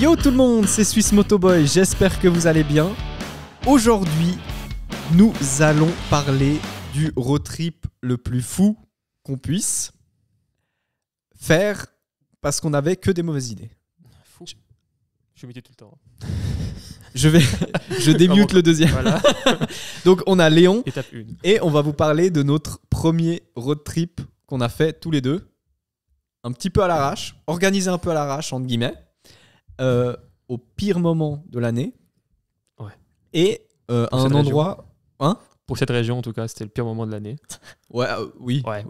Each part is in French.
Yo tout le monde, c'est Swiss Motoboy, j'espère que vous allez bien. Aujourd'hui, nous allons parler du road trip le plus fou qu'on puisse faire parce qu'on n'avait que des mauvaises idées. Fou. Je suis muté tout le temps. Je démute le deuxième. Voilà. Donc on a Léon Étape 1. et on va vous parler de notre premier road trip qu'on a fait tous les deux. Un petit peu à l'arrache, organisé un peu à l'arrache entre guillemets, au pire moment de l'année. Ouais. Et à un endroit... Hein ? Pour cette région, en tout cas, c'était le pire moment de l'année. Ouais, oui. Ouais,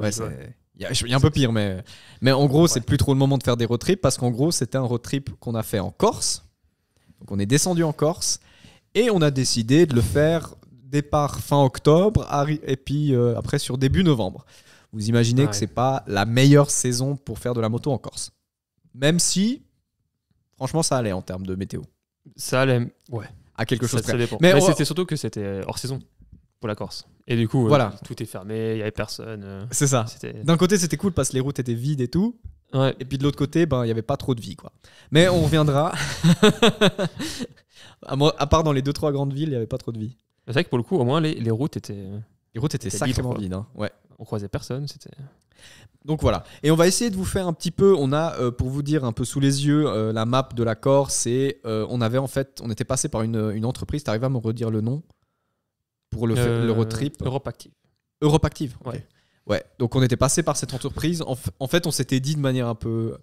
Il y a un peu pire, mais en gros, c'est plus trop le moment de faire des road trips parce qu'en gros, c'était un road trip qu'on a fait en Corse. Donc, on est descendu en Corse et on a décidé de le faire départ fin octobre et puis après sur début novembre. Vous imaginez que c'est pas la meilleure saison pour faire de la moto en Corse. Même si, franchement, ça allait en termes de météo. Ça allait, ouais. À quelque chose près. Ça dépend. Mais c'était surtout que c'était hors saison pour la Corse. Et du coup, voilà. Tout est fermé, il n'y avait personne. C'est ça. D'un côté, c'était cool parce que les routes étaient vides et tout. Ouais. Et puis de l'autre côté, il n'y avait pas trop de vie, quoi. Mais on reviendra. À part dans les 2-3 grandes villes, il n'y avait pas trop de vie. C'est vrai que pour le coup, au moins, les routes étaient... Les routes étaient sacrément vides. Hein. Ouais. On croisait personne, c'était... Donc voilà. Et on va essayer de vous faire un petit peu... On a, pour vous dire un peu sous les yeux, la map de la Corse. Et on était passé par une entreprise. Tu arrives à me redire le nom pour le road trip? Europe Active. Europe Active. Ouais. Okay. Ouais. Donc on était passé par cette entreprise. En fait, on s'était dit de manière un peu...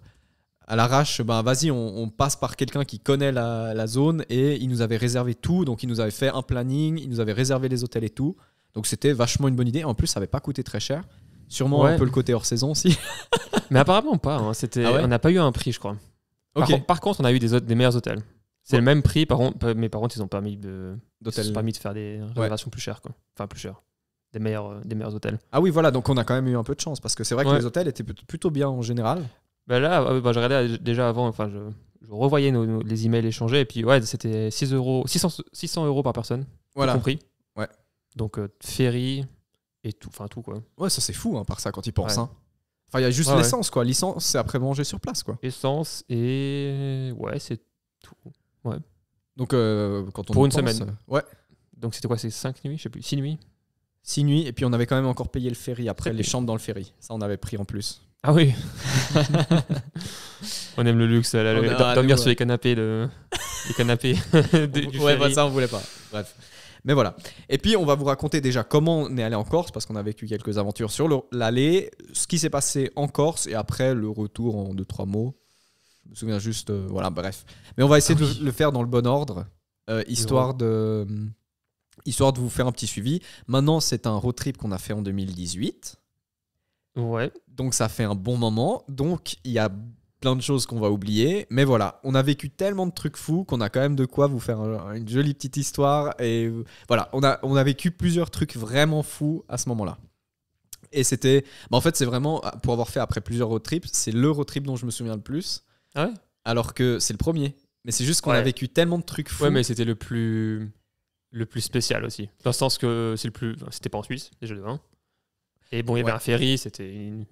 à l'arrache, vas-y, on passe par quelqu'un qui connaît la zone et il nous avait réservé tout. Donc, il nous avait fait un planning, il nous avait réservé les hôtels et tout. Donc, c'était vachement une bonne idée. En plus, ça n'avait pas coûté très cher. Sûrement un peu le côté hors saison aussi. Mais apparemment pas. Hein. On n'a pas eu un prix, je crois. Par contre, on a eu des meilleurs hôtels. C'est le même prix, mais par contre, ils ont permis de faire des réservations plus chères. Quoi. Enfin, plus chères. Des meilleurs hôtels. Ah oui, voilà. Donc, on a quand même eu un peu de chance parce que c'est vrai que les hôtels étaient plutôt bien en général. Là, je regardais déjà avant, enfin, je revoyais les emails échangés, et puis c'était 600 € par personne, voilà. Compris. Ouais. Donc ferry et tout, enfin tout quoi. Ouais, ça c'est fou, hein, par ça quand ils pensent. Ouais. Hein. Enfin, il y a juste l'essence, quoi. L'essence, c'est après manger sur place, quoi. Essence et c'est tout. Ouais. Donc quand on pour une pense, semaine. Ouais. Donc c'était quoi, c'est 5 nuits, je sais plus, 6 nuits. 6 nuits, et puis on avait quand même encore payé le ferry après, les chambres dans le ferry. Ça, on avait pris en plus. Ah oui. On aime le luxe, dormir sur les canapés du ferry. Ça on voulait pas. Bref. Mais voilà. Et puis on va vous raconter déjà comment on est allé en Corse parce qu'on a vécu quelques aventures sur l'aller, ce qui s'est passé en Corse et après le retour en 2-3 mots. Je me souviens juste, voilà, bref. Mais on va essayer de le faire dans le bon ordre, histoire de vous faire un petit suivi. Maintenant, c'est un road trip qu'on a fait en 2018. Ouais. Donc ça fait un bon moment. Donc il y a plein de choses qu'on va oublier. Mais voilà, on a vécu tellement de trucs fous qu'on a quand même de quoi vous faire une jolie petite histoire. Et voilà, on a vécu plusieurs trucs vraiment fous à ce moment-là. Et c'était... en fait, c'est vraiment, pour avoir fait après plusieurs road trips, c'est le road trip dont je me souviens le plus. Ah ouais ? Alors que c'est le premier. Mais c'est juste qu'on a vécu tellement de trucs fous. Ouais, mais c'était le plus spécial aussi. Dans le sens que c'était pas en Suisse, déjà de 1. Et bon, il y avait un ferry, c'était une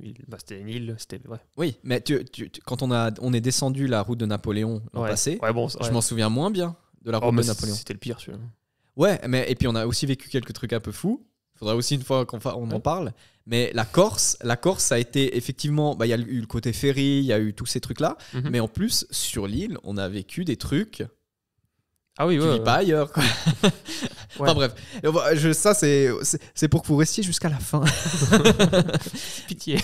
île. Oui, mais quand on est descendu la route de Napoléon l'an passé, je m'en souviens moins bien de la route de Napoléon. C'était le pire, celui-là. Ouais, et puis on a aussi vécu quelques trucs un peu fous. Il faudra aussi une fois qu'on en parle. Mais la Corse, ça a été effectivement... il y a eu le côté ferry, il y a eu tous ces trucs-là. Mm-hmm. Mais en plus, sur l'île, on a vécu des trucs... Ah oui, tu vis pas ailleurs, quoi. Enfin bref, ça c'est pour que vous restiez jusqu'à la fin. Pitié.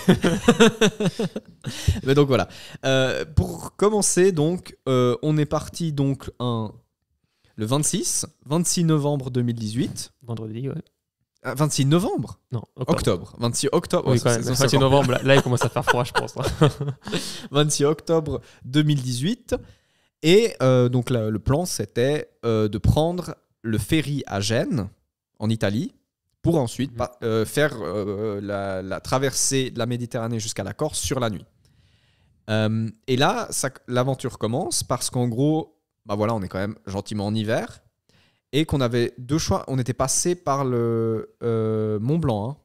Mais donc voilà. Pour commencer, donc, on est parti donc le 26 novembre 2018. Vendredi, ouais. 26 novembre ? Non, octobre. 26 octobre. Oui, quand même. 26 novembre, là, il commence à faire froid, je pense. 26 octobre 2018. Et donc le plan, c'était de prendre le ferry à Gênes, en Italie, pour ensuite faire la traversée de la Méditerranée jusqu'à la Corse sur la nuit. Et là, l'aventure commence parce qu'en gros, on est quand même gentiment en hiver et qu'on avait deux choix. On était passé par le Mont Blanc, hein,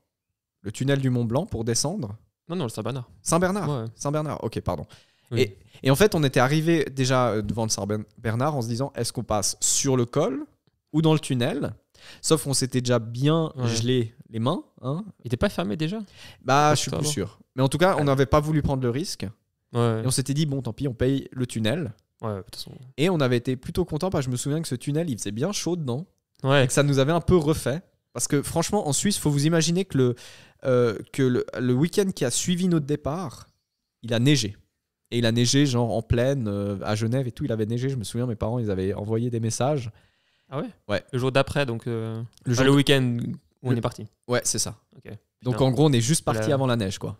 le tunnel du Mont Blanc pour descendre. Non, le Saint-Bernard. Saint-Bernard. Ouais. Saint-Bernard, ok, pardon. Oui. Et en fait, on était arrivé déjà devant le Saint-Bernard en se disant, est-ce qu'on passe sur le col ou dans le tunnel ? Sauf qu'on s'était déjà bien gelé les mains. Hein. Il n'était pas fermé déjà ? Je suis plus sûr. Mais en tout cas, on n'avait pas voulu prendre le risque. Ouais. Et on s'était dit, bon, tant pis, on paye le tunnel. Ouais, de toute façon. Et on avait été plutôt contents parce que je me souviens que ce tunnel, il faisait bien chaud dedans. Ouais. Et que ça nous avait un peu refait. Parce que franchement, en Suisse, il faut vous imaginer que le week-end qui a suivi notre départ, il a neigé. Et il a neigé genre en plaine, à Genève et tout. Il avait neigé, je me souviens, mes parents, ils avaient envoyé des messages. Ah ouais ? Ouais. Le jour d'après, donc le week-end où on est parti. Ouais, c'est ça. Okay. Donc en gros, on est juste parti avant la neige, quoi.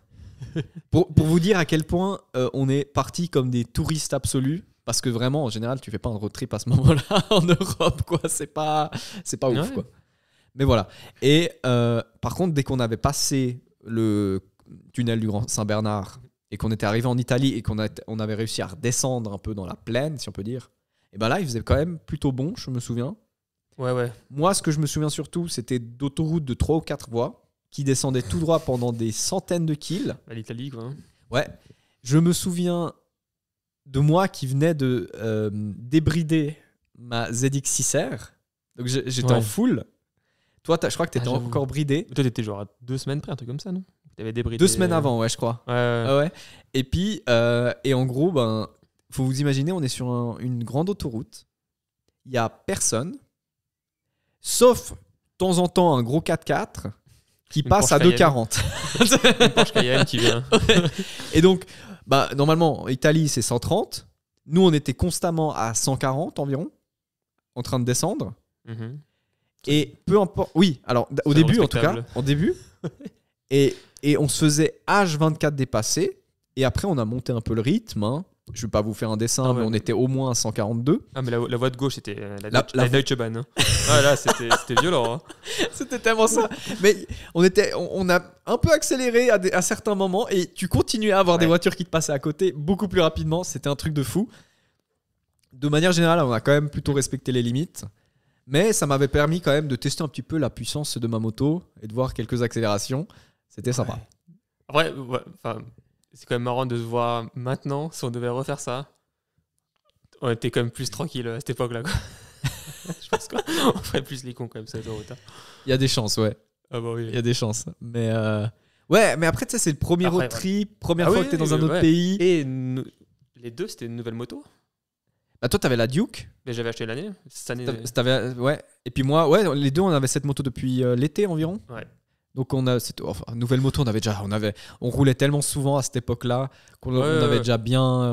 pour vous dire à quel point on est parti comme des touristes absolus. Parce que vraiment, en général, tu fais pas un road trip à ce moment-là en Europe, quoi. C'est pas ouf, quoi. Mais voilà. Et par contre, dès qu'on avait passé le tunnel du Grand Saint-Bernard et qu'on était arrivé en Italie et qu'on avait réussi à redescendre un peu dans la plaine, si on peut dire, et ben là, il faisait quand même plutôt bon, je me souviens. Ouais. Moi, ce que je me souviens surtout, c'était d'autoroutes de 3 ou 4 voies qui descendaient tout droit pendant des centaines de kills. À l'Italie, quoi. Ouais. Je me souviens de moi qui venais de débrider ma ZX6R. Donc j'étais en full. Toi, je crois que tu étais encore bridé. Toi, tu étais genre à 2 semaines près, un truc comme ça, non ? T'avais débridé 2 semaines avant, ouais, je crois. Ouais. Et puis, et en gros, faut vous imaginer, on est sur une grande autoroute. Il n'y a personne, sauf de temps en temps un gros 4x4 qui passe à 2,40. Une Porsche Cayenne qui vient. Et donc, normalement, en Italie, c'est 130. Nous, on était constamment à 140 environ, en train de descendre. Mm-hmm. Et peu importe. Oui, alors, au début, en tout cas, et on se faisait H24 dépasser. Et après, on a monté un peu le rythme. Hein. Je ne vais pas vous faire un dessin, mais on était au moins à 142. Ah, mais la voie de gauche, c'était la Deutsche Bahn. Hein. Là, c'était violent. Hein. C'était tellement ça. Mais on a un peu accéléré à certains moments et tu continuais à avoir des voitures qui te passaient à côté beaucoup plus rapidement. C'était un truc de fou. De manière générale, on a quand même plutôt respecté les limites. Mais ça m'avait permis quand même de tester un petit peu la puissance de ma moto et de voir quelques accélérations. C'était sympa. Après, c'est quand même marrant de se voir maintenant. Si on devait refaire ça, on était quand même plus tranquille à cette époque-là. Quoi. Je pense qu'on ferait plus les cons quand même, ça autoroute. Il y a des chances, ouais. Ah bah oui. Il y a des chances. Mais mais après, tu sais, c'est le premier road trip, première fois que tu es dans un autre pays. Et les deux, c'était une nouvelle moto. Toi, t'avais la Duke. Mais j'avais acheté l'année. Cette année. Ouais. Et puis moi, les deux, on avait cette moto depuis l'été environ. Ouais. Donc on a cette nouvelle moto, on roulait tellement souvent à cette époque-là qu'on avait déjà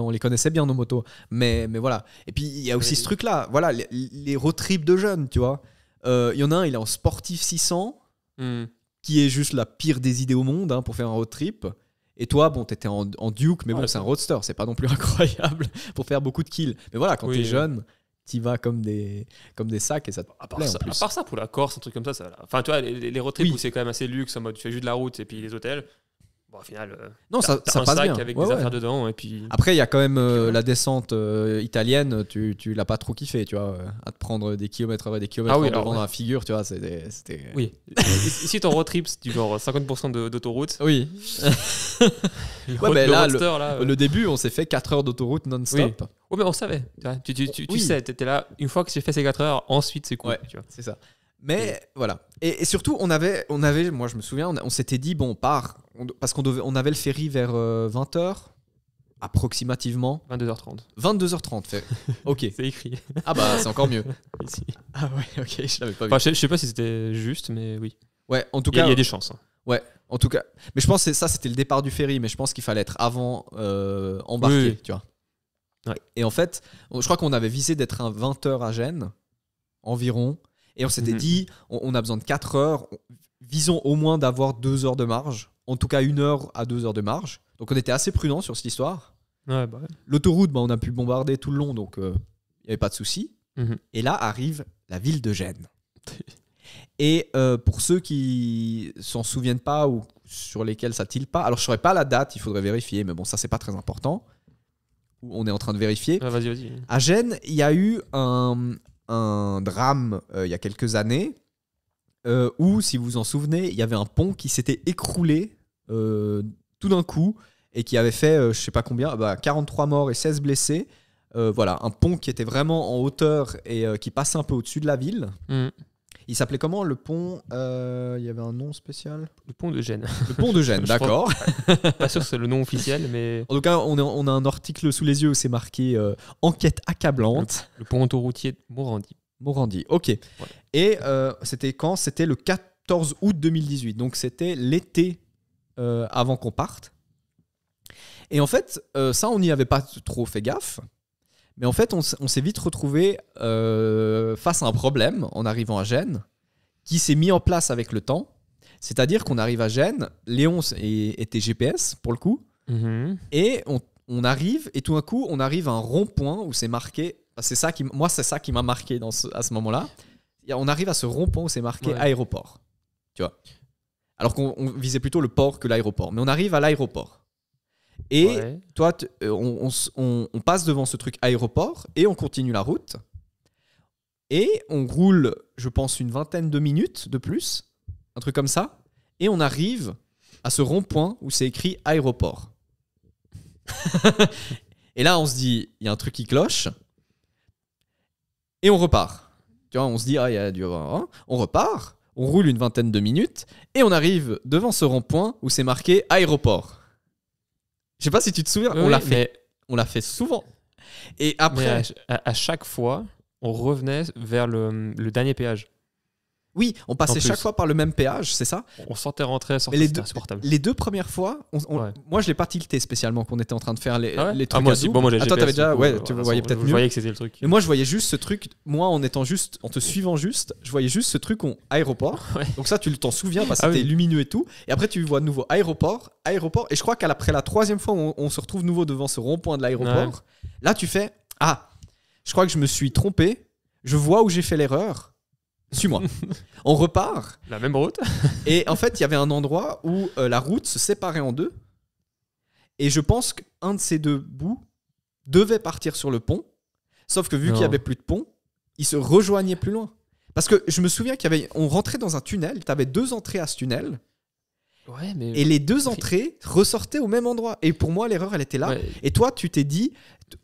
on les connaissait bien nos motos. Mais voilà. Et puis il y a aussi ce truc-là, voilà, les road trips de jeunes, tu vois. Il y en a un, il est en Sportif 600, qui est juste la pire des idées au monde pour faire un road trip. Et toi, t'étais en Duke, mais c'est un roadster, c'est pas non plus incroyable pour faire beaucoup de kills. Mais voilà, quand t'es jeune, t'y vas comme des sacs et ça te plaît en plus. À part ça, pour la Corse, un truc comme ça. Enfin, tu vois, les road trips où c'est quand même assez luxe, en mode tu fais juste de la route et puis les hôtels. Bon, au final, ça un passe sac bien. Avec des affaires dedans. Et puis... Après, il y a quand même la descente italienne, tu l'as pas trop kiffé, tu vois, à te prendre des kilomètres après des kilomètres devant dans la figure, tu vois, c'était... Oui. Ici, ton road trip, c'est du genre 50% d'autoroute. Oui. Le début, on s'est fait 4 heures d'autoroute non-stop. Oui, mais on savait. Tu sais, t'étais là, une fois que j'ai fait ces 4 heures, ensuite c'est cool. Ouais, tu vois. C'est ça. Mais voilà. Et surtout, on avait, moi je me souviens, on s'était dit, bon, on part, parce on avait le ferry vers 20h, approximativement. 22h30. 22h30, fait. Ok. C'est écrit. Ah bah, c'est encore mieux. Ici. Ah ouais, ok, je l'avais pas vu. Je sais pas si c'était juste, mais oui. Ouais, en tout cas. Il y a des chances. Hein. Ouais, en tout cas. Mais je pense que ça, c'était le départ du ferry, mais je pense qu'il fallait être avant embarqué, tu vois. Ouais. Et en fait, je crois qu'on avait visé d'être à 20h à Gênes, environ. Et on s'était dit, on a besoin de 4 heures. Visons au moins d'avoir 2 heures de marge. En tout cas, 1 heure à 2 heures de marge. Donc, on était assez prudents sur cette histoire. Ouais. L'autoroute, on a pu bombarder tout le long. Donc, il n'y avait pas de souci. Et là arrive la ville de Gênes. Et pour ceux qui s'en souviennent pas ou sur lesquels ça tilte pas, alors je ne saurais pas la date, il faudrait vérifier. Mais bon, ça, c'est pas très important. On est en train de vérifier. Vas-y. À Gênes, il y a eu un drame il y a quelques années où, si vous vous en souvenez, il y avait un pont qui s'était écroulé tout d'un coup et qui avait fait, je sais pas combien, 43 morts et 16 blessés. Voilà, un pont qui était vraiment en hauteur et qui passait un peu au-dessus de la ville. Il s'appelait comment le pont il y avait un nom spécial. Le pont de Gênes. Le pont de Gênes, d'accord. Pas sûr que c'est le nom officiel, mais... En tout cas, on a un article sous les yeux où c'est marqué enquête accablante. Le pont autoroutier de Morandi. Morandi, ok. Ouais. Et c'était quand ? C'était le 14 août 2018. Donc c'était l'été avant qu'on parte. Et en fait, ça, on n'y avait pas trop fait gaffe. Mais en fait, on s'est vite retrouvé face à un problème en arrivant à Gênes qui s'est mis en place avec le temps. C'est-à-dire qu'on arrive à Gênes, Léon était GPS pour le coup, et on arrive, et tout d'un coup, on arrive à un rond-point où c'est marqué, c'est ça qui m'a marqué à ce moment-là. On arrive à ce rond-point où c'est marqué aéroport. Tu vois. Alors qu'on visait plutôt le port que l'aéroport. Mais on arrive à l'aéroport. Et toi, on passe devant ce truc aéroport et on continue la route. Et on roule, je pense, une vingtaine de minutes de plus, un truc comme ça. Et on arrive à ce rond-point où c'est écrit aéroport. Et là, on se dit, il y a un truc qui cloche. Et on repart. Tu vois, on se dit, il y a dû y avoir un. On repart, on roule une vingtaine de minutes. Et on arrive devant ce rond-point où c'est marqué aéroport. Je sais pas si tu te souviens, on l'a fait souvent. Et après, à chaque fois, on revenait vers le dernier péage. Oui, on passait chaque fois par le même péage, c'est ça ? On sortait, c'était insupportable. Les deux premières fois, moi je l'ai pas tilté spécialement qu'on était en train de faire les trucs. Moi aussi, moi j'ai GPS. T'avais déjà, tu voyais peut-être mieux. Je voyais que c'était le truc. Mais moi je voyais juste ce truc, moi en te suivant juste, je voyais juste ce truc aéroport. Donc ça tu t'en souviens parce que c'était lumineux et tout. Et après tu vois de nouveau aéroport. Et je crois qu'après la troisième fois on se retrouve nouveau devant ce rond-point de l'aéroport. Là tu fais, je crois que je me suis trompé. Je vois où j'ai fait l'erreur. Suis-moi. On repart. La même route. Et en fait, il y avait un endroit où la route se séparait en deux. Et je pense qu'un de ces deux bouts devait partir sur le pont. Sauf que vu qu'il n'y avait plus de pont, il se rejoignait plus loin. Parce que je me souviens on rentrait dans un tunnel. Tu avais 2 entrées à ce tunnel. Ouais, mais... Et les 2 entrées ressortaient au même endroit. Et pour moi, l'erreur, elle était là. Ouais. Et toi, tu t'es dit...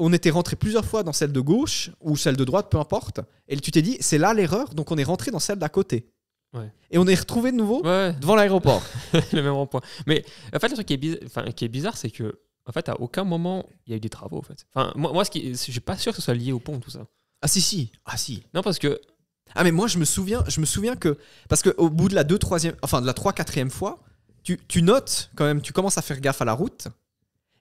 On était rentré plusieurs fois dans celle de gauche ou celle de droite, peu importe. Et tu t'es dit, c'est là l'erreur, donc on est rentré dans celle d'à côté. Ouais. Et on est retrouvé de nouveau devant l'aéroport. Le même rond-point. Mais en fait, le truc qui est bizarre, c'est que en fait, à aucun moment, il y a eu des travaux. En fait. Enfin, moi je suis pas sûr que ce soit lié au pont, tout ça. Ah si. Non, parce que... Ah mais moi, je me souviens que... Parce qu'au bout de la 3-4e fois, tu notes quand même, tu commences à faire gaffe à la route.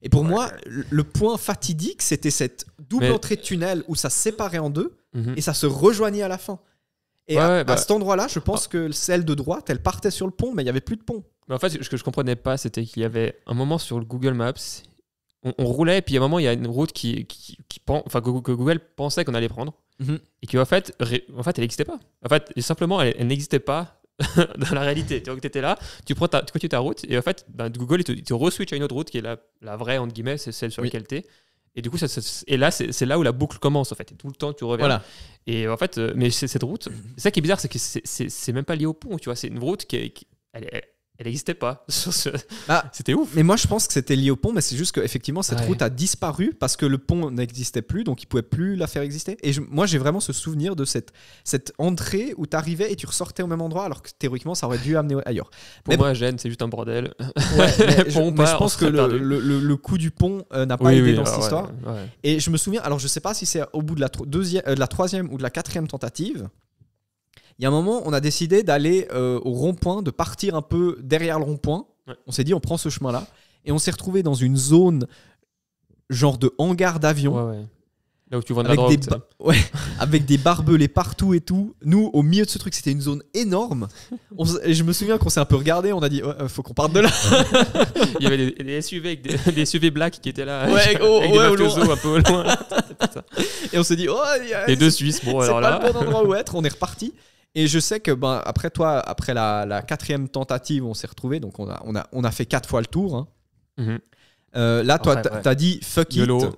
Et pour moi, le point fatidique, c'était cette double entrée de tunnel où ça se séparait en deux et ça se rejoignait à la fin. Et à cet endroit-là, je pense que celle de droite, elle partait sur le pont, mais il n'y avait plus de pont. Mais en fait, ce que je ne comprenais pas, c'était qu'il y avait un moment sur le Google Maps, on roulait, et puis à un moment, il y a une route que Google pensait qu'on allait prendre, et qui en fait, elle n'existait pas. En fait, simplement, elle n'existait pas dans la réalité. Tu étais là, tu continues ta route et en fait Google il te re-switch à une autre route qui est la vraie entre guillemets, c'est celle sur laquelle t'es. Et du coup et là c'est là où la boucle commence en fait. Et tout le temps tu reviens. Voilà. Et en fait mais cette route, c'est ça qui est bizarre, c'est que c'est même pas lié au pont, tu vois, c'est une route elle n'existait pas. C'était ouf. Mais moi, je pense que c'était lié au pont, mais c'est juste qu'effectivement, cette route a disparu parce que le pont n'existait plus, donc il ne pouvait plus la faire exister. Et moi, j'ai vraiment ce souvenir de cette entrée où tu arrivais et tu ressortais au même endroit, alors que théoriquement, ça aurait dû amener ailleurs. Pour moi, Gênes, c'est juste un bordel. Ouais, mais je pense que le coup du pont n'a pas aidé dans cette histoire. Ouais. Et je me souviens, alors je ne sais pas si c'est au bout de la 3e ou de la 4e tentative. Il y a un moment, on a décidé d'aller au rond-point, de partir un peu derrière le rond-point. Ouais. On s'est dit, on prend ce chemin-là. Et on s'est retrouvé dans une zone genre de hangar d'avion. Ouais. Là où tu vois de la drogue. Avec des barbelés partout et tout. Nous, au milieu de ce truc, c'était une zone énorme. Et je me souviens qu'on s'est un peu regardé. On a dit, faut qu'on parte de là. Il y avait des SUV avec des SUV black qui étaient là. Avec des mafiosos un peu au loin. Et on s'est dit, les 2 Suisses, bon, alors là. C'est pas le bon endroit où être. On est reparti. Et je sais que après la 4e tentative, on s'est retrouvés. Donc on a fait 4 fois le tour. Hein. Là, toi, t'as dit fuck YOLO. It.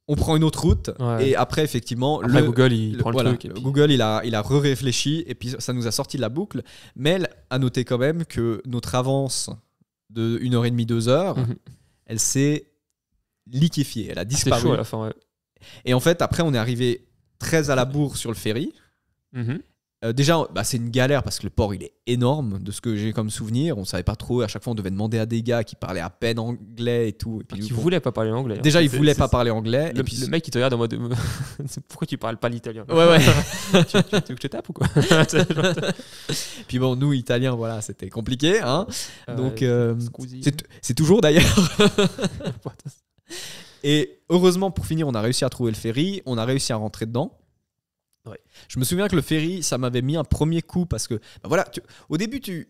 On prend une autre route. Et après, effectivement, Google, il prend le truc. Google, il a réfléchi et puis ça nous a sorti de la boucle. Mais à noter quand même que notre avance de 1h30, 2 heures, elle s'est liquéfiée, elle a disparu. C'est chaud à la fin, ouais. Et en fait, après, on est arrivé très à la bourre sur le ferry. Déjà, c'est une galère parce que le port il est énorme de ce que j'ai comme souvenir. On savait pas trop. À chaque fois, on devait demander à des gars qui parlaient à peine anglais et tout. Et puis, qui voulaient pas parler anglais. Déjà, ils voulaient pas parler anglais. Le mec qui te regarde en mode pourquoi tu parles pas l'italien? Ouais. tu veux que je te tape ou quoi? Puis bon, nous Italiens, voilà, c'était compliqué, hein. Donc c'est toujours d'ailleurs. Et heureusement, pour finir, on a réussi à trouver le ferry. On a réussi à rentrer dedans. Ouais. Je me souviens que le ferry, ça m'avait mis un premier coup parce que, voilà, au début, tu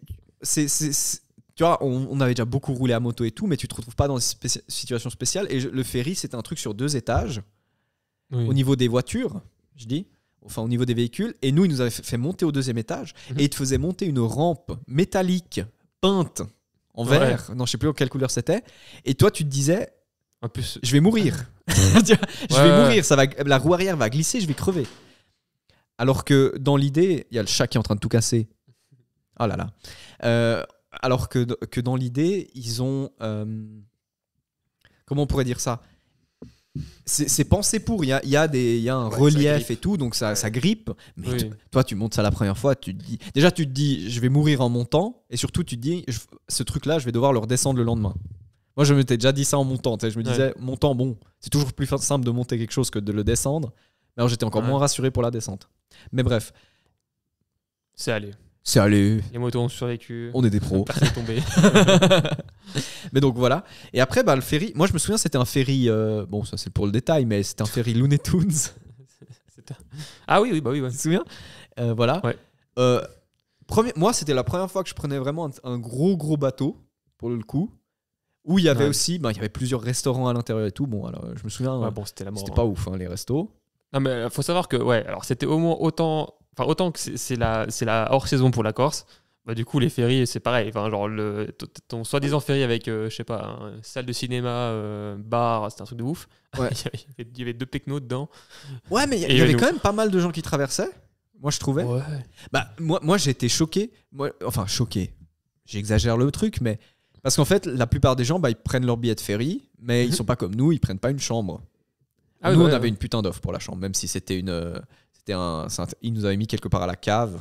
vois, on avait déjà beaucoup roulé à moto et tout, mais tu te retrouves pas dans des situations spéciales. Et le ferry, c'était un truc sur 2 étages, au niveau des voitures, je dis, enfin au niveau des véhicules. Et nous, ils nous avaient fait monter au 2e étage et ils te faisaient monter une rampe métallique peinte en vert. Non, je sais plus quelle couleur c'était. Et toi, tu te disais, en plus, je vais mourir. Je vais mourir. La roue arrière va glisser, je vais crever. Alors que dans l'idée, il y a le chat qui est en train de tout casser. Oh là là. Alors que dans l'idée, ils ont... comment on pourrait dire ça ? C'est pensé pour. Il y a un relief et tout, donc ça grippe. Mais toi, tu montes ça la première fois, tu te dis, je vais mourir en montant. Et surtout, tu te dis, ce truc-là, je vais devoir le redescendre le lendemain. Moi, je m'étais déjà dit ça en montant. Je me disais, montant, bon, c'est toujours plus simple de monter quelque chose que de le descendre. Mais alors, j'étais encore moins rassuré pour la descente. Mais bref. C'est allé. Les motos ont survécu. On est des pros. Personne n'est tombé. Mais donc voilà. Et après, le ferry. Moi, je me souviens, c'était un ferry. Bon, ça c'est pour le détail, mais c'était un ferry Looney Tunes. Ah oui. Tu te souviens ? Voilà. Ouais. Moi, c'était la première fois que je prenais vraiment un gros bateau, pour le coup. Où il y avait aussi. Il y avait plusieurs restaurants à l'intérieur et tout. Bon, alors, je me souviens. C'était la mort. C'était pas ouf, les restos. Non, mais il faut savoir que, alors c'était au moins autant que c'est la hors-saison pour la Corse. Du coup, les ferries, c'est pareil. Enfin, genre, ton soi-disant ferry avec, je sais pas, une salle de cinéma, bar, c'était un truc de ouf. Ouais. il y avait 2 pecnos dedans. Ouais, mais il y avait quand même pas mal de gens qui traversaient. Moi, je trouvais. Ouais. Moi, j'ai été choqué. Choqué. J'exagère le truc, mais. Parce qu'en fait, la plupart des gens, ils prennent leur billet de ferry, mais ils sont pas comme nous, ils prennent pas une chambre. Nous, on avait une putain d'offre pour la chambre, même si c'était ils nous avaient mis quelque part à la cave.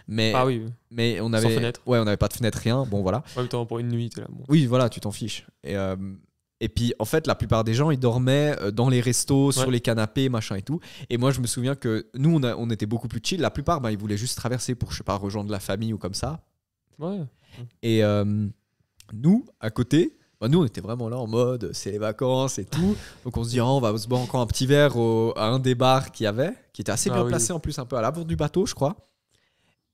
Mais on avait, sans fenêtre. Ouais, on n'avait pas de fenêtre, rien. Bon, voilà. En même temps, pour une nuit, t'es là. Bon. Oui, voilà, tu t'en fiches. Et puis, en fait, la plupart des gens, ils dormaient dans les restos, sur les canapés, machin et tout. Et moi, je me souviens que nous, on était beaucoup plus chill. La plupart, ils voulaient juste traverser pour, je sais pas, rejoindre la famille ou comme ça. Ouais. Et nous, à côté. Nous, on était vraiment là en mode c'est les vacances et tout. Donc, on se dit, on va se boire encore un petit verre à un des bars qu'il y avait, qui était assez bien placé en plus, un peu à l'avant du bateau, je crois.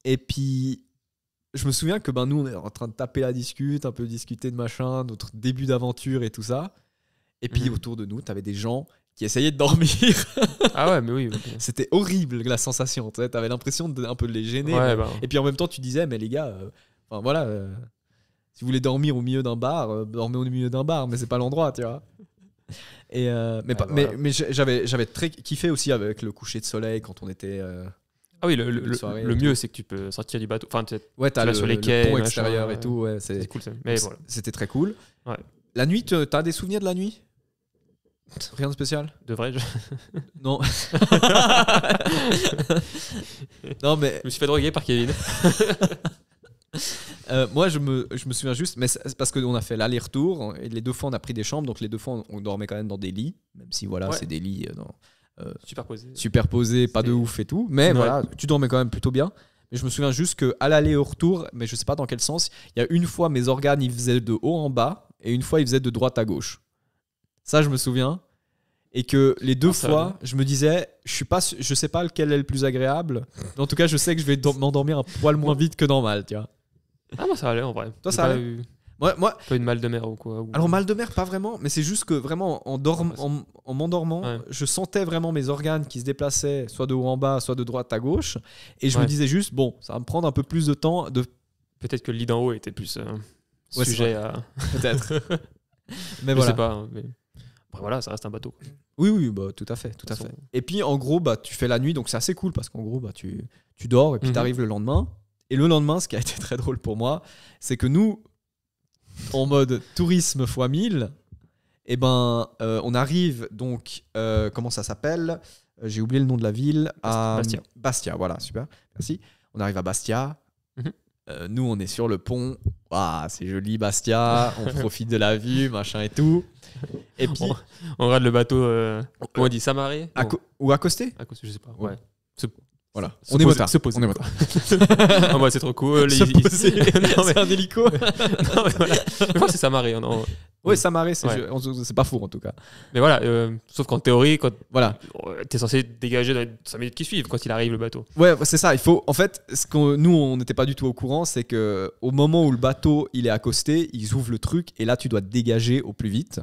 Et puis, je me souviens que nous, on est en train de taper la discute, un peu discuter de machin, notre début d'aventure et tout ça. Et puis, autour de nous, t'avais des gens qui essayaient de dormir. Ah ouais, mais oui. C'était horrible la sensation. T'avais l'impression un peu de les gêner. Ouais, et puis, en même temps, tu disais, mais les gars, voilà. Si vous voulez dormir au milieu d'un bar, dormez au milieu d'un bar, mais c'est pas l'endroit, tu vois. Et mais j'avais très kiffé aussi avec le coucher de soleil quand on était. Ah oui, le mieux c'est que tu peux sortir du bateau. Enfin, t'as sur les quais, le pont extérieur et tout. Ouais, c'est cool. Mais voilà. C'était très cool. Ouais. La nuit, t'as des souvenirs de la nuit ? Rien de spécial ? Devrais-je ? Non. Non, mais. Je me suis fait droguer par Kevin. Moi, je me souviens juste, mais c'est parce qu'on a fait l'aller-retour et les 2 fois on a pris des chambres, donc les 2 fois on dormait quand même dans des lits, même si c'est des lits superposés, pas de ouf et tout, mais voilà, tu dormais quand même plutôt bien. Mais je me souviens juste qu'à l'aller et au retour, mais je sais pas dans quel sens, il y a une fois mes organes ils faisaient de haut en bas et une fois ils faisaient de droite à gauche. Ça, je me souviens. Et que les 2 fois, je me disais, je sais pas lequel est le plus agréable, mais en tout cas, je sais que je vais m'endormir un poil moins vite que normal, tu vois. Ah, moi ça allait en vrai. Toi, ça allait. Moi, pas une mal de mer ou quoi. Alors, mal de mer, pas vraiment, mais c'est juste que vraiment, en m'endormant, je sentais vraiment mes organes qui se déplaçaient, soit de haut en bas, soit de droite à gauche. Et je me disais juste, bon, ça va me prendre un peu plus de temps. Peut-être que le lit d'en haut était plus sujet à. Peut-être. Mais je voilà. sais pas. Mais... Voilà, ça reste un bateau. Oui, tout à fait. Et puis en gros, tu fais la nuit, donc c'est assez cool parce qu'en gros, tu dors et puis t'arrives le lendemain. Et le lendemain, ce qui a été très drôle pour moi, c'est que nous, en mode tourisme x 1000. Et ben, on arrive donc, comment ça s'appelle ? J'ai oublié le nom de la ville. Bastia. Bastia, voilà, super, merci. On arrive à Bastia. Nous, on est sur le pont. Ah, c'est joli, Bastia. On profite de la vue, machin et tout. Et puis, on regarde le bateau. Comment on dit, s'amarrer ou accosté ? Accosté, je sais pas. Ouais. Voilà. On est motard. On est motard. Ah bah, c'est trop cool. C'est un hélico. Non, mais voilà. Je crois que c'est s'amarrer. Oui, s'amarrer, c'est pas fou en tout cas. Mais voilà, sauf qu'en théorie, voilà. T'es censé dégager dans les 5 minutes qui suivent quand il arrive le bateau. Ouais, c'est ça. Il faut, en fait, nous, on n'était pas du tout au courant, c'est qu'au moment où le bateau il est accosté, ils ouvrent le truc et là, tu dois te dégager au plus vite.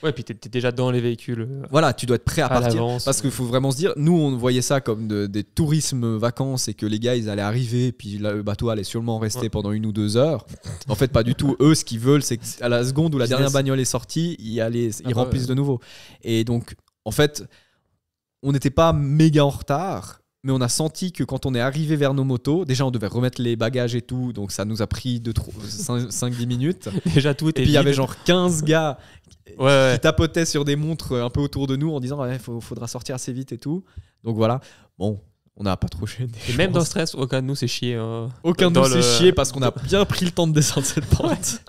Ouais, puis t'es déjà dans les véhicules. Voilà, tu dois être prêt à partir. Parce qu'il faut vraiment se dire, nous, on voyait ça comme des tourismes vacances et que les gars, ils allaient arriver, puis là, le bateau allait sûrement rester pendant 1 ou 2 heures. En fait, pas du tout. Eux, ce qu'ils veulent, c'est qu'à la seconde où la dernière bagnole est sortie, ils remplissent de nouveau. Et donc, en fait, on n'était pas méga en retard, mais on a senti que quand on est arrivé vers nos motos, déjà, on devait remettre les bagages et tout, donc ça nous a pris 5-10 minutes. Déjà, tout était Et puis, il y avait genre 15 gars qui tapotaient sur des montres un peu autour de nous en disant faudra sortir assez vite et tout. Donc voilà, bon, on n'a pas trop gêné. Et même dans le stress, aucun de nous s'est chié. Aucun de nous s'est chié parce qu'on a bien pris le temps de descendre cette pente.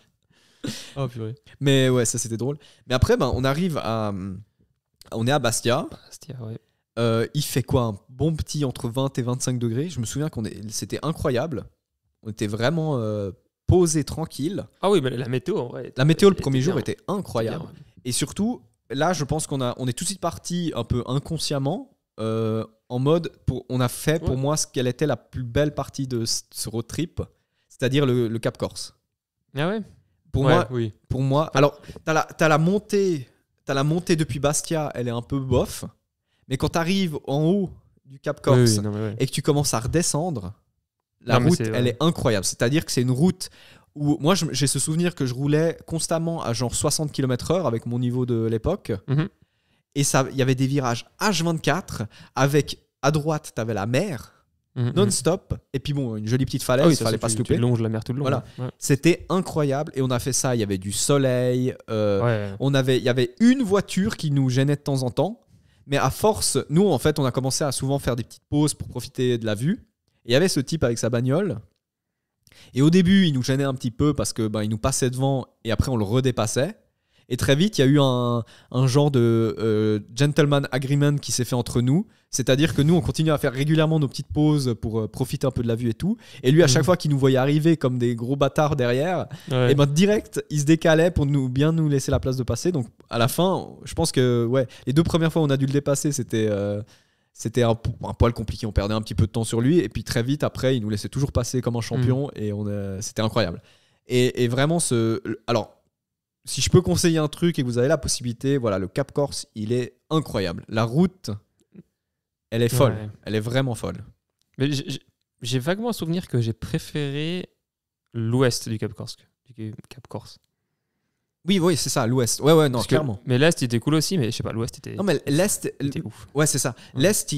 Oh purée. Mais ouais, ça c'était drôle. Mais après, on arrive on est à Bastia. Bastia, ouais. Il fait quoi, un bon petit entre 20 et 25 degrés. Je me souviens c'était incroyable. On était vraiment posé tranquille. Ah oui, mais la météo, en vrai. La météo le premier jour était incroyable. Bien. Et surtout, là, je pense on est tout de suite parti un peu inconsciemment en mode, on a fait pour moi quelle était la plus belle partie de ce road trip, c'est-à-dire le Cap Corse. Ah ouais. Pour moi, alors t'as la montée depuis Bastia, elle est un peu bof, mais quand t'arrives en haut du Cap Corse et que tu commences à redescendre. La route, elle est incroyable. C'est-à-dire que c'est une route où moi, j'ai ce souvenir que je roulais constamment à genre 60 km/h avec mon niveau de l'époque. Et il y avait des virages H24 avec, à droite, tu avais la mer non-stop. Et puis bon, une jolie petite falaise, il fallait pas se louper. Tu longes la mer tout le long. Voilà. Ouais. C'était incroyable. Et on a fait ça, il y avait du soleil. Il y avait une voiture qui nous gênait de temps en temps. Mais à force, nous, en fait, on a commencé à souvent faire des petites pauses pour profiter de la vue. Il y avait ce type avec sa bagnole. Et au début, il nous gênait un petit peu parce que il nous passait devant et après, on le redépassait. Et très vite, il y a eu un genre de gentleman agreement qui s'est fait entre nous. C'est-à-dire que nous, on continue à faire régulièrement nos petites pauses pour profiter un peu de la vue et tout. Et lui, à chaque fois qu'il nous voyait arriver comme des gros bâtards derrière, et direct, il se décalait pour bien nous laisser la place de passer. Donc, à la fin, je pense que les 2 premières fois où on a dû le dépasser, c'était un poil compliqué. On perdait un petit peu de temps sur lui. Et puis, très vite, après, il nous laissait toujours passer comme un champion. Et c'était incroyable. Et vraiment, alors, si je peux conseiller un truc et que vous avez la possibilité, voilà, le Cap Corse, il est incroyable. La route, elle est folle. Ouais. Elle est vraiment folle. Mais j'ai vaguement un souvenir que j'ai préféré l'ouest du Cap Corse. Oui, c'est ça, l'ouest. Ouais, non, clairement. Mais l'est, il était cool aussi, mais je sais pas, l'ouest était... Non, mais l'est... était ouf. Ouais, c'est ça. Ouais. L'est,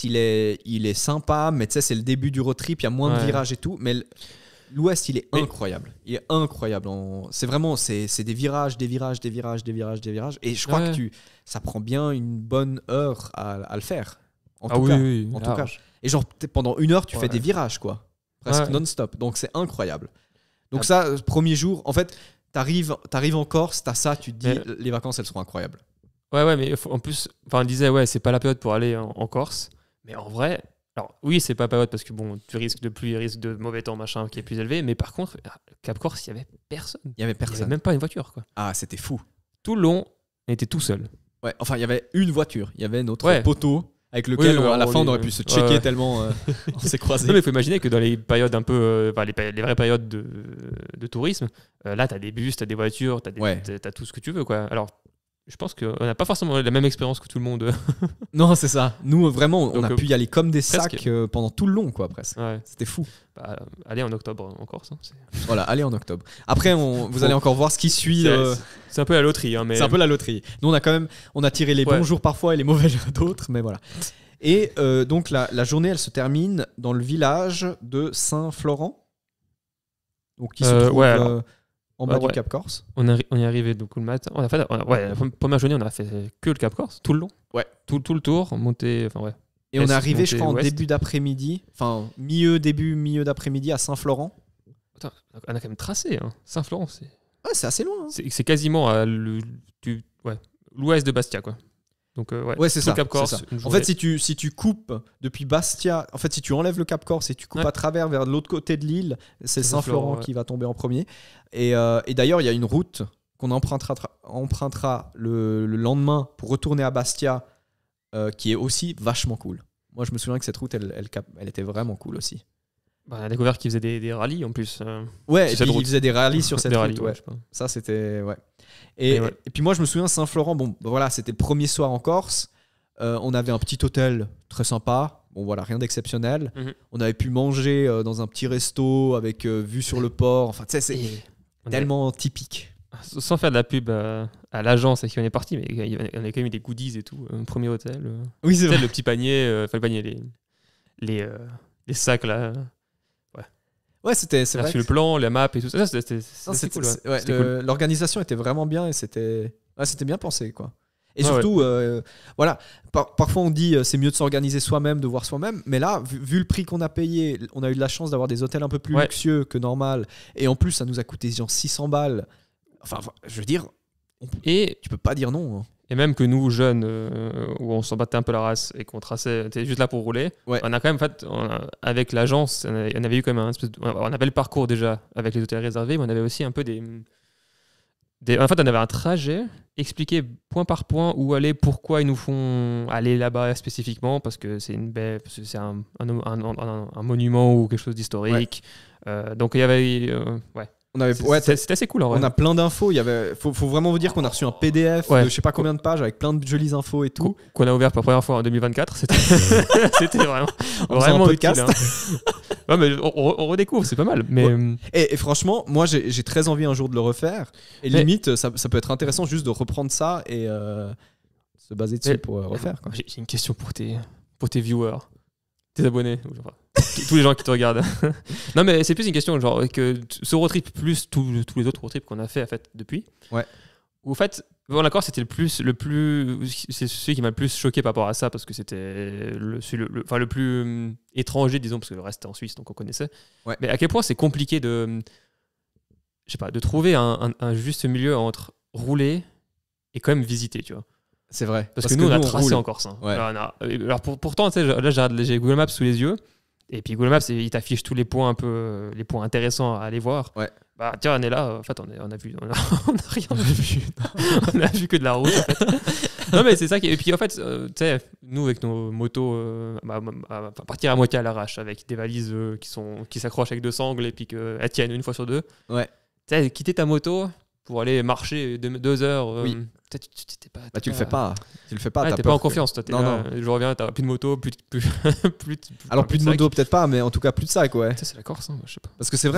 il est sympa, mais tu sais, c'est le début du road trip, il y a moins de virages et tout, mais... L'ouest, il est incroyable. Il est incroyable. C'est vraiment, c'est des virages. Et je crois que ça prend bien une bonne heure à le faire. En tout cas. Et genre, pendant 1 heure, tu fais des virages, quoi. Presque non-stop. Donc, c'est incroyable. Donc, ça, premier jour, en fait, t'arrives en Corse, t'as ça, tu te dis, les vacances, elles seront incroyables. Ouais, mais en plus, on disait, c'est pas la période pour aller en Corse. Mais en vrai... Alors oui, c'est pas période parce que tu risques de pluie, risque de mauvais temps, machin, qui est plus élevé. Mais par contre, Cap Corse, il y avait personne. Il y avait même pas une voiture, quoi. Ah, c'était fou. Tout le long, on était tout seul. Ouais, enfin, il y avait une voiture. Il y à poteau avec lequel à la fin on aurait pu se checker tellement on s'est croisés. Non, mais il faut imaginer que dans les périodes un peu, les vraies périodes de tourisme, là, t'as des bus, t'as des voitures, t'as tout ce que tu veux, quoi. Alors. Je pense qu'on n'a pas forcément la même expérience que tout le monde. Non, c'est ça. Nous, vraiment, on a pu y aller comme des sacs pendant tout le long, quoi, presque. Ouais. C'était fou. Allez en octobre en Corse. Voilà, allez en octobre. Après, vous allez encore voir ce qui suit. C'est un peu la loterie. Mais... C'est un peu la loterie. Nous, on a tiré les bons jours parfois et les mauvais d'autres, mais voilà. Et donc, la journée, elle se termine dans le village de Saint-Florent. Donc, qui se trouve... en bas du Cap Corse. On est arrivé donc le matin. La première journée, on a fait que le Cap Corse, tout le long. Ouais. Tout le tour, monté. Enfin, ouais. Et on est arrivé, je crois, en début d'après-midi. Enfin, milieu d'après-midi à Saint-Florent. Attends, on a quand même tracé. Hein. Saint-Florent, c'est. Ouais, c'est assez loin. Hein. C'est quasiment à l'ouest de Bastia, quoi. Donc, c'est ça. Cap Corse, ça. En fait, si tu coupes depuis Bastia, en fait, si tu enlèves le Cap Corse et tu coupes à travers vers l'autre côté de l'île, c'est Saint-Florent qui va tomber en premier. Et d'ailleurs, il y a une route qu'on empruntera le lendemain pour retourner à Bastia, qui est aussi vachement cool. Moi, je me souviens que cette route, elle était vraiment cool aussi. On a découvert qu'ils faisaient des rallyes en plus. Ouais, et puis ils faisaient des rallyes sur cette route. Ouais. Ça, c'était. Ouais. Et puis moi, je me souviens, Saint-Florent, voilà, c'était le premier soir en Corse. On avait un petit hôtel très sympa. Bon, voilà, rien d'exceptionnel. Mm-hmm. On avait pu manger dans un petit resto avec vue sur le port. Enfin, tu sais, c'est tellement typique. Sans faire de la pub à l'agence à qui on est parti, mais on avait quand même eu des goodies et tout. Un premier hôtel. Oui, c'est vrai. Le petit panier, le panier, les sacs là. Ouais, c'est vrai. Le plan, la map et tout ça, c'était cool. Ouais. Cool. L'organisation était vraiment bien et c'était bien pensé, quoi. Et surtout, voilà, parfois on dit c'est mieux de s'organiser soi-même, de voir soi-même, mais là, vu le prix qu'on a payé, on a eu de la chance d'avoir des hôtels un peu plus luxueux que normal, et en plus ça nous a coûté genre 600 balles. Enfin, je veux dire, tu peux pas dire non. Hein. Et même que nous, jeunes, où on s'en battait un peu la race et qu'on traçait, on était juste là pour rouler, on a quand même fait, avec l'agence, on avait eu quand même on avait le parcours déjà avec les hôtels réservés, mais on avait aussi un peu en fait, on avait un trajet expliqué point par point où aller, pourquoi ils nous font aller là-bas spécifiquement, parce que c'est une baie, parce que c'est un monument ou quelque chose d'historique. Ouais. Donc il y avait... c'était assez cool en vrai. On a plein d'infos. Faut vraiment vous dire qu'on a reçu un PDF de je sais pas combien de pages avec plein de jolies infos et tout. Qu'on a ouvert pour la première fois en 2024. C'était vraiment podcast. Utile, hein. Ouais, mais on redécouvre, c'est pas mal. Mais... Et franchement, moi j'ai très envie un jour de le refaire. Et limite, ça peut être intéressant juste de reprendre ça et se baser dessus pour refaire. Quoi. J'ai une question pour tes viewers. Tes abonnés, tous les gens qui te regardent. Non, mais c'est plus une question genre que ce road trip plus tous les autres road trips qu'on a fait en fait depuis. Ouais. Où en fait, bon d'accord, c'était c'est celui qui m'a le plus choqué par rapport à ça parce que c'était le plus étranger, disons, parce que le reste était en Suisse, donc on connaissait. Ouais. Mais à quel point c'est compliqué de trouver un juste milieu entre rouler et quand même visiter, tu vois. C'est vrai. Parce que nous, on a tracé en Corse. Hein. Ouais. Alors pourtant, là, j'ai Google Maps sous les yeux. Et puis Google Maps, il t'affiche tous les points les points intéressants à aller voir. Ouais. Bah tiens, on est là. En fait, on a rien vu. On a vu que de la route. En fait. Non mais c'est ça. Et puis en fait, tu sais, nous avec nos motos, partir à moitié à l'arrache avec des valises qui s'accrochent avec 2 sangles et puis qu'elles tiennent une fois sur 2. Ouais. Tu sais, quitter ta moto pour aller marcher 2 heures. Oui. Tu le fais pas. T'es pas en confiance. Toi, non. Je reviens, t'as plus de moto, plus Alors plus de moto peut-être pas, mais en tout cas plus de sac, ouais. C'est la Corse, hein, je sais pas. Parce que c'est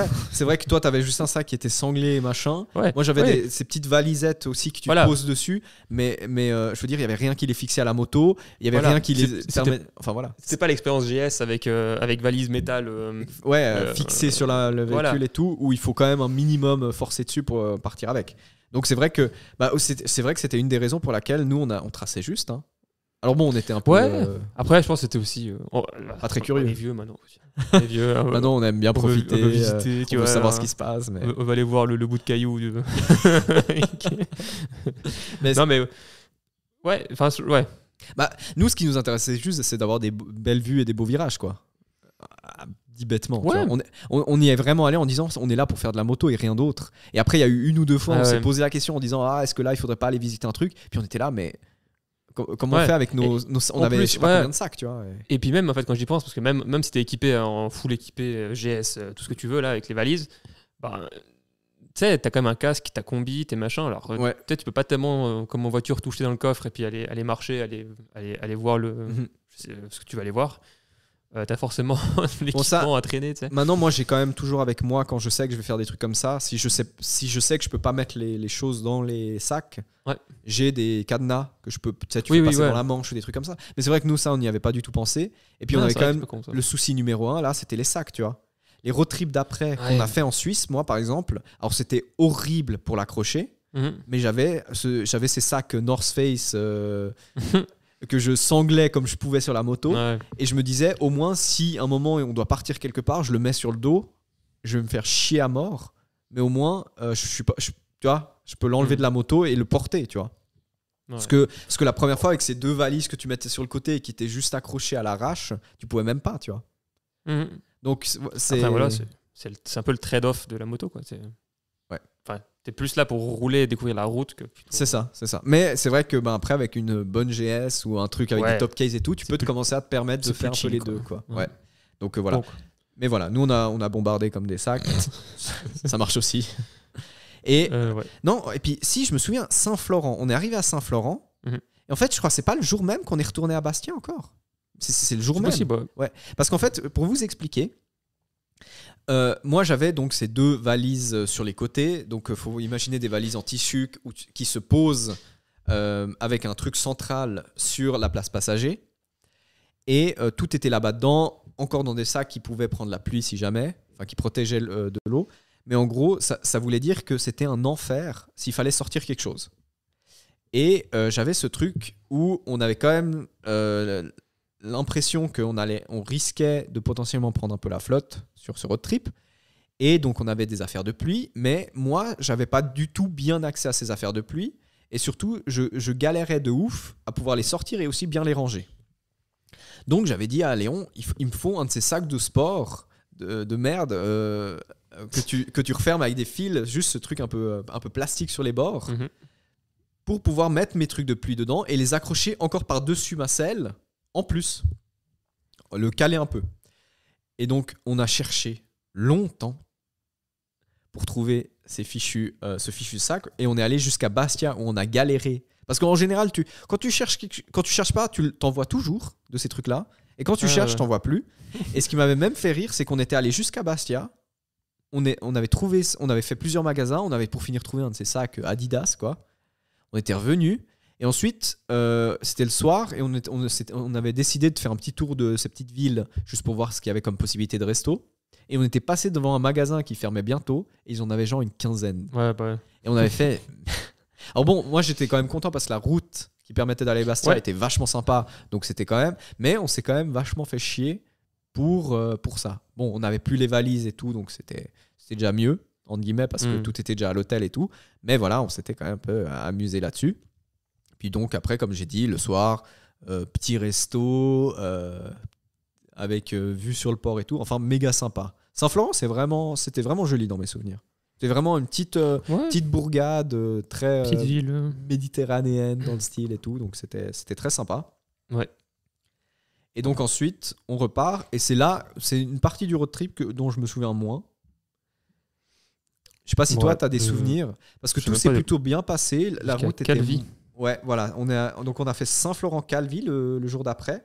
vrai que toi t'avais juste un sac qui était sanglé et machin. Ouais. Moi j'avais ces petites valisettes aussi que tu poses dessus, mais je veux dire il y avait rien qui les fixait à la moto, il y avait rien qui les permettait. Enfin voilà. C'était pas l'expérience GS avec valise métal. Fixée sur le véhicule et tout, où il faut quand même un minimum forcer dessus pour partir avec. Donc c'est vrai que c'était une des raisons pour laquelle nous on traçait juste. Hein. Alors bon, on était un peu. Après, je pense que c'était aussi pas très curieux. On est vieux maintenant. Les vieux. Maintenant, on aime bien profiter. On veut visiter, on veut savoir ce qui se passe. Mais... On va aller voir le bout de caillou. Non mais ouais. Nous, ce qui nous intéressait juste, c'est d'avoir des belles vues et des beaux virages, quoi. Dit bêtement. Ouais. On y est vraiment allé en disant on est là pour faire de la moto et rien d'autre. Et après, il y a eu 1 ou 2 fois on s'est posé la question en disant est-ce que là, il faudrait pas aller visiter un truc. Puis on était là, mais comment on fait avec nos on avait je sais pas combien de sacs, tu vois. Et puis même en fait quand j'y pense, parce que même si t'es équipé en full équipé GS, tout ce que tu veux là avec les valises, tu sais, t'as quand même un casque, ta combi, tes machins. Alors peut-être tu peux pas tellement comme en voiture toucher dans le coffre et puis aller marcher, aller voir ce que tu vas aller voir. T'as forcément l'équipement à traîner, tu sais. Maintenant, moi, j'ai quand même toujours avec moi quand je sais que je vais faire des trucs comme ça. Si je sais que je peux pas mettre les choses dans les sacs, j'ai des cadenas que je peux. Tu peux passer dans la manche ou des trucs comme ça. Mais c'est vrai que nous, ça, on n'y avait pas du tout pensé. Et puis on avait quand même le souci numéro 1 là, c'était les sacs, tu vois. les road trips d'après qu'on a fait en Suisse, moi par exemple, alors c'était horrible pour l'accrocher, mais j'avais ces sacs North Face que je sanglais comme je pouvais sur la moto, et je me disais au moins si un moment on doit partir quelque part, je le mets sur le dos, je vais me faire chier à mort, mais au moins tu vois, je peux l'enlever de la moto et le porter, tu vois. Parce que la première fois avec ces 2 valises que tu mettais sur le côté et qui étaient juste accrochées à l'arrache, tu pouvais même pas, tu vois. Donc c'est un peu le trade-off de la moto, quoi. Enfin, t'es plus là pour rouler et découvrir la route que plutôt... C'est ça. Mais c'est vrai que après avec une bonne GS ou un truc avec des top case et tout, tu peux commencer à te permettre de faire un peu les deux, quoi. Donc voilà. Donc. Mais voilà, nous on a bombardé comme des sacs. Ça marche aussi. Et non, et puis si je me souviens, Saint-Florent, on est arrivé à Saint-Florent, et en fait je crois que c'est pas le jour même qu'on est retourné à Bastia encore. C'est le jour même. Possible, parce qu'en fait, pour vous expliquer, moi j'avais donc ces 2 valises sur les côtés, donc faut imaginer des valises en tissu qui se posent avec un truc central sur la place passager, et tout était là-bas dedans, encore dans des sacs qui pouvaient prendre la pluie si jamais, enfin qui protégeaient de l'eau. Mais en gros, ça voulait dire que c'était un enfer s'il fallait sortir quelque chose. Et j'avais ce truc où on avait quand même l'impression qu'on risquait de potentiellement prendre un peu la flotte sur ce road trip. Et donc, on avait des affaires de pluie. Mais moi, j'avais pas du tout bien accès à ces affaires de pluie. Et surtout, je galérais de ouf à pouvoir les sortir et aussi bien les ranger. Donc, j'avais dit à Léon, il me faut un de ces sacs de sport de merde... que tu refermes avec des fils, juste ce truc un peu plastique sur les bords, pour pouvoir mettre mes trucs de pluie dedans et les accrocher encore par-dessus ma selle, en plus. Le caler un peu. Et donc, on a cherché longtemps pour trouver ce fichu sac, et on est allé jusqu'à Bastia, où on a galéré. Parce qu'en général, quand tu cherches pas, tu t'en vois toujours de ces trucs-là, et quand tu cherches, t'en vois plus. Et ce qui m'avait même fait rire, c'est qu'on était allé jusqu'à Bastia. On avait fait plusieurs magasins, on avait pour finir trouvé un de ces sacs Adidas, quoi. On était revenus, et ensuite c'était le soir, et on avait décidé de faire un petit tour de ces petites villes juste pour voir ce qu'il y avait comme possibilité de resto, et on était passé devant un magasin qui fermait bientôt, et ils en avaient genre une quinzaine. Et on avait fait... Alors bon, moi j'étais quand même content parce que la route qui permettait d'aller à Bastia était vachement sympa, donc c'était quand même... Mais on s'est quand même vachement fait chier pour ça. Bon, on n'avait plus les valises et tout, donc c'était déjà mieux, entre guillemets, parce que tout était déjà à l'hôtel et tout. Mais voilà, on s'était quand même un peu amusé là-dessus. Puis donc après, comme j'ai dit, le soir, petit resto, avec vue sur le port et tout. Enfin, méga sympa. Saint-Florent, c'était vraiment joli dans mes souvenirs. C'était vraiment une petite bourgade très petite ville méditerranéenne dans le style et tout. Donc c'était très sympa. Ouais. Et donc ensuite, on repart. Et c'est une partie du road trip dont je me souviens moins. Je sais pas si toi, tu as des souvenirs. Parce que tout s'est plutôt bien passé. La route était... Calvi. Ouais, voilà. On a fait Saint-Florent-Calvi le jour d'après.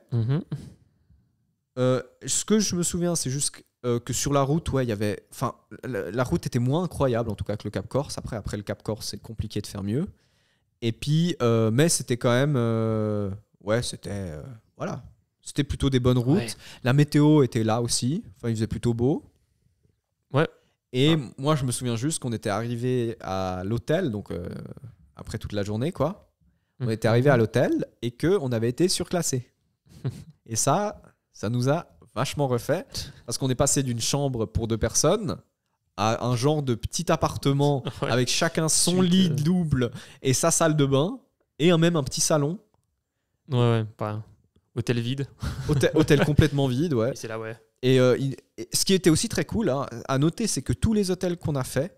Ce que je me souviens, c'est juste que sur la route, il y avait... Enfin, la route était moins incroyable, en tout cas, que le Cap Corse. Après le Cap Corse, c'est compliqué de faire mieux. Et puis, mais c'était quand même... c'était... voilà. C'était plutôt des bonnes routes. Ouais. La météo était là aussi. Enfin, il faisait plutôt beau. Ouais. Et moi, je me souviens juste qu'on était arrivé à l'hôtel, donc après toute la journée, quoi. On était arrivé à l'hôtel et qu'on avait été surclassé. Et ça nous a vachement refait parce qu'on est passé d'une chambre pour 2 personnes à un genre de petit appartement avec chacun son lit double et sa salle de bain et même un petit salon. Ouais, pas hôtel vide. Hôtel complètement vide, ouais. Et c'est là, ouais. Et ce qui était aussi très cool à noter, c'est que tous les hôtels qu'on a fait,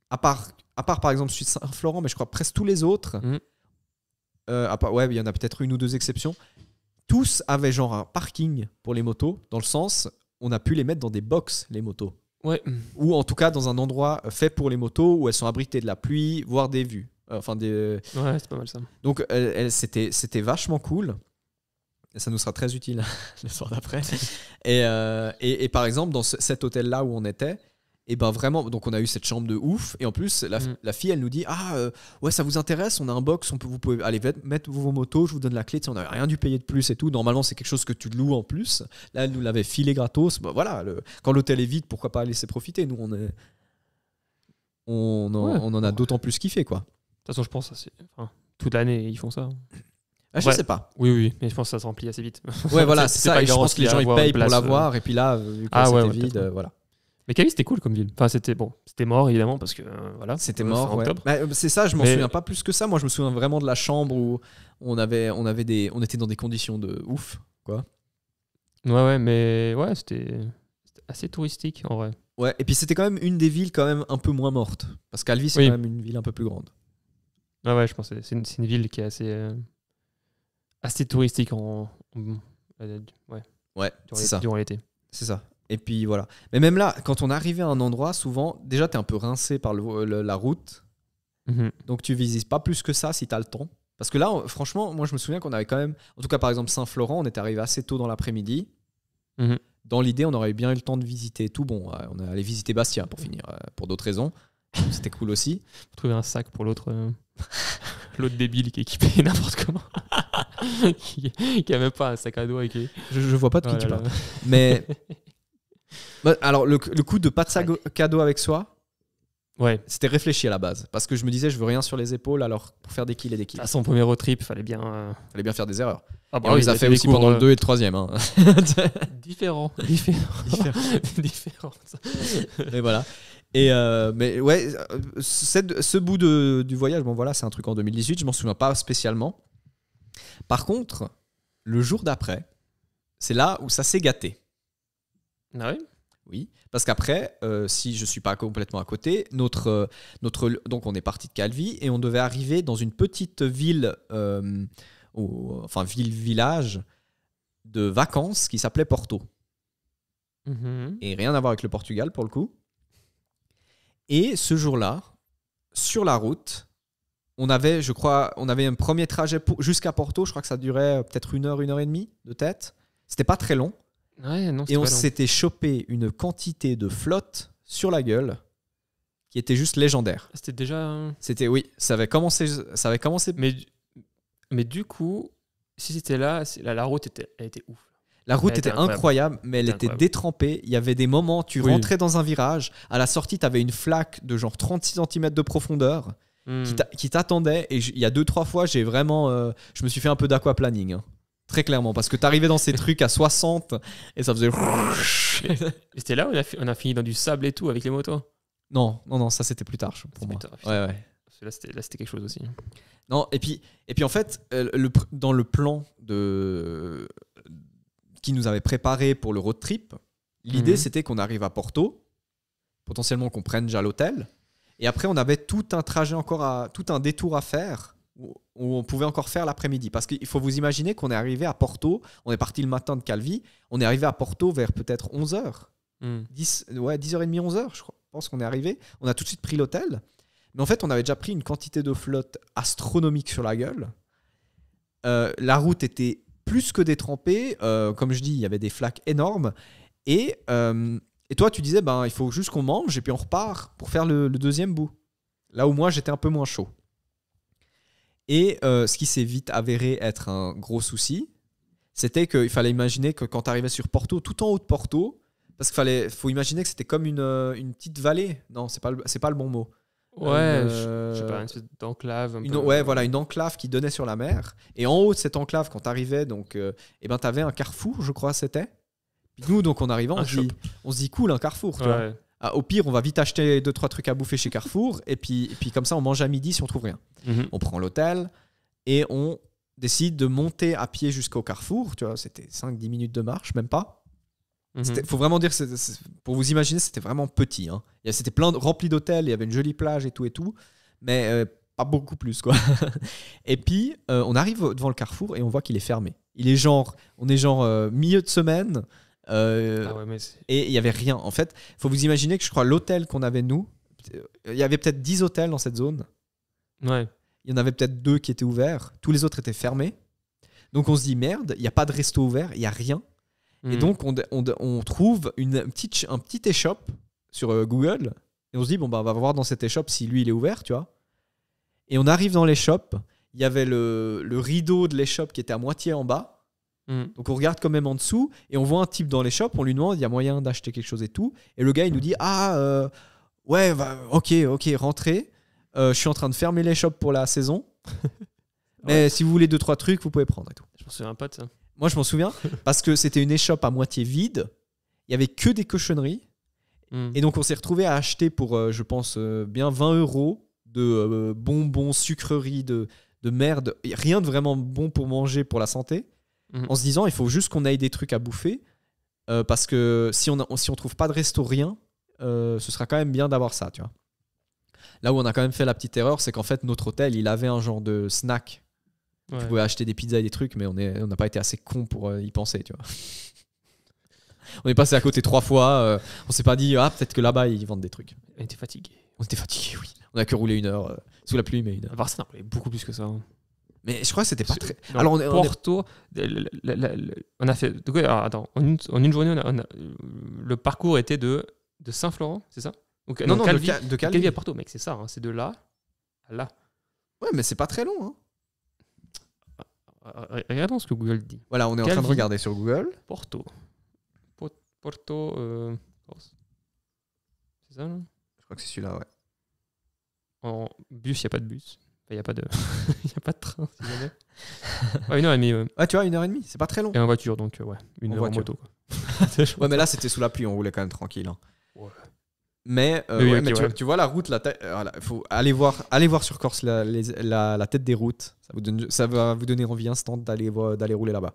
à part par exemple celui de Saint-Florent, mais je crois presque tous les autres, il y en a peut-être 1 ou 2 exceptions, tous avaient genre un parking pour les motos, dans le sens, on a pu les mettre dans des box, les motos. Ouais. Ou en tout cas dans un endroit fait pour les motos où elles sont abritées de la pluie, voire des vues. Ouais, c'est pas mal ça. Donc c'était vachement cool. Et ça nous sera très utile le soir d'après. Et par exemple, dans cet hôtel-là où on était, Et ben vraiment, donc on a eu cette chambre de ouf. Et en plus, la fille, elle nous dit ouais, ça vous intéresse, on a un box, vous pouvez aller mettre vos motos, je vous donne la clé. On n'avait rien dû payer de plus et tout. Normalement, c'est quelque chose que tu loues en plus. Là, elle nous l'avait filé gratos. Bah, voilà, quand l'hôtel est vide, pourquoi pas laisser profiter. Nous, on en a d'autant plus kiffé, quoi. De toute façon, je pense que toute l'année, ils font ça. Je sais pas. Oui, mais je pense que ça se remplit assez vite. Ouais, voilà, c'est ça. Et je pense que les gens, ils payent pour l'avoir. Et puis là, vu que c'était vide, voilà. Mais Calvi, c'était cool comme ville. Enfin, c'était mort évidemment parce que voilà. C'était mort. Ouais. Bah, c'est ça, je m'en souviens pas plus que ça. Moi, je me souviens vraiment de la chambre où on était dans des conditions de ouf, quoi. Ouais, mais ouais, c'était assez touristique en vrai. Ouais, et puis c'était quand même une des villes quand même un peu moins morte, parce qu'Alvi c'est quand même une ville un peu plus grande. Ouais, je pense que c'est une ville qui est assez touristique ouais, durant l'été. C'est ça. Et puis voilà. Mais même là, quand on arrivait à un endroit, souvent, déjà, t'es un peu rincé par la route. Donc tu visites pas plus que ça si t'as le temps. Parce que là, franchement, moi je me souviens qu'on avait quand même... En tout cas, par exemple, Saint-Florent, on est arrivé assez tôt dans l'après-midi. Dans l'idée, on aurait bien eu le temps de visiter tout. Bon, on est allé visiter Bastia pour finir, pour d'autres raisons. C'était cool aussi. Faut trouver un sac pour l'autre débile qui est équipé n'importe comment. qui a même pas un sac à dos avec les... Je vois pas de qui tu parles. Mais... alors, le coup de pas de sac à dos avec soi, c'était réfléchi à la base. Parce que je me disais, je veux rien sur les épaules, alors pour faire des kills et des kills. À son premier road trip, fallait bien faire des erreurs. Ah bah et on les a fait aussi pendant le 2 et le 3e. Hein. Différent. Mais voilà. Et mais ouais, ce bout du voyage, bon voilà, c'est un truc en 2018, je m'en souviens pas spécialement. Par contre, le jour d'après, c'est là où ça s'est gâté. Ah oui ? Oui, parce qu'après, si je suis pas complètement à côté, donc on est parti de Calvi et on devait arriver dans une petite ville, village de vacances qui s'appelait Porto. Et rien à voir avec le Portugal pour le coup. Et ce jour-là, sur la route, on avait un premier trajet jusqu'à Porto. Je crois que ça durait peut-être 1 heure, 1 heure et demie de tête. C'était pas très long. Ouais, non, et on s'était chopé une quantité de flotte sur la gueule qui était juste légendaire. C'était déjà... Oui, ça avait commencé... Mais du coup, si c'était là, la route elle était ouf. La route était incroyable, mais elle était détrempée. Il y avait des moments, tu rentrais dans un virage, à la sortie, tu avais une flaque de genre 36 cm de profondeur qui t'attendait. Et il y a 2-3 fois, j'ai vraiment... je me suis fait un peu d'aquaplaning. Hein. Très clairement, parce que t'arrivais dans ces trucs à 60 et ça faisait... Et c'était là où on a fini dans du sable et tout avec les motos ? Non, ça c'était plus tard pour moi. Plus tard, ouais. Là c'était quelque chose aussi. Non, et puis en fait, dans le plan qui nous avait préparé pour le road trip, l'idée c'était qu'on arrive à Porto, potentiellement qu'on prenne déjà l'hôtel, et après on avait tout un trajet tout un détour à faire où on pouvait encore faire l'après-midi. Parce qu'il faut vous imaginer qu'on est arrivé à Porto, on est parti le matin de Calvi, on est arrivé à Porto vers peut-être 11h. 10h30, 11h, je pense qu'on est arrivé. On a tout de suite pris l'hôtel. Mais en fait, on avait déjà pris une quantité de flotte astronomique sur la gueule. La route était plus que détrempée. Comme je dis, il y avait des flaques énormes. Et toi, tu disais, il faut juste qu'on mange et puis on repart pour faire le deuxième bout. Là où moi, j'étais un peu moins chaud. Et ce qui s'est vite avéré être un gros souci, c'était qu'il fallait imaginer que quand tu arrivais sur Porto, tout en haut de Porto, parce faut imaginer que c'était comme une petite vallée. Non, c'est pas le bon mot. Ouais, je sais pas, une espèce d'enclave. Une enclave qui donnait sur la mer. Et en haut de cette enclave, quand tu arrivais, t'avais un carrefour, je crois, c'était. Puis nous, donc, en arrivant, on se dit cool, un carrefour. Tu vois. Au pire, on va vite acheter 2-3 trucs à bouffer chez Carrefour. et puis comme ça, on mange à midi si on trouve rien. On prend l'hôtel et on décide de monter à pied jusqu'au Carrefour. Tu vois, c'était 5-10 minutes de marche, même pas. Faut vraiment dire, pour vous imaginer, c'était vraiment petit. Hein. C'était rempli d'hôtels, il y avait une jolie plage et tout, mais pas beaucoup plus, quoi. Et puis, on arrive devant le Carrefour et on voit qu'il est fermé. On est genre milieu de semaine. Et il n'y avait rien. En fait, il faut vous imaginer que je crois l'hôtel qu'on avait nous, il y avait peut-être 10 hôtels dans cette zone. Ouais. Il y en avait peut-être 2 qui étaient ouverts. Tous les autres étaient fermés. Donc on se dit merde, il n'y a pas de resto ouvert, il n'y a rien. Et donc on trouve un petit échoppe sur Google et on se dit, bon, bah, on va voir dans cette échoppe si lui, il est ouvert, tu vois. Et on arrive dans l'échoppe, il y avait le rideau de l'échoppe qui était à moitié en bas. Donc on regarde quand même en dessous et on voit un type dans l'échoppe, on lui demande, il y a moyen d'acheter quelque chose et tout. Et le gars, il nous dit, ouais, ok, rentrez. Je suis en train de fermer l'échoppe pour la saison. Mais si vous voulez 2-3 trucs, vous pouvez prendre et tout. Je m'en souviens pas de ça. Moi, je m'en souviens parce que c'était une échoppe à moitié vide. Il y avait que des cochonneries. Et donc, on s'est retrouvé à acheter pour, je pense, bien 20 € de bonbons, sucreries, de merde. Rien de vraiment bon pour manger, pour la santé. En se disant, il faut juste qu'on aille des trucs à bouffer. Parce que si on trouve pas de resto, rien, ce sera quand même bien d'avoir ça, tu vois. Là où on a quand même fait la petite erreur, c'est qu'en fait, notre hôtel, il avait un genre de snack. Ouais. Tu pouvais acheter des pizzas et des trucs, mais on n'a pas été assez cons pour y penser, tu vois. On est passé à côté 3 fois. On s'est pas dit, peut-être que là-bas, ils vendent des trucs. On était fatigués. On était fatigués, oui. On a que roulé 1 heure sous la pluie, mais 1 heure. À part ça, on avait beaucoup plus que ça. Mais je crois que c'était pas très... Non, alors, Porto, on a fait... Attends, en une journée, le parcours était de Saint-Florent, c'est ça? Donc, non, de Calvi à Porto, mec, c'est ça. Hein, c'est de là à là. Ouais, mais c'est pas très long. Hein. Regardons ce que Google dit. Voilà, on est en train de regarder sur Google. Porto. Porto. C'est ça, là? Je crois que c'est celui-là, ouais. En bus, il n'y a pas de bus. Il n'y a pas de train, si jamais. Ouais, 1h30. Ouais. Ouais, tu vois, 1h30, c'est pas très long. Et en voiture, donc, ouais. 1 heure en moto, quoi. Ouais, mais là, c'était sous la pluie, on roulait quand même tranquille. Hein. Ouais. Mais, tu vois la route, il faut aller voir sur Corse la tête des routes. Ça va vous donner envie instant d'aller rouler là-bas.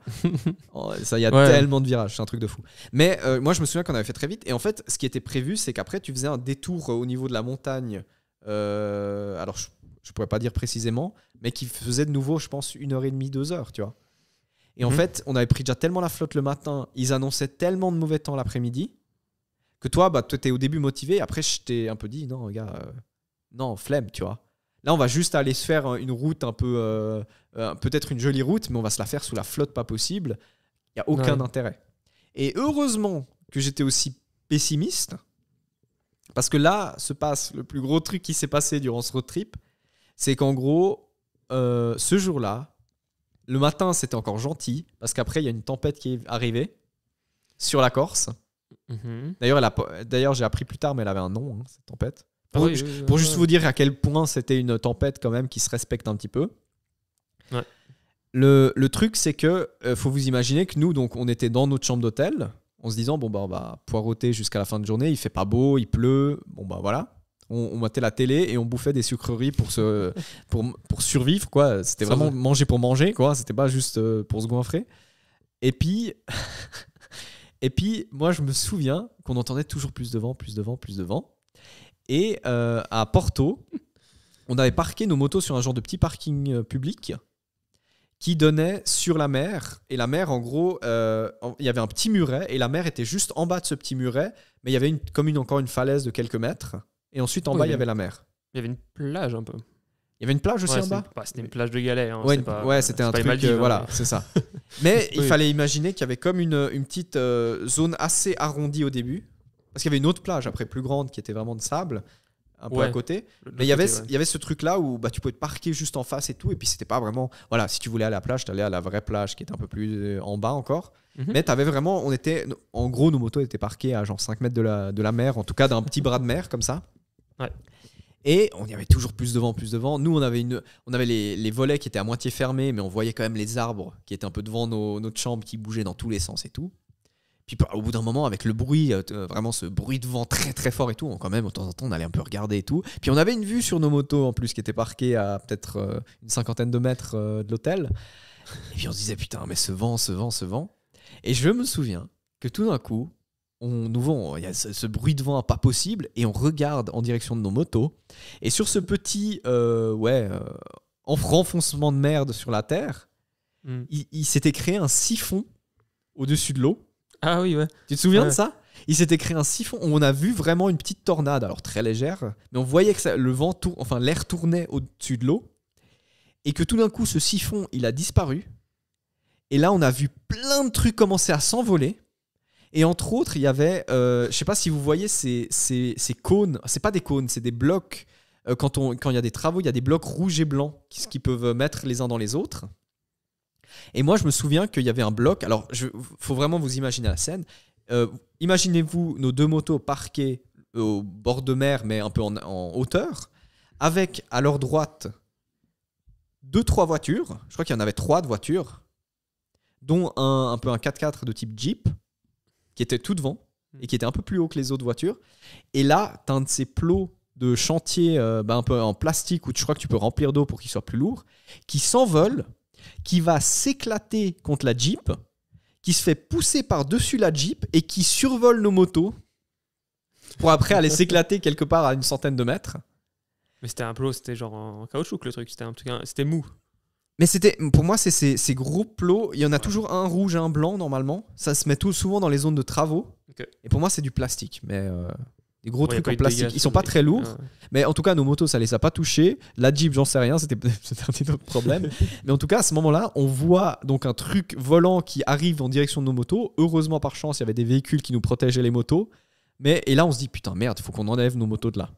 Il y a tellement de virages, c'est un truc de fou. Mais moi, je me souviens qu'on avait fait très vite. Et en fait, ce qui était prévu, c'est qu'après, tu faisais un détour au niveau de la montagne. Alors, je pourrais pas dire précisément, mais qui faisait de nouveau, je pense, 1h30, 2 heures, tu vois. Et en fait, on avait pris déjà tellement la flotte le matin, ils annonçaient tellement de mauvais temps l'après-midi, que toi, t'es au début motivé. Après, je t'ai un peu dit, non, gars, non, flemme, tu vois. Là, on va juste aller se faire une route un peu, peut-être une jolie route, mais on va se la faire sous la flotte pas possible. Il n'y a aucun intérêt. Et heureusement que j'étais aussi pessimiste, parce que là se passe le plus gros truc qui s'est passé durant ce road trip, c'est qu'en gros, ce jour-là, le matin, c'était encore gentil, parce qu'après, il y a une tempête qui est arrivée sur la Corse. D'ailleurs, j'ai appris plus tard, mais elle avait un nom, cette tempête. Pour juste vous dire à quel point c'était une tempête quand même qui se respecte un petit peu. Ouais. Le truc, c'est que faut vous imaginer que nous, donc, on était dans notre chambre d'hôtel, en se disant, bon, bah, on va poireauter jusqu'à la fin de journée, il fait pas beau, il pleut, bon, bah voilà. On mettait la télé et on bouffait des sucreries pour survivre, quoi. C'était vraiment manger pour manger, quoi. C'était pas juste pour se goinfrer. Et puis, moi, je me souviens qu'on entendait toujours plus de vent. Et à Porto, on avait parqué nos motos sur un genre de petit parking public qui donnait sur la mer. Et la mer, en gros, il y avait un petit muret et la mer était juste en bas de ce petit muret, mais il y avait encore une falaise de quelques mètres. Et ensuite, en bas, il y avait la mer. Il y avait une plage un peu. Il y avait une plage aussi en bas. C'était une plage de galets. Hein, c'était un truc. Maldives, voilà, c'est ça. Mais il fallait imaginer qu'il y avait comme une petite zone assez arrondie au début. Parce qu'il y avait une autre plage après plus grande qui était vraiment de sable, un peu à côté. Mais il y avait ce truc-là où tu pouvais te parquer juste en face et tout. Et puis c'était pas vraiment. Voilà, si tu voulais aller à la plage, tu allais à la vraie plage qui était un peu plus en bas encore. Mais tu avais vraiment. En gros, nos motos étaient parquées à genre 5 mètres de la mer, en tout cas d'un petit bras de mer comme ça. Ouais. Et on y avait toujours plus de vent. Nous, on avait les volets qui étaient à moitié fermés, mais on voyait quand même les arbres qui étaient un peu devant notre chambre qui bougeaient dans tous les sens et tout. Puis au bout d'un moment, avec le bruit, vraiment ce bruit de vent très très fort et tout, quand même, de temps en temps, on allait un peu regarder et tout. Puis on avait une vue sur nos motos en plus qui étaient parquées à peut-être une 50aine de mètres de l'hôtel. Et puis on se disait, putain, mais ce vent. Et je me souviens que tout d'un coup, il y a ce bruit de vent pas possible et on regarde en direction de nos motos et sur ce petit renfoncement de merde sur la terre, il s'était créé un siphon au-dessus de l'eau. Ah oui, ouais. Tu te souviens de ça? Il s'était créé un siphon. On a vu vraiment une petite tornade, alors très légère, mais on voyait que l'air tournait au-dessus de l'eau et que tout d'un coup ce siphon il a disparu et là on a vu plein de trucs commencer à s'envoler. Et entre autres, il y avait, je sais pas si vous voyez ces cônes, c'est pas des cônes, c'est des blocs. Quand il y a des travaux, il y a des blocs rouges et blancs qui peuvent mettre les uns dans les autres. Et moi, je me souviens qu'il y avait un bloc. Alors, faut vraiment vous imaginer la scène. Imaginez-vous nos 2 motos parquées au bord de mer, mais un peu en hauteur, avec à leur droite 2-3 voitures. Je crois qu'il y en avait 3 de voitures, dont un peu un 4x4 de type Jeep, qui était tout devant et qui était un peu plus haut que les autres voitures. Et là, tu as un de ces plots de chantier un peu en plastique où je crois que tu peux remplir d'eau pour qu'il soit plus lourd, qui s'envole, qui va s'éclater contre la Jeep, qui se fait pousser par-dessus la Jeep et qui survole nos motos pour après aller s'éclater quelque part à une centaine de mètres. Mais c'était un plot, c'était genre en caoutchouc le truc, c'était mou. Mais pour moi, c'est ces gros plots. Il y en a toujours un rouge et un blanc normalement. Ça se met tout souvent dans les zones de travaux. Okay. Et pour moi, c'est du plastique. Mais des gros trucs en plastique. Ils sont pas très lourds. Mais en tout cas, nos motos, ça les a pas touchés. La Jeep, j'en sais rien. C'était un autre problème. Mais en tout cas, à ce moment-là, on voit donc un truc volant qui arrive en direction de nos motos. Heureusement, par chance, il y avait des véhicules qui nous protégeaient les motos. Et là, on se dit, putain, merde, il faut qu'on enlève nos motos de là.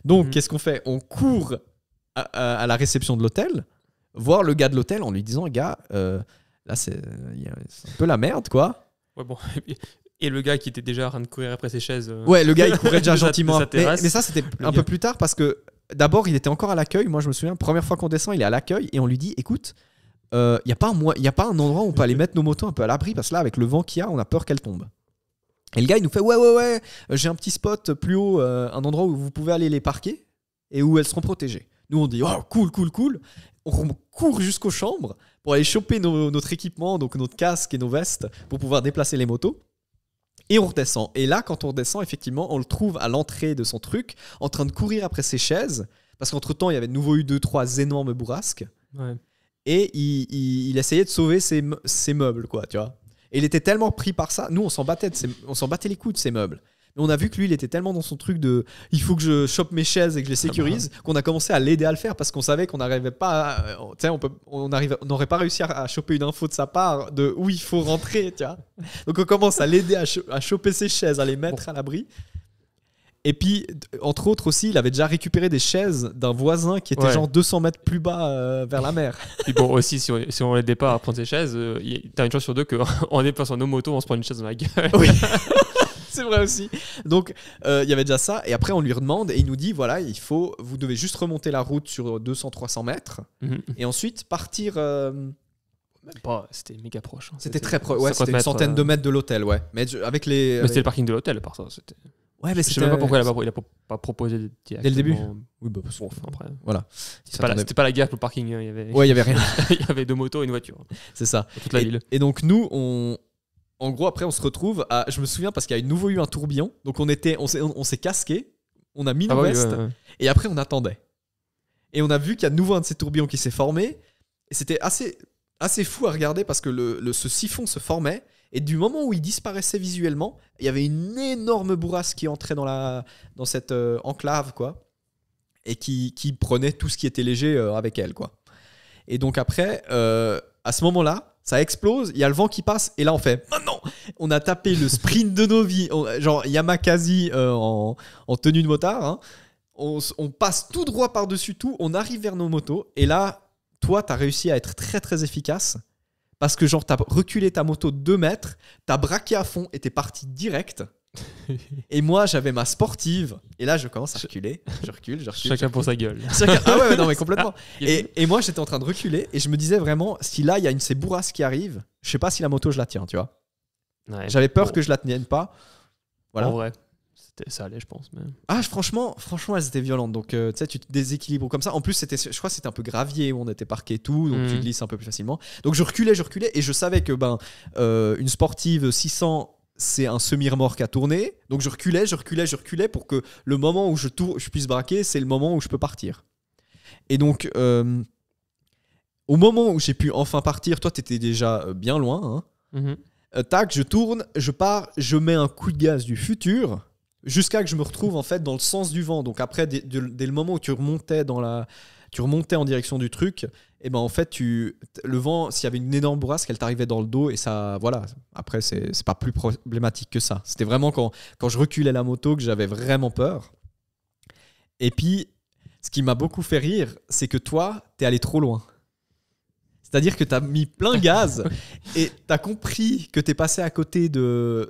Donc, qu'est-ce qu'on fait ? On court à la réception de l'hôtel, voir le gars de l'hôtel en lui disant, gars, là, c'est un peu la merde, quoi. Ouais, bon. Et le gars qui était déjà en train de courir après ses chaises. Ouais, le gars, il courait déjà gentiment. Mais ça, c'était un peu plus tard parce que d'abord, il était encore à l'accueil. Moi, je me souviens, première fois qu'on descend, il est à l'accueil et on lui dit, écoute, il n'y a pas un endroit où on peut aller mettre nos motos un peu à l'abri parce que là, avec le vent qu'il y a, on a peur qu'elles tombent. Et le gars, il nous fait ouais, j'ai un petit spot plus haut, un endroit où vous pouvez aller les parquer et où elles seront protégées. Nous, on dit oh, cool. On court jusqu'aux chambres pour aller choper notre équipement, donc notre casque et nos vestes pour pouvoir déplacer les motos. Et on redescend. Et là, quand on redescend, effectivement, on le trouve à l'entrée de son truc, en train de courir après ses chaises, parce qu'entre-temps, il y avait de nouveau eu 2-3 énormes bourrasques. Ouais. Et il essayait de sauver ses meubles, quoi, tu vois. Et il était tellement pris par ça. Nous, on s'en battait les couilles de ces meubles. Mais on a vu que lui, il était tellement dans son truc de il faut que je chope mes chaises et que je les sécurise qu'on a commencé à l'aider à le faire parce qu'on savait qu'on n'arrivait pas on n'aurait pas réussi à choper une info de sa part de où il faut rentrer, tu vois. Donc on commence à l'aider à choper ses chaises, à les mettre à l'abri. Et puis, entre autres aussi, il avait déjà récupéré des chaises d'un voisin qui était genre 200 mètres plus bas vers la mer. Et bon, aussi, si on l'aidait pas à prendre ses chaises, t'as une chance sur 2 qu'en déplaçant nos motos, on se prend une chaise dans la gueule. Oui, c'est vrai aussi. Donc, il y avait déjà ça. Et après, on lui demande et il nous dit, voilà, vous devez juste remonter la route sur 200-300 mètres. Et ensuite, partir... Même pas, c'était méga proche. Hein. C'était très proche. Ouais, c'était une centaine de mètres de l'hôtel, ouais. Mais avec les... c'était le parking de l'hôtel, par ça, c'était... Ouais, mais je sais même pas pourquoi il a pas proposé dès le début. Oui, bah parce que après. Voilà. C'était pas la guerre pour le parking. Il y avait rien. Il y avait 2 motos et une voiture. C'est ça. Toute la ville. Et donc nous, en gros, après, on se retrouve à. Je me souviens parce qu'il y a nouveau eu un tourbillon. Donc on s'est casqué, on a mis nos vestes et après on attendait. Et on a vu qu'il y a de nouveau un de ces tourbillons qui s'est formé. Et c'était assez fou à regarder parce que ce siphon se formait. Et du moment où il disparaissait visuellement, il y avait une énorme bourrasque qui entrait dans cette enclave, quoi, et qui prenait tout ce qui était léger avec elle, quoi. Et donc après, à ce moment-là, ça explose, il y a le vent qui passe, et là on fait maintenant. On a tapé le sprint de nos vies, genre Yamakasi en tenue de motard. Hein. On passe tout droit par-dessus tout, on arrive vers nos motos, et là, toi, t'as réussi à être très très efficace. Parce que genre t'as reculé ta moto 2 mètres, t'as braqué à fond et t'es parti direct. Et moi j'avais ma sportive et là je commence à reculer, je recule. Chacun pour sa gueule. Ah ouais non mais complètement. Et moi j'étais en train de reculer et je me disais vraiment si là il y a une de ces bourrasques qui arrive, je sais pas si la moto je la tiens, tu vois. Ouais, j'avais peur que je la tienne pas. Voilà. En vrai. Ça allait, je pense. Mais... Ah, franchement, elles étaient violentes. Donc, tu sais, tu te déséquilibres comme ça. En plus, je crois que c'était un peu gravier où on était parqué et tout. Donc, tu glisses un peu plus facilement. Donc, je reculais. Et je savais que une sportive 600, c'est un semi-remorque à tourner. Donc, je reculais pour que le moment où je puisse braquer, c'est le moment où je peux partir. Et donc, au moment où j'ai pu enfin partir, toi, tu étais déjà bien loin. Hein. Tac, je tourne, je pars, je mets un coup de gaz du futur. Jusqu'à que je me retrouve en fait dans le sens du vent. Donc après, dès le moment où tu remontais en direction du truc, et ben en fait, le vent, s'il y avait une énorme bourrasque, elle t'arrivait dans le dos et ça, voilà. Après, c'est pas plus problématique que ça. C'était vraiment quand je reculais la moto que j'avais vraiment peur. Et puis, ce qui m'a beaucoup fait rire, c'est que toi, t'es allé trop loin. C'est-à-dire que t'as mis plein gaz et t'as compris que t'es passé à côté de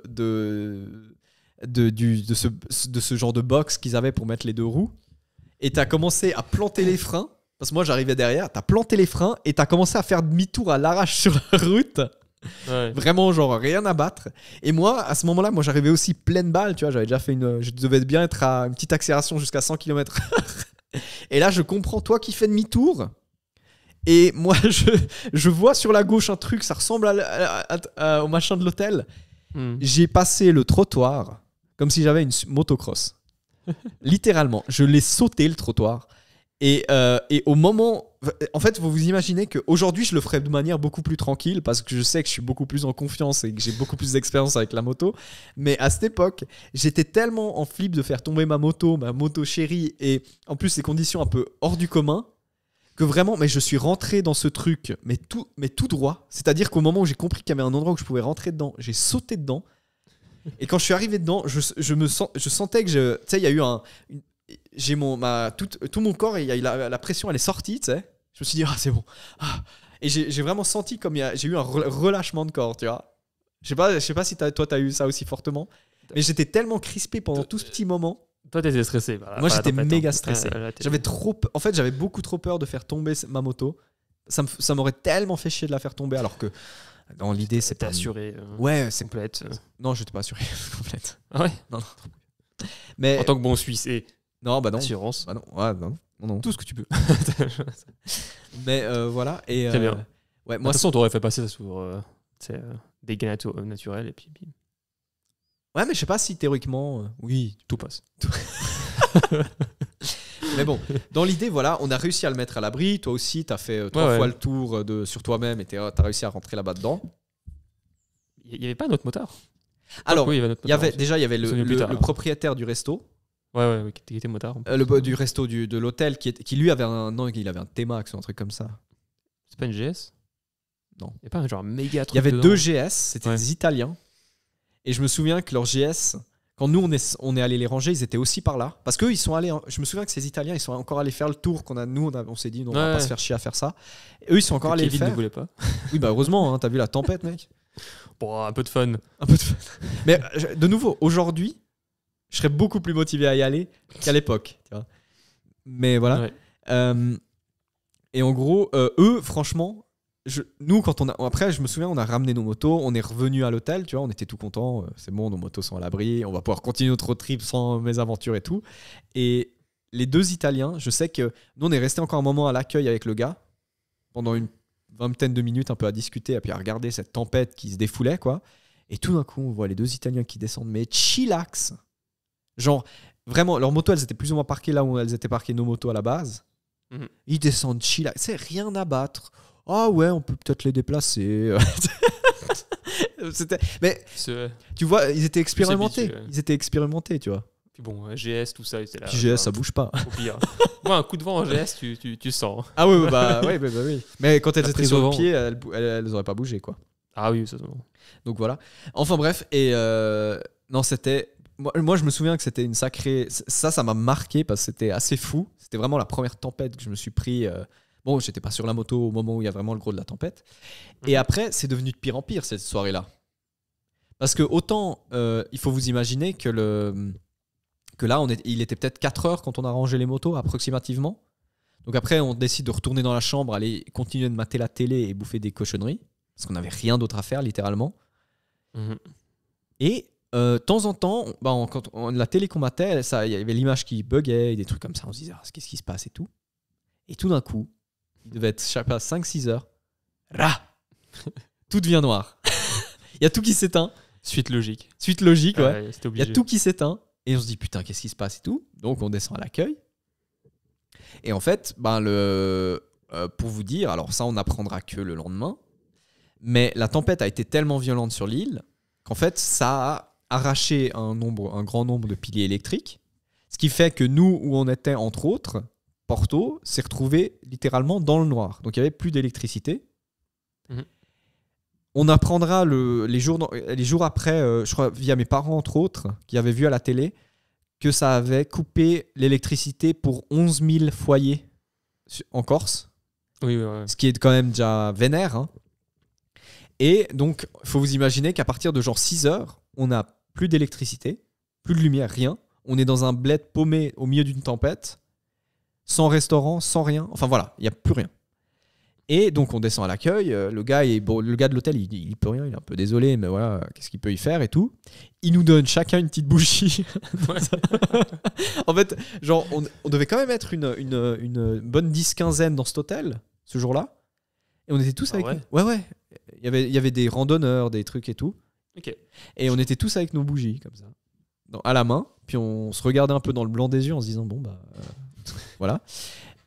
ce genre de box qu'ils avaient pour mettre les deux roues. Et t'as commencé à planter les freins. Parce que moi, j'arrivais derrière. T'as planté les freins et t'as commencé à faire demi-tour à l'arrache sur la route. Ouais. Vraiment, genre, rien à battre. Et moi, à ce moment-là, j'arrivais aussi pleine balle. Tu vois, j'avais déjà fait je devais bien être à une petite accélération jusqu'à 100 km/h. Et là, je comprends, toi qui fais demi-tour. Et moi, je vois sur la gauche un truc, ça ressemble au machin de l'hôtel. J'ai passé le trottoir comme si j'avais une motocross. Littéralement, je l'ai sauté le trottoir. Et au moment... En fait, vous imaginez qu'aujourd'hui, je le ferais de manière beaucoup plus tranquille parce que je sais que je suis beaucoup plus en confiance et que j'ai beaucoup plus d'expérience avec la moto. Mais à cette époque, j'étais tellement en flip de faire tomber ma moto chérie, et en plus, ces conditions un peu hors du commun, que vraiment, mais je suis rentré dans ce truc, mais tout droit. C'est-à-dire qu'au moment où j'ai compris qu'il y avait un endroit où je pouvais rentrer dedans, j'ai sauté dedans. Et quand je suis arrivé dedans, je sentais que tu sais, il y a eu j'ai tout mon corps, et la pression, elle est sortie, tu sais. Je me suis dit, c'est bon. Et j'ai vraiment senti comme j'ai eu un relâchement de corps, tu vois. Je sais pas si toi, t'as eu ça aussi fortement. Mais j'étais tellement crispé pendant tout ce petit moment. Toi, t'étais stressé. Moi, j'étais méga stressé. J'avais beaucoup trop peur de faire tomber ma moto. Ça m'aurait tellement fait chier de la faire tomber, alors que dans l'idée, c'est pas assuré. Ouais, c'est complète. Non, je n'étais pas assuré complète. Ah ouais. Non. Mais en tant que bon Suisse et non, assurance. Bah non. Ouais, non. Tout ce que tu peux. Mais voilà. Et très bien. Ouais, moi. De toute façon, t'aurais fait passer ça sur des gains naturels et puis. Ouais, mais je sais pas si théoriquement, oui, tout passe. Mais bon, dans l'idée, voilà, on a réussi à le mettre à l'abri. Toi aussi, t'as fait 3 fois le tour sur toi-même et t'as réussi à rentrer là-bas dedans. Il n'y avait pas un autre motard? Alors, il y avait le propriétaire du resto. Ouais, qui était motard. Du resto de l'hôtel qui lui avait il avait un T-Max ou un truc comme ça. C'est pas une GS? Non. Il n'y a pas un genre méga truc. Il y avait dedans. 2 GS, c'était des Italiens. Et je me souviens que leurs GS, quand nous on est allé les ranger, ils étaient aussi par là. Parce qu'eux, ils sont allés. Je me souviens que ces Italiens, ils sont encore allés faire le tour qu'on a. Nous, on s'est dit, non, on va pas se faire chier à faire ça. Et eux, ils sont encore allés le faire. Ne voulait pas. Oui, bah heureusement, hein, t'as vu la tempête, mec. Bon, un peu de fun. Mais de nouveau, aujourd'hui, je serais beaucoup plus motivé à y aller qu'à l'époque. Tu vois. Mais voilà. Ouais. Et en gros, eux, franchement. Nous, après, je me souviens, on a ramené nos motos, on est revenu à l'hôtel, tu vois, on était tout contents, c'est bon, nos motos sont à l'abri, on va pouvoir continuer notre road trip sans mésaventures et tout. Et les 2 Italiens, je sais que nous, on est resté encore un moment à l'accueil avec le gars, pendant une vingtaine de minutes, un peu à discuter, et puis à regarder cette tempête qui se défoulait, quoi. Et tout d'un coup, on voit les 2 Italiens qui descendent, mais chillax. Genre, vraiment, leurs motos, elles étaient plus ou moins parquées là où elles étaient parquées nos motos à la base. Mm-hmm. Ils descendent chillax, c'est rien à battre. Ah ouais, on peut peut-être les déplacer. Mais tu vois, ils étaient expérimentés. Ils étaient expérimentés, tu vois. Puis bon, GS, tout ça, c'est là. Puis GS, ça bouge pas. Au pire. Moi, un coup de vent en GS, tu sens. Ah oui, oui. Mais quand elles étaient sur le pied, elles auraient pas bougé, quoi. Ah oui, ça. Donc voilà. Enfin bref, et non, c'était. Moi, je me souviens que c'était une sacrée. Ça m'a marqué parce que c'était assez fou. C'était vraiment la première tempête que je me suis pris. Bon, j'étais pas sur la moto au moment où il y a vraiment le gros de la tempête. Et après, c'est devenu de pire en pire cette soirée-là. Parce que autant, il faut vous imaginer que là, il était peut-être 4 heures quand on a rangé les motos, approximativement. Donc après, on décide de retourner dans la chambre, aller continuer de mater la télé et bouffer des cochonneries. Parce qu'on n'avait rien d'autre à faire, littéralement. Mm-hmm. Et de temps en temps, quand la télé qu'on matait, il y avait l'image qui buguait, et des trucs comme ça. On se disait, qu'est-ce qui se passe et tout. Et tout d'un coup, il devait être, je sais pas, 5-6 heures. Tout devient noir. Il y a tout qui s'éteint. Suite logique, ouais. Il y a tout qui s'éteint. Et on se dit, putain, qu'est-ce qui se passe et tout. Donc, on descend à l'accueil. Et en fait, pour vous dire, alors ça, on n'apprendra que le lendemain. Mais la tempête a été tellement violente sur l'île qu'en fait, ça a arraché un grand nombre de piliers électriques. Ce qui fait que nous, où on était, entre autres, Porto s'est retrouvé littéralement dans le noir. Donc il n'y avait plus d'électricité. On apprendra les jours après, je crois via mes parents entre autres, qui avaient vu à la télé, que ça avait coupé l'électricité pour 11 000 foyers en Corse. Oui. Ce qui est quand même déjà vénère. Hein. Et donc, il faut vous imaginer qu'à partir de genre 6 heures, on n'a plus d'électricité, plus de lumière, rien. On est dans un bled paumé au milieu d'une tempête, sans restaurant, sans rien. Enfin voilà, il n'y a plus rien. Et donc, on descend à l'accueil. Le gars de l'hôtel, il peut rien. Il est un peu désolé, mais voilà, qu'est-ce qu'il peut y faire et tout. Il nous donne chacun une petite bougie. En fait, genre, on devait quand même être une bonne 10-15aine dans cet hôtel, ce jour-là. Et on était tous avec... Ouais. Il y avait des randonneurs, des trucs et tout. Okay. Et on était tous avec nos bougies, comme ça, à la main. Puis on se regardait un peu dans le blanc des yeux en se disant, voilà.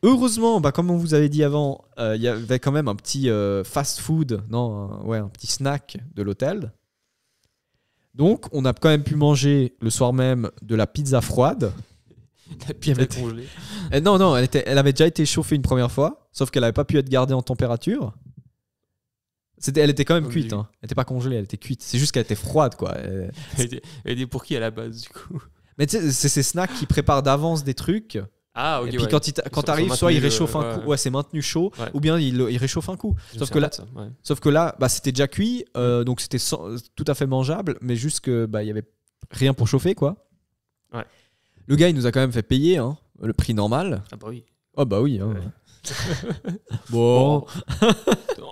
Heureusement, comme on vous avait dit avant, il y avait quand même un petit fast-food, un petit snack de l'hôtel. Donc, on a quand même pu manger le soir même de la pizza froide. La pizza congelée. Non, elle avait déjà été chauffée une première fois, sauf qu'elle n'avait pas pu être gardée en température. Elle était quand même cuite. Hein. Elle n'était pas congelée, elle était cuite. C'est juste qu'elle était froide, quoi. Elle était pour qui à la base, du coup? Mais tu sais, c'est ces snacks qui préparent d'avance des trucs. Ah, ok. Et puis quand t'arrives, soit il réchauffe un coup, c'est maintenu chaud, ou bien il réchauffe un coup. Sauf que là, c'était déjà cuit, donc c'était tout à fait mangeable, mais juste que il y avait rien pour chauffer, quoi. Ouais. Le gars, il nous a quand même fait payer le prix normal. Ah bah oui. Oh bah oui. Hein. Ouais. Bon.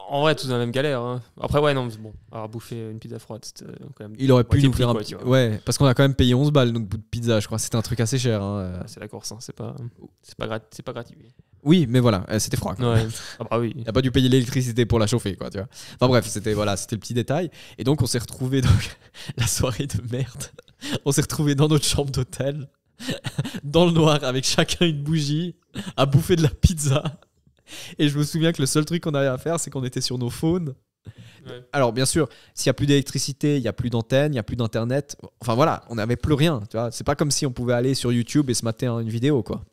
En vrai, tous dans la même galère. Hein. Après, avoir bouffé une pizza froide, c'était quand même. Il aurait pu nous faire un petit. Ouais, parce qu'on a quand même payé 11 balles notre bout de pizza, je crois. C'était un truc assez cher. Hein. C'est la Corse, hein. C'est pas gratuit. Oui, mais voilà, c'était froid. Quoi. Ouais. Ah bah oui. Il n'a pas dû payer l'électricité pour la chauffer, quoi. Tu vois. Enfin bref, c'était le petit détail. Et donc, on s'est retrouvés la soirée de merde. On s'est retrouvés dans notre chambre d'hôtel, dans le noir, avec chacun une bougie, à bouffer de la pizza. Et je me souviens que le seul truc qu'on avait à faire, c'est qu'on était sur nos phones. Ouais. Alors, bien sûr, s'il n'y a plus d'électricité, il n'y a plus d'antenne, il n'y a plus d'internet. Enfin voilà, on n'avait plus rien. Tu vois. C'est pas comme si on pouvait aller sur YouTube et se mater une vidéo, quoi.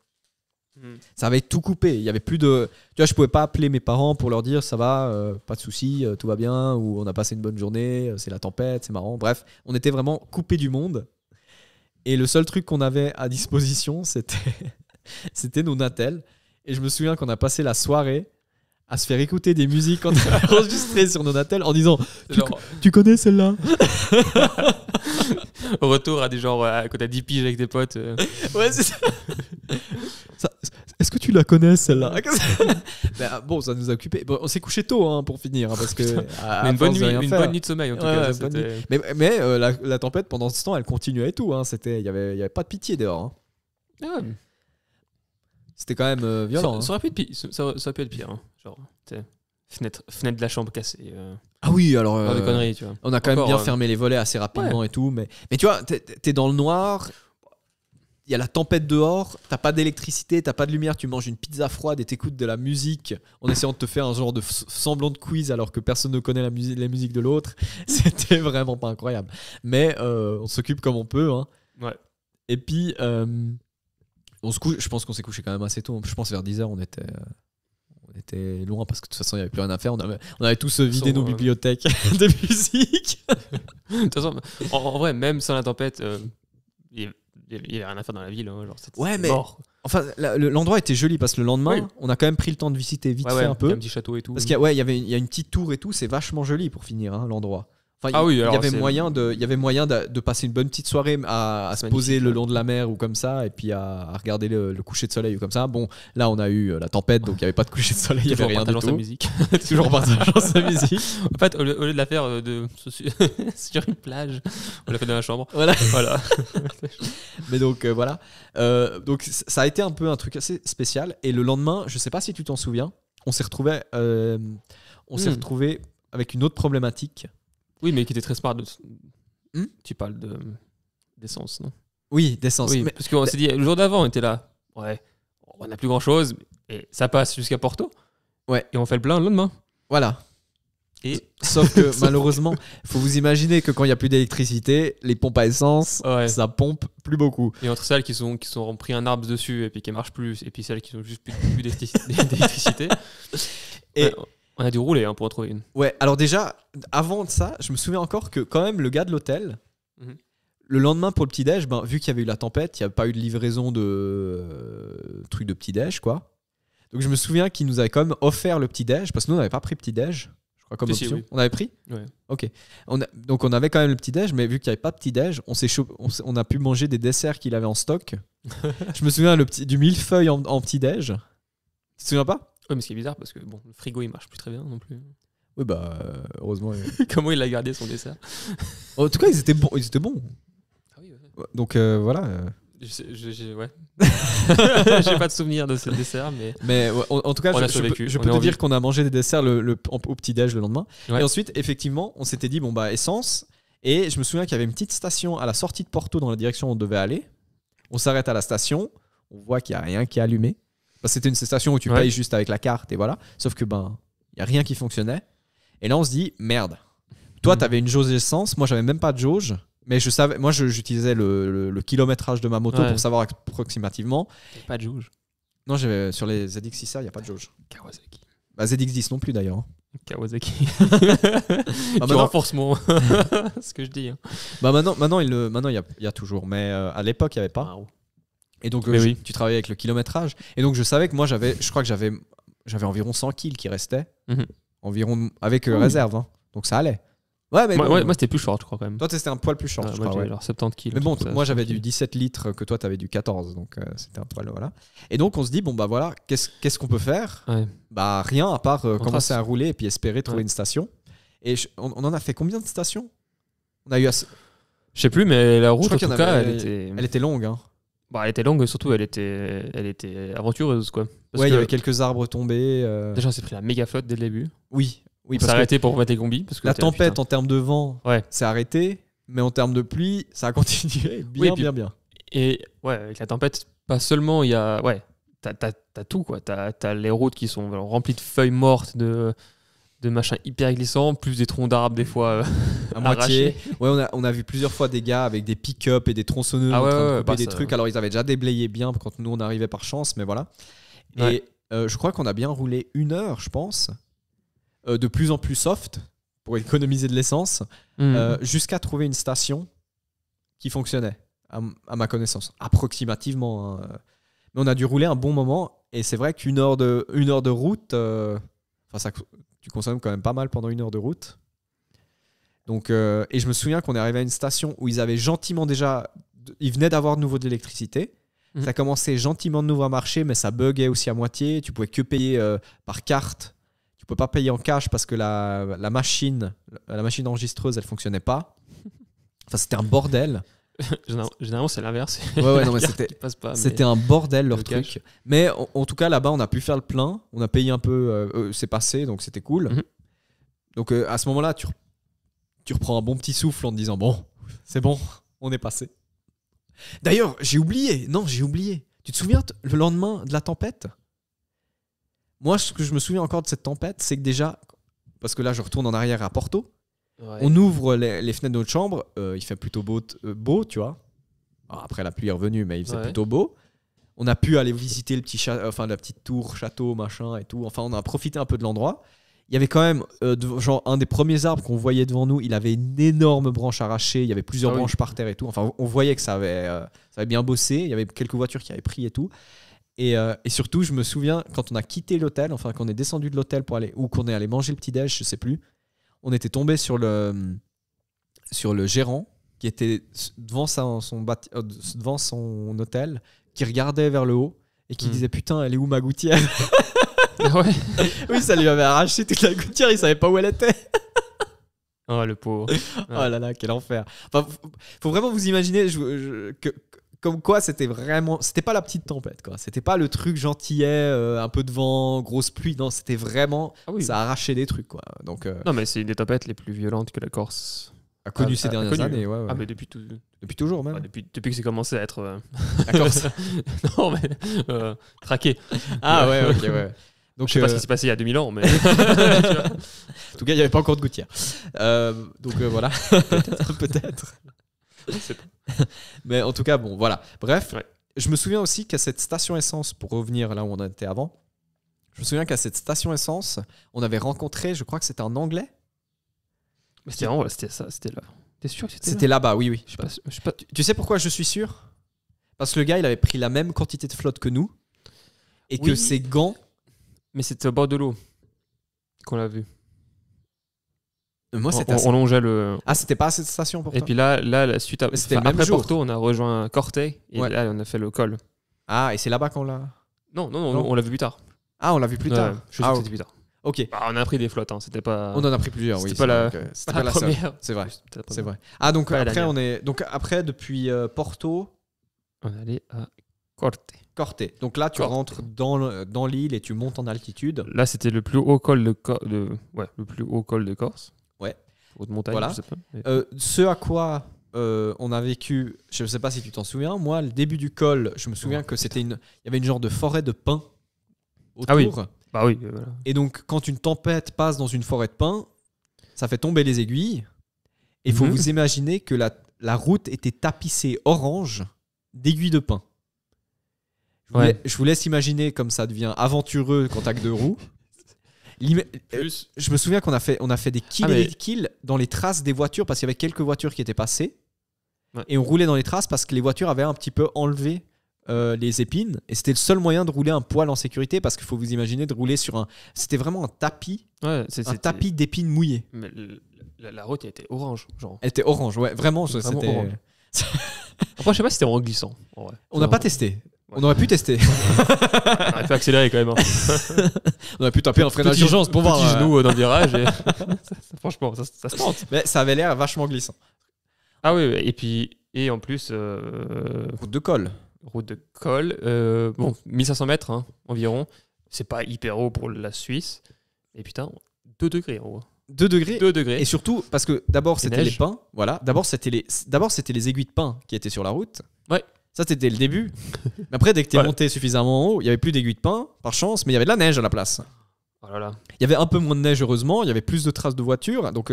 Ça avait tout coupé. Il y avait plus de. Tu vois, je pouvais pas appeler mes parents pour leur dire ça va, pas de souci, tout va bien, ou on a passé une bonne journée, c'est la tempête, c'est marrant. Bref, on était vraiment coupé du monde. Et le seul truc qu'on avait à disposition, c'était nos Natel. Et je me souviens qu'on a passé la soirée à se faire écouter des musiques qu'on avait enregistrées sur nos Natel en disant tu connais celle-là? Au retour à des genres quand t'as 10 piges avec tes potes. Ouais, c'est ça. Est-ce que tu la connais celle-là? Bon, ça nous a occupé. Bon, on s'est couché tôt pour finir parce que une bonne nuit de sommeil en tout cas. Mais la tempête pendant ce temps elle continuait et tout. Il y avait pas de pitié dehors. Ah. C'était quand même violent. Ça aurait pu être pire. Hein. Genre, fenêtre de la chambre cassée. Ah oui, alors. Des conneries, tu vois. On a quand même bien fermé les volets assez rapidement et tout. Mais tu vois, t'es dans le noir. Il y a la tempête dehors, t'as pas d'électricité, t'as pas de lumière, tu manges une pizza froide et t'écoutes de la musique en essayant de te faire un genre de semblant de quiz alors que personne ne connaît la musique de l'autre. C'était vraiment pas incroyable. Mais on s'occupe comme on peut. Hein. Ouais. Et puis, on se couche, je pense qu'on s'est couché quand même assez tôt. Je pense vers 10h, on était loin parce que de toute façon, il n'y avait plus rien à faire. On avait tous vidé nos bibliothèques de musique. De toute façon, en vrai, même sans la tempête... Il n'y avait rien à faire dans la ville, genre c'était mort. Enfin, l'endroit était joli parce que le lendemain, on a quand même pris le temps de visiter vite fait un peu. Il y a un petit château et tout. Parce qu'il y a une petite tour et tout, c'est vachement joli pour finir l'endroit. Enfin, il y avait moyen de passer une bonne petite soirée à se poser le long de la mer ou comme ça, et puis à regarder le coucher de soleil ou comme ça. Bon, là on a eu la tempête, donc il n'y avait pas de coucher de soleil, il n'y avait rien du tout. Sa musique. Toujours en partageant sa musique. En fait, au lieu de la faire sur une plage, on l'a fait dans la chambre. Voilà. Mais donc voilà. Donc ça a été un peu un truc assez spécial. Et le lendemain, je sais pas si tu t'en souviens, on s'est retrouvés avec une autre problématique. Oui, mais qui était très smart. Tu parles d'essence, non? Oui, d'essence. Oui, parce qu'on s'est dit, le jour d'avant, on était là. Ouais, on n'a plus grand-chose, et ça passe jusqu'à Porto. Ouais. Et on fait le plein le lendemain. Voilà. Sauf que malheureusement, il faut vous imaginer que quand il n'y a plus d'électricité, les pompes à essence, ça pompe plus beaucoup. Et entre celles qui ont pris un arbre dessus et puis qui ne marchent plus, et puis celles qui n'ont juste plus d'électricité, et on a dû rouler pour en trouver une. Ouais, alors déjà, avant de ça, je me souviens encore que quand même le gars de l'hôtel, le lendemain pour le petit-déj, vu qu'il y avait eu la tempête, il n'y avait pas eu de livraison de trucs de petit-déj, quoi. Donc je me souviens qu'il nous avait quand même offert le petit-déj, parce que nous on n'avait pas pris petit-déj, je crois, comme option. Oui. On avait pris ? Ouais. Ok. Donc on avait quand même le petit-déj, mais vu qu'il n'y avait pas de petit-déj, on a pu manger des desserts qu'il avait en stock. Je me souviens du millefeuille en petit-déj. Tu te souviens pas ? Oui, mais ce qui est bizarre, parce que le frigo il marche plus très bien non plus. Oui, heureusement. Comment il a gardé son dessert ? En tout cas, ils étaient bons. Ah oui, ouais. Donc voilà. Ouais. J'ai pas de souvenir de ce dessert, mais en tout cas, je peux te dire qu'on a mangé des desserts au petit-déj le lendemain. Ouais. Et ensuite, effectivement, on s'était dit, essence. Et je me souviens qu'il y avait une petite station à la sortie de Porto dans la direction où on devait aller. On s'arrête à la station, on voit qu'il n'y a rien qui est allumé. C'était une station où tu payes juste avec la carte et voilà. Sauf que il n'y a rien qui fonctionnait. Et là, on se dit, merde. Toi, tu avais une jauge d'essence, moi, j'avais même pas de jauge. Mais je savais, moi j'utilisais le kilométrage de ma moto pour savoir approximativement. Pas de jauge. Non, sur les ZX6R, il n'y a pas de jauge. Kawasaki. ZX10 non plus d'ailleurs. Kawasaki. Tu renforces ce que je dis. Maintenant il y a toujours. Mais à l'époque, il n'y avait pas. Wow. Et donc, tu travaillais avec le kilométrage. Et donc, je savais que moi, je crois que j'avais environ 100 kills qui restaient. Environ avec réserve. Hein. Donc, ça allait. Ouais, mais moi c'était plus short, je crois, quand même. Toi, c'était un poil plus short, je crois. Moi, j'avais 70 kilos. Mais bon, moi, j'avais du 17 litres que toi, t'avais du 14. Donc, c'était un poil, voilà. Et donc, on se dit, voilà, qu'est-ce qu'on peut faire ? Rien, à part commencer à rouler et puis espérer trouver une station. Et on en a fait combien de stations ? On a eu Je sais plus, mais la route, en tout cas, elle était longue, hein. Elle était longue, surtout elle était aventureuse, quoi. Il y avait quelques arbres tombés. Déjà, on s'est pris la méga flotte dès le début. Oui, on s'est arrêté pour remettre les combis. Parce que la tempête, en termes de vent, s'est arrêtée, mais en termes de pluie, ça a continué bien. Et avec la tempête, pas seulement, il y a. Ouais, t'as tout, quoi. T'as les routes qui sont remplies de feuilles mortes, de machins hyper glissants, plus des troncs d'arbres des fois à moitié. Ouais, on a vu plusieurs fois des gars avec des pick-up et des tronçonneuses en train de couper des trucs. Alors ils avaient déjà déblayé bien quand nous on arrivait par chance, mais voilà. Et je crois qu'on a bien roulé 1 heure, je pense, de plus en plus soft pour économiser de l'essence, jusqu'à trouver une station qui fonctionnait, à ma connaissance, approximativement. Hein. Mais on a dû rouler un bon moment, et c'est vrai qu'une heure de route, tu consommes quand même pas mal pendant 1 heure de route. Donc, et je me souviens qu'on est arrivé à une station où ils avaient gentiment déjà... Ils venaient d'avoir de nouveau de l'électricité. Ça commençait gentiment de nouveau à marcher, mais ça buguait aussi à moitié. Tu pouvais que payer par carte. Tu peux pas payer en cash parce que la machine enregistreuse, elle fonctionnait pas. Enfin, c'était un bordel. Généralement, c'est l'inverse. Ouais, non, mais c'était un bordel leur truc. Cash. Mais en tout cas, là-bas, on a pu faire le plein. On a payé un peu. C'est passé, donc c'était cool. Donc à ce moment-là, tu reprends un bon petit souffle en te disant bon, c'est bon, on est passé. D'ailleurs, j'ai oublié. Tu te souviens le lendemain de la tempête ? Moi, ce que je me souviens encore de cette tempête, c'est que déjà, parce que là, je retourne en arrière à Porto. Ouais. On ouvre les fenêtres de notre chambre, il fait plutôt beau, tu vois. Alors après, la pluie est revenue, mais il faisait plutôt beau. On a pu aller visiter la petite tour, château, machin et tout. Enfin, on a profité un peu de l'endroit. Il y avait quand même, un des premiers arbres qu'on voyait devant nous, il avait une énorme branche arrachée. Il y avait plusieurs branches par terre et tout. Enfin, on voyait que ça avait bien bossé. Il y avait quelques voitures qui avaient pris et tout. Et surtout, je me souviens, quand on a quitté l'hôtel, enfin, quand on est descendu de l'hôtel pour aller, ou qu'on est allé manger le petit-déj, je sais plus. On était tombé sur le gérant qui était devant son hôtel, qui regardait vers le haut et qui disait putain, elle est où ma gouttière? Ouais. Oui, ça lui avait arraché toute la gouttière, il savait pas où elle était. Oh le pauvre. Oh là là, quel enfer. Enfin, faut vraiment vous imaginer que comme quoi c'était pas la petite tempête, quoi. C'était pas le truc gentillet, un peu de vent, grosse pluie. Non, c'était vraiment ça arrachait des trucs, quoi. Donc non, mais c'est une des tempêtes les plus violentes que la Corse a connu ces dernières années. Ouais. Ah mais depuis toujours même. Depuis que c'est commencé à être la Corse. non mais traqué. Ah ouais, ok, ouais. Donc, je sais pas ce qui s'est passé il y a 2000 ans, mais. En tout cas, il n'y avait pas encore de gouttière. Donc voilà. Peut-être. Mais en tout cas, bon, voilà. Bref, je me souviens aussi qu'à cette station essence, pour revenir là où on était avant, je me souviens qu'à cette station essence, on avait rencontré, je crois que c'était un Anglais. Mais c'était ça, c'était là. T'es sûr que c'était là-bas, oui. Je sais pas. Tu sais pourquoi je suis sûr? Parce que le gars, il avait pris la même quantité de flotte que nous et que ses gants. Mais c'était au bord de l'eau qu'on l'a vu. Moi, on longeait le. Ah, c'était pas à cette station pour toi. Et puis là la suite après Porto, on a rejoint Corte et là, on a fait le col. Ah, et c'est là-bas qu'on l'a. Non, on l'a vu plus tard. Ah, on l'a vu plus tard. Je sais que c'était plus tard. Ok. Bah, on a pris des flottes, hein. C'était pas. On en a pris plusieurs, oui. C'était pas la première. C'est vrai. C'est vrai. Ah, donc après depuis Porto, on est allé à Corte. Donc là, tu rentres dans l'île et tu montes en altitude. Là, c'était le plus haut col le plus haut col de Corse. Ouais. Haute montagne, voilà. je sais pas. Ce à quoi on a vécu, je ne sais pas si tu t'en souviens, moi, le début du col, je me souviens que il y avait une genre de forêt de pins autour. Ah oui. Bah oui. Voilà. Et donc, quand une tempête passe dans une forêt de pins, ça fait tomber les aiguilles. Et il faut vous imaginer que la route était tapissée orange d'aiguilles de pin. Je vous laisse imaginer comme ça devient aventureux contact de roue. Je me souviens qu'on a fait des kills et des kills dans les traces des voitures parce qu'il y avait quelques voitures qui étaient passées. Ouais. Et on roulait dans les traces parce que les voitures avaient un petit peu enlevé les épines. Et c'était le seul moyen de rouler un poil en sécurité parce qu'il faut vous imaginer de rouler sur un... C'était vraiment un tapis. Ouais, tapis d'épines mouillées. Mais la route, elle était orange. Genre. Elle était orange, ouais. Vraiment, c'était... Orange. Après, je sais pas si c'était vraiment glissant. En vrai. On n'a pas testé. Ouais. On aurait pu tester. On aurait pu accélérer quand même. Hein. On aurait pu taper un frein d'urgence pour voir. Petit genou dans le virage. Et... franchement, ça se tente. Mais ça avait l'air vachement glissant. Ah oui, et en plus... Route de col. Route de col. 1500 mètres hein, environ. C'est pas hyper haut pour la Suisse. Et putain, 2 degrés en haut. 2 degrés. 2 degrés. Et surtout, parce que d'abord, c'était les pins. Voilà. D'abord, c'était les aiguilles de pin qui étaient sur la route. Ouais. Ça, c'était le début. Mais après, dès que tu es monté suffisamment en haut, il n'y avait plus d'aiguilles de pin, par chance, mais il y avait de la neige à la place. Oh là là. Il y avait un peu moins de neige, heureusement. Il y avait plus de traces de voitures. Donc,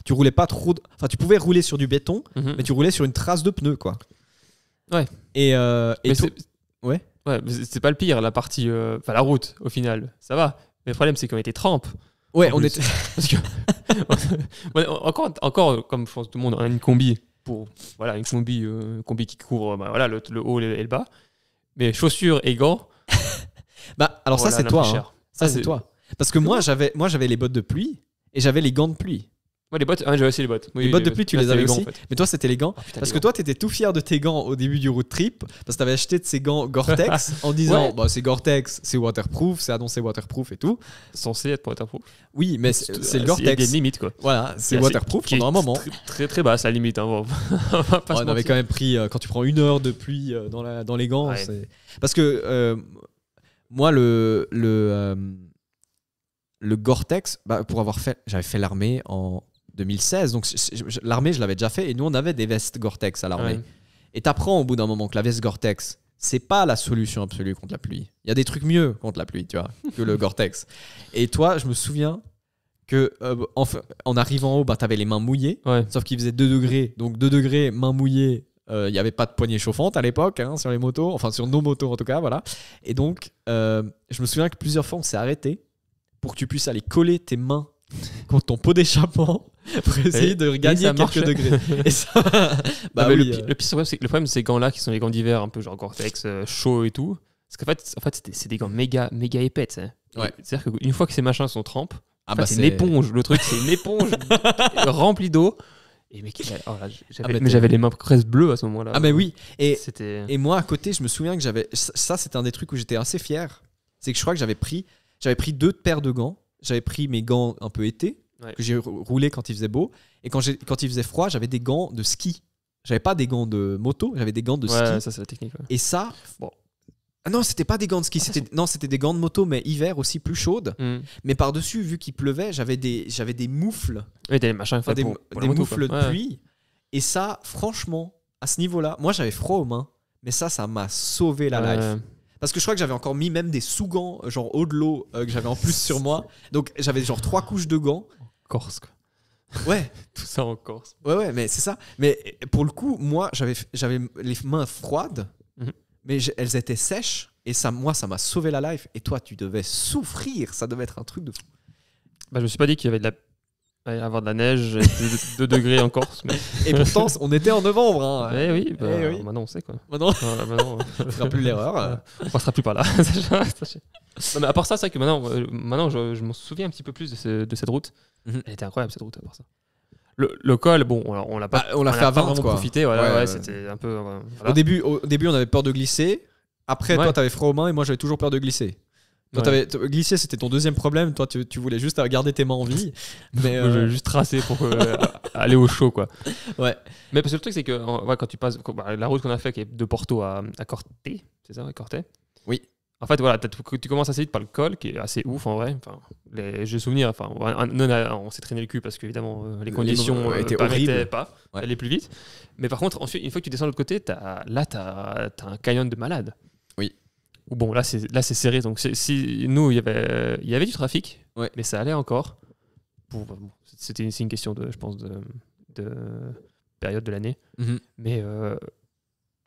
tu roulais pas trop. Enfin, tu pouvais rouler sur du béton, mais tu roulais sur une trace de pneu, quoi. Ouais. Ouais, mais c'est pas le pire, la partie. La route, au final. Ça va. Mais le problème, c'est qu'on était trempes. Ouais, on était. Parce que. encore, comme je pense tout le monde, on a une combi. Une combi qui couvre le haut et le bas. Mais chaussures et gants. Alors ça, c'est toi. Hein. Ça, c'est toi. Parce que moi, j'avais les bottes de pluie et j'avais les gants de pluie. Ouais, les bottes, j'avais aussi les bottes. Oui, les bottes de pluie, tu les avais aussi. En fait. Mais toi, c'était les gants. Oh, putain, parce que toi, tu étais tout fier de tes gants au début du road trip. Parce que tu avais acheté de ces gants Gore-Tex en disant c'est Gore-Tex, c'est waterproof, c'est annoncé waterproof et tout. Censé être waterproof. Oui, mais c'est le Gore-Tex. Il y a des limites, quoi. Voilà, c'est waterproof pendant un moment. Très, très basse, la limite. Hein, on avait quand même pris, quand tu prends 1 heure de pluie dans les gants. Ouais. Parce que moi, le Gore-Tex, j'avais fait l'armée en 2016, donc l'armée je l'avais déjà fait et nous on avait des vestes Gore-Tex à l'armée. Ouais. Et t'apprends au bout d'un moment que la veste Gore-Tex c'est pas la solution absolue contre la pluie. Il y a des trucs mieux contre la pluie, tu vois, que le Gore-Tex. Et toi, je me souviens que en arrivant en haut, t'avais les mains mouillées, sauf qu'il faisait 2 degrés, donc 2 degrés mains mouillées. Il n'y avait pas de poignée chauffante à l'époque sur les motos, enfin sur nos motos en tout cas, voilà. Et donc je me souviens que plusieurs fois on s'est arrêté pour que tu puisses aller coller tes mains contre ton pot d'échappement pour essayer de gagner quelques degrés. Et ça, le pire, c'est que le problème de ces gants-là, qui sont les gants d'hiver, un peu genre Gore-Tex, chaud et tout, c'est qu'en fait c'est des gants méga épais. Ouais. C'est-à-dire qu'une fois que ces machins sont trempes, c'est une éponge. Le truc, c'est une éponge remplie d'eau. Et j'avais les mains presque bleues à ce moment-là. Ah, mais oui. Et moi, à côté, je me souviens que j'avais. Ça, c'était un des trucs où j'étais assez fier. C'est que je crois que j'avais pris 2 paires de gants. J'avais pris mes gants un peu été, que j'ai roulé quand il faisait beau. Et quand il faisait froid, j'avais des gants de ski. J'avais pas des gants de moto, j'avais des gants de ski. Ça, c'est la technique. Ouais. Et ça, Ah non, c'était pas des gants de ski, c'était des gants de moto, mais hiver aussi plus chaudes. Mais par-dessus, vu qu'il pleuvait, j'avais des moufles. Oui, des machins des moufles de pluie. Et ça, franchement, à ce niveau-là, moi j'avais froid aux mains, mais ça m'a sauvé la life. Parce que je crois que j'avais encore mis même des sous-gants, genre eau de l'eau, que j'avais en plus sur moi. Donc j'avais genre 3 couches de gants. Corse, quoi. Ouais. Tout ça en Corse. Ouais, mais c'est ça. Mais pour le coup, moi, j'avais les mains froides, mais elles étaient sèches. Et ça, moi, ça m'a sauvé la life. Et toi, tu devais souffrir. Ça devait être un truc de fou. Bah, je me suis pas dit qu'il y avait avoir de la neige, 2 degrés en Corse. Mais... Et pourtant, on était en novembre. Hein. Oui. Maintenant, on sait quoi. Maintenant, on ne fera plus l'erreur. On passera plus par là. Non, mais à part ça, c'est vrai que maintenant je m'en souviens un petit peu plus de cette route. Elle était incroyable, cette route, à part ça. Le col, bon, on l'a pas, on l'a fait à 20, vraiment quoi. profité. Ouais, c'était un peu. Voilà. Au début, on avait peur de glisser. Après, toi, t'avais froid aux mains et moi, j'avais toujours peur de glisser. Toi, glisser, c'était ton deuxième problème. Toi, tu voulais juste garder tes mains en vie. Mais moi, je voulais juste tracer pour aller au chaud, quoi. Ouais. Mais parce que le truc, c'est que quand tu passes, la route qu'on a fait, qui est de Porto à Corte, c'est ça, Corte. Oui. En fait, voilà, tu commences assez vite par le col, qui est assez ouf en vrai. Enfin, j'ai souvenir, on s'est traîné le cul parce qu'évidemment, les conditions étaient permettaient pas d'aller plus vite. Mais par contre, ensuite, une fois que tu descends de l'autre côté, t'as un canyon de malade. Oui. Bon, là, c'est serré. Donc, nous, il y avait du trafic, mais ça allait encore. C'était une question de, je pense, de période de l'année. Mais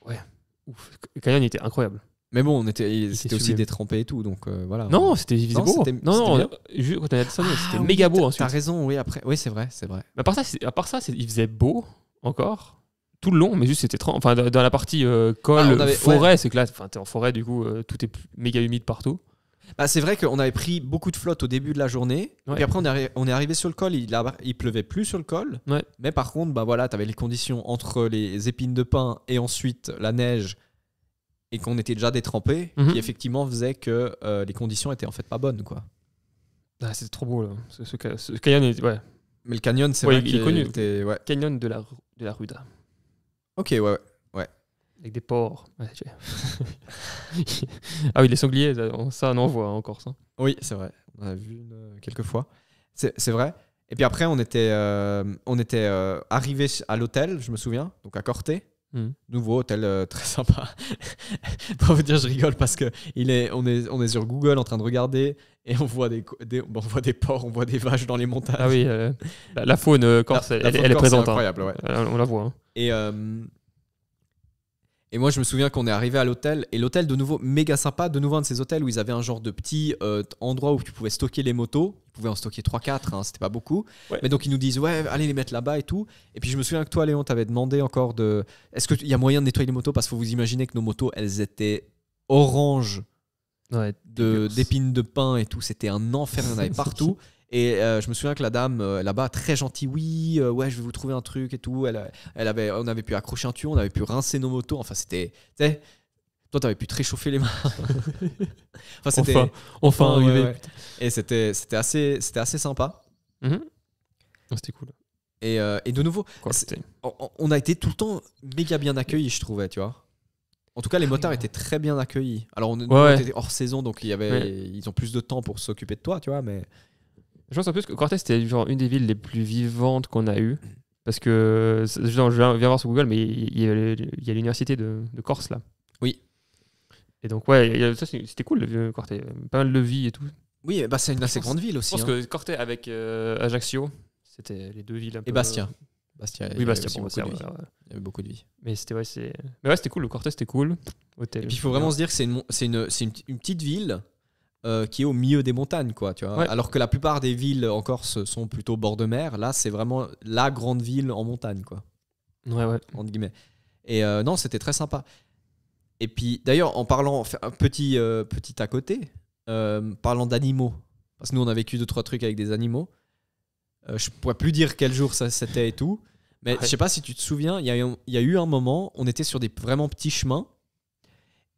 ouais, ouf. Le canyon était incroyable. Mais bon, c'était aussi détrempé et tout, donc voilà. Non, c'était beau. Quand on a descendu, c'était méga beau ensuite. T'as raison, oui, après. Oui, c'est vrai. Mais à part ça, il faisait beau encore tout le long, mais juste c'était enfin dans la partie col, forêt, c'est que là, t'es en forêt, du coup, tout est méga humide partout. Bah, c'est vrai qu'on avait pris beaucoup de flotte au début de la journée, puis après on est arrivé sur le col, il pleuvait plus sur le col, mais par contre, bah voilà, t'avais les conditions entre les épines de pin et ensuite la neige. Et qu'on était déjà détrempé, qui effectivement faisait que les conditions étaient en fait pas bonnes, quoi. Ah, c'était trop beau là. Ce canyon, Mais le canyon, c'est vrai il est connu. Ouais. Canyon de la Ruda. Ok, ouais. Avec des porcs. Ah oui, les sangliers, ça on en voit en Corse. Hein. Oui, c'est vrai. On a vu quelques fois. C'est vrai. Et puis après, on était arrivé à l'hôtel, je me souviens, donc à Corte. Nouveau hôtel très sympa. Pour vous dire, je rigole parce que on est sur Google en train de regarder et on voit on voit des porcs, on voit des vaches dans les montagnes. Ah oui, la faune corse, elle est présente. C'est incroyable, ouais. On la voit. Hein. Et moi, je me souviens qu'on est arrivé à l'hôtel et l'hôtel, de nouveau, méga sympa. De nouveau, un de ces hôtels où ils avaient un genre de petit endroit où tu pouvais stocker les motos. Ils pouvaient en stocker 3-4, hein, c'était pas beaucoup. Ouais. Mais donc, ils nous disent, ouais, allez les mettre là-bas et tout. Et puis, je me souviens que toi, Léon, t'avais demandé encore est-ce qu'il y a moyen de nettoyer les motos? Parce qu'il faut vous imaginer que nos motos, elles étaient oranges d'épines de pin et tout. C'était un enfer, il y en avait partout. Et je me souviens que la dame là-bas, très gentille, oui, ouais, je vais vous trouver un truc et tout. On avait pu accrocher un tuyau, on avait pu rincer nos motos. Enfin, c'était. Tu sais, toi, t'avais pu te réchauffer les mains. Enfin, c'était. Enfin arrivé. Ouais. Et c'était assez sympa. C'était cool. Et de nouveau, on a été tout le temps méga bien accueillis, je trouvais, tu vois. En tout cas, les motards étaient très bien accueillis. Alors, on était hors saison, donc ils ont plus de temps pour s'occuper de toi, tu vois, mais. Je pense en plus que Corte, c'était genre une des villes les plus vivantes qu'on a eues. Parce que, je viens voir sur Google, mais il y a l'université de Corse là. Oui. Et donc, ouais, ça, c'était cool, le vieux Corte. Pas mal de vie et tout. Oui, bah, c'est une assez grande ville aussi. Je pense que Corte avec Ajaccio, c'était les deux villes un peu. Et Bastia. Oui, Bastia, il y avait beaucoup de vie. Mais c'était cool, le Corte, c'était cool. Hôtel, et puis, il faut vraiment se dire que c'est une petite ville. Qui est au milieu des montagnes, quoi, tu vois. Ouais. Alors que la plupart des villes en Corse sont plutôt bord de mer, là c'est vraiment la grande ville en montagne, quoi. Ouais. Entre guillemets. Et non, c'était très sympa. Et puis d'ailleurs, en parlant, un petit à côté, parlant d'animaux, parce que nous on a vécu 2-3 trucs avec des animaux. Je pourrais plus dire quel jour ça c'était et tout, mais je sais pas si tu te souviens, il y a eu un moment, on était sur des vraiment petits chemins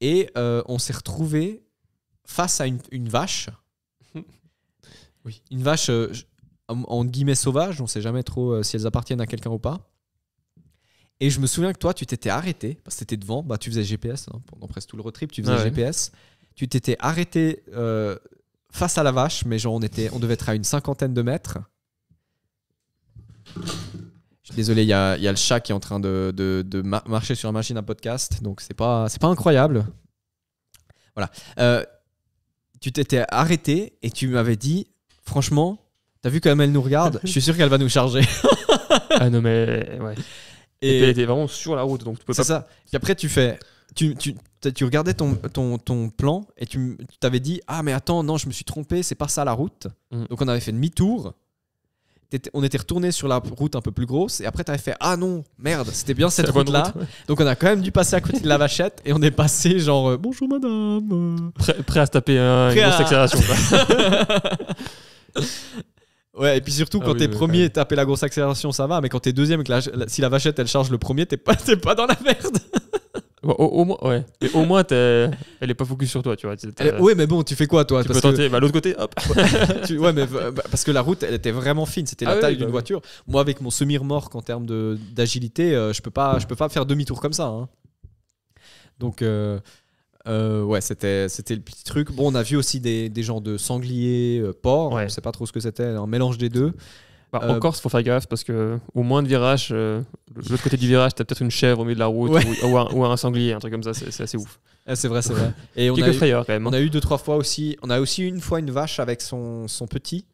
et on s'est retrouvés face à une vache. Oui. Une vache en guillemets sauvage, on sait jamais trop si elles appartiennent à quelqu'un ou pas. Et je me souviens que toi, tu t'étais arrêté, parce que t'étais devant, bah, tu faisais GPS, hein, pendant presque tout le road trip, tu faisais GPS. Tu t'étais arrêté face à la vache, mais genre on devait être à une 50aine de mètres. Je suis désolé, il y a le chat qui est en train de marcher sur la machine à podcast, donc c'est pas incroyable. Voilà. Tu t'étais arrêté et tu m'avais dit, franchement, t'as vu comme elle nous regarde, je suis sûr qu'elle va nous charger. Ah non, mais ouais. Et puis elle était vraiment sur la route, donc tu peux pas. C'est ça. Puis après, tu regardais ton plan et tu t'avais dit, ah mais attends, non, je me suis trompé, c'est pas ça la route. Donc on avait fait demi-tour. On était retourné sur la route un peu plus grosse et après tu avais fait, ah non, merde, c'était bien cette route-là. Ouais. Donc on a quand même dû passer à côté de la vachette et on est passé genre, bonjour madame. Prêt à se taper une grosse accélération. Ouais, et puis surtout quand t'es premier, taper la grosse accélération ça va, mais quand t'es deuxième, si la vachette elle charge le premier, t'es pas dans la merde. Au moins, ouais. Mais au moins, elle est pas focus sur toi, tu vois. Ouais, mais bon, tu fais quoi, toi? Tu peux tenter, l'autre côté, hop. Ouais, mais parce que la route, elle était vraiment fine. C'était la taille d'une voiture. Moi, avec mon semi-remorque en termes d'agilité, je peux pas faire demi-tour comme ça. Hein. Donc, ouais, c'était le petit truc. Bon, on a vu aussi des genres de sangliers, porcs. Ouais. On sait pas trop ce que c'était, un mélange des deux. En Corse, il faut faire gaffe parce que au moins de virages, de l'autre côté du virage, t'as peut-être une chèvre au milieu de la route ou un sanglier, un truc comme ça, c'est assez ouf. C'est vrai. Et on frayeur quand même. On a eu 2-3 fois aussi. On a aussi une fois une vache avec son petit.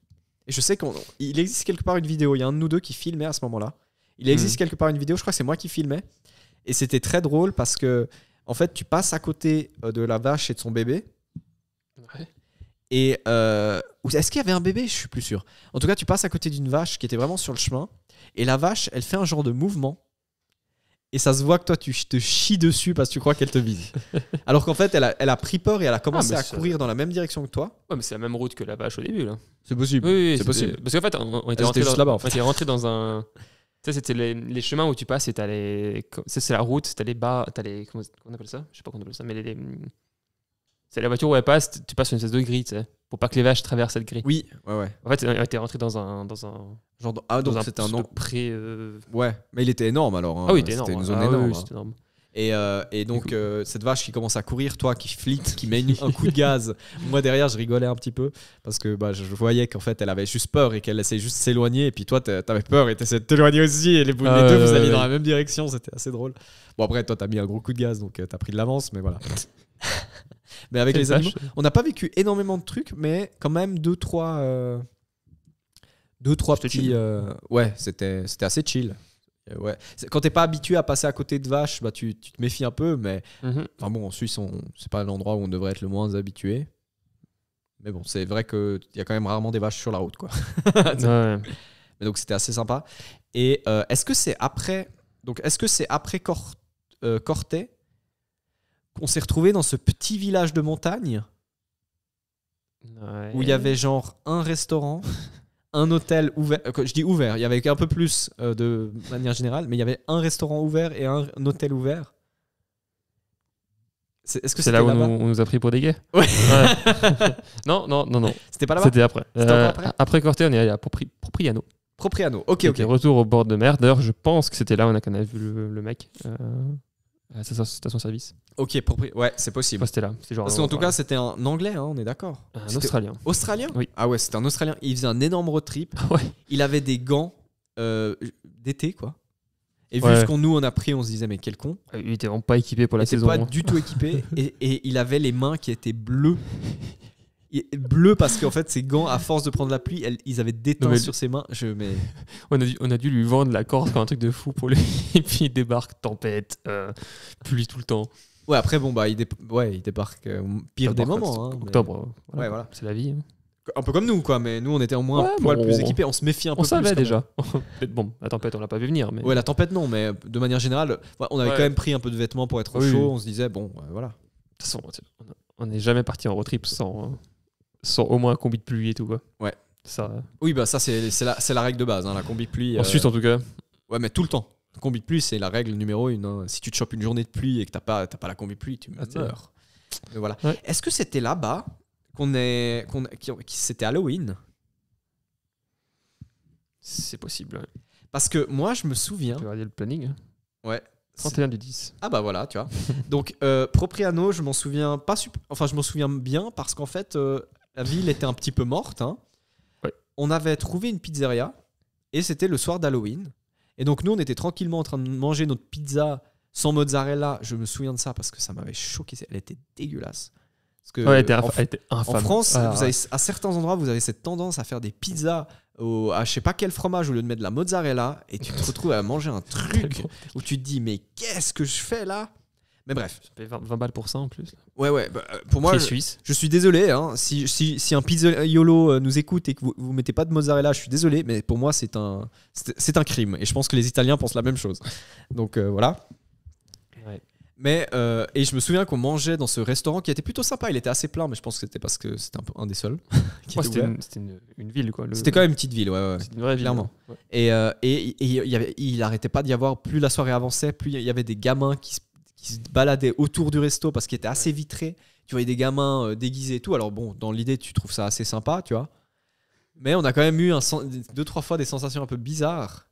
Et je sais qu'il existe quelque part une vidéo. Il y a un de nous deux qui filmait à ce moment-là. Il existe quelque part une vidéo. Je crois que c'est moi qui filmais. Et c'était très drôle parce que en fait, tu passes à côté de la vache et de son bébé. Ouais. Et est-ce qu'il y avait un bébé? Je suis plus sûr. En tout cas, tu passes à côté d'une vache qui était vraiment sur le chemin. Et la vache, elle fait un genre de mouvement. Et ça se voit que toi, tu te chies dessus parce que tu crois qu'elle te vise. Alors qu'en fait, elle a pris peur et elle a commencé à courir dans la même direction que toi. Ouais, mais c'est la même route que la vache au début, là. C'est possible. Oui, c'est possible. Parce qu'en fait, on était rentré là-bas. On était rentré dans un. Tu sais, c'était les chemins où tu passes et t'as les. C'est la route, t'as les bas. Comment on appelle ça? Je sais pas comment on appelle ça, mais c'est la voiture où elle passe, tu passes sur une espèce de grille, tu sais, pour pas que les vaches traversent cette grille. Oui, ouais. En fait, on était rentré dans un genre donc c'était un pré. Ouais, mais il était énorme alors. Hein. Ah oui, il était énorme. C'était une zone énorme. Oui, c'était énorme. Et donc cette vache qui commence à courir, toi qui flippe, qui met un coup de gaz. Moi derrière, je rigolais un petit peu parce que je voyais qu'en fait elle avait juste peur et qu'elle essayait juste de s'éloigner. Et puis toi, t'avais peur et t'essayais de t'éloigner aussi. Et les deux, vous alliez dans la même direction. C'était assez drôle. Bon après, toi, t'as mis un gros coup de gaz, donc t'as pris de l'avance, mais voilà. Mais avec les animaux, on n'a pas vécu énormément de trucs, mais quand même 2-3 petits. Ouais, c'était assez chill. Ouais. Quand t'es pas habitué à passer à côté de vaches, tu te méfies un peu, mais enfin bon, en Suisse, c'est pas l'endroit où on devrait être le moins habitué. Mais bon, c'est vrai qu'il y a quand même rarement des vaches sur la route, quoi. Ouais. Mais donc c'était assez sympa. Et est-ce que c'est après Corté qu'on s'est retrouvé dans ce petit village de montagne où il y avait genre un restaurant, un hôtel ouvert. Je dis ouvert, il y avait un peu plus de manière générale, mais il y avait un restaurant ouvert et un hôtel ouvert. Est-ce que c'est là où on nous a pris pour des gays? Ouais. Non. C'était pas là-bas? C'était après. Après après Corté, on est allé à Propriano. Ok. Retour au bord de mer. D'ailleurs, je pense que c'était là où on a vu le mec. À sa station-service. Ok, ouais, c'est possible. C'était là. Parce qu'en tout cas, c'était un Anglais, hein, on est d'accord. Un Australien. Australien? Oui. Ah ouais, c'était un Australien. Il faisait un énorme road trip. Ouais. Il avait des gants d'été, quoi. Et vu ce qu'on nous on a pris, on se disait, mais quel con. Il était vraiment pas équipé pour la saison. Il était pas du tout équipé. et il avait les mains qui étaient bleues. Bleu parce qu'en fait ses gants à force de prendre la pluie ils avaient des teintes sur ses mains. On a dû lui vendre la Corse comme un truc de fou pour lui. Et puis il débarque, tempête, pluie tout le temps. Ouais, après bon il débarque pire des moments, octobre, mais... voilà. C'est la vie, hein. Un peu comme nous, quoi, mais nous on était au moins un poil plus équipés, on se méfie un peu plus. On savait déjà. Bon, la tempête on l'a pas vu venir, mais... Ouais, la tempête non, mais de manière générale on avait quand même pris un peu de vêtements pour être au chaud. On se disait bon voilà. De toute façon on n'est jamais parti en road trip sans au moins un combi de pluie et tout, quoi. Ouais. Ça. Oui, ça c'est la règle de base, hein, la combi de pluie. En Suisse en tout cas. Ouais, mais tout le temps. La combi de pluie, c'est la règle numéro 1. Hein. Si tu te chopes une journée de pluie et que t'as pas la combi de pluie, tu meurs. Mais voilà. Ouais. Est-ce que c'était là-bas qui c'était Halloween? C'est possible. Ouais. Parce que moi, je me souviens. Tu vas regarder le planning. Ouais. 31 du 10. Ah bah voilà, tu vois. Donc Propriano, je m'en souviens pas enfin je m'en souviens bien parce qu'en fait la ville était un petit peu morte, hein. Ouais. On avait trouvé une pizzeria et c'était le soir d'Halloween. Et donc nous on était tranquillement en train de manger notre pizza sans mozzarella. Je me souviens de ça parce que ça m'avait choqué, elle était dégueulasse. Parce que elle était infâme. En France, vous avez, à certains endroits, vous avez cette tendance à faire des pizzas à je sais pas quel fromage au lieu de mettre de la mozzarella, et tu te retrouves à manger un truc où tu te dis mais qu'est-ce que je fais là? Mais bref. Ça paye 20 balles pour ça en plus. Ouais. Pour moi, je suis désolé. Hein, si un pizzaiolo nous écoute et que vous mettez pas de mozzarella, je suis désolé, mais pour moi, c'est un crime. Et je pense que les Italiens pensent la même chose. Donc voilà. Ouais. Mais et je me souviens qu'on mangeait dans ce restaurant qui était plutôt sympa. Il était assez plein, mais je pense que c'était parce que c'était un des seuls. C'était une ville, quoi. C'était quand même une petite ville, ouais. C'était une vraie ville, clairement. Ouais. Et il arrêtait pas d'y avoir. Plus la soirée avançait, plus il y avait des gamins qui se baladaient autour du resto parce qu'il était assez vitré. Tu voyais des gamins déguisés et tout. Alors bon, dans l'idée, tu trouves ça assez sympa, tu vois. Mais on a quand même eu 2-3 fois des sensations un peu bizarres.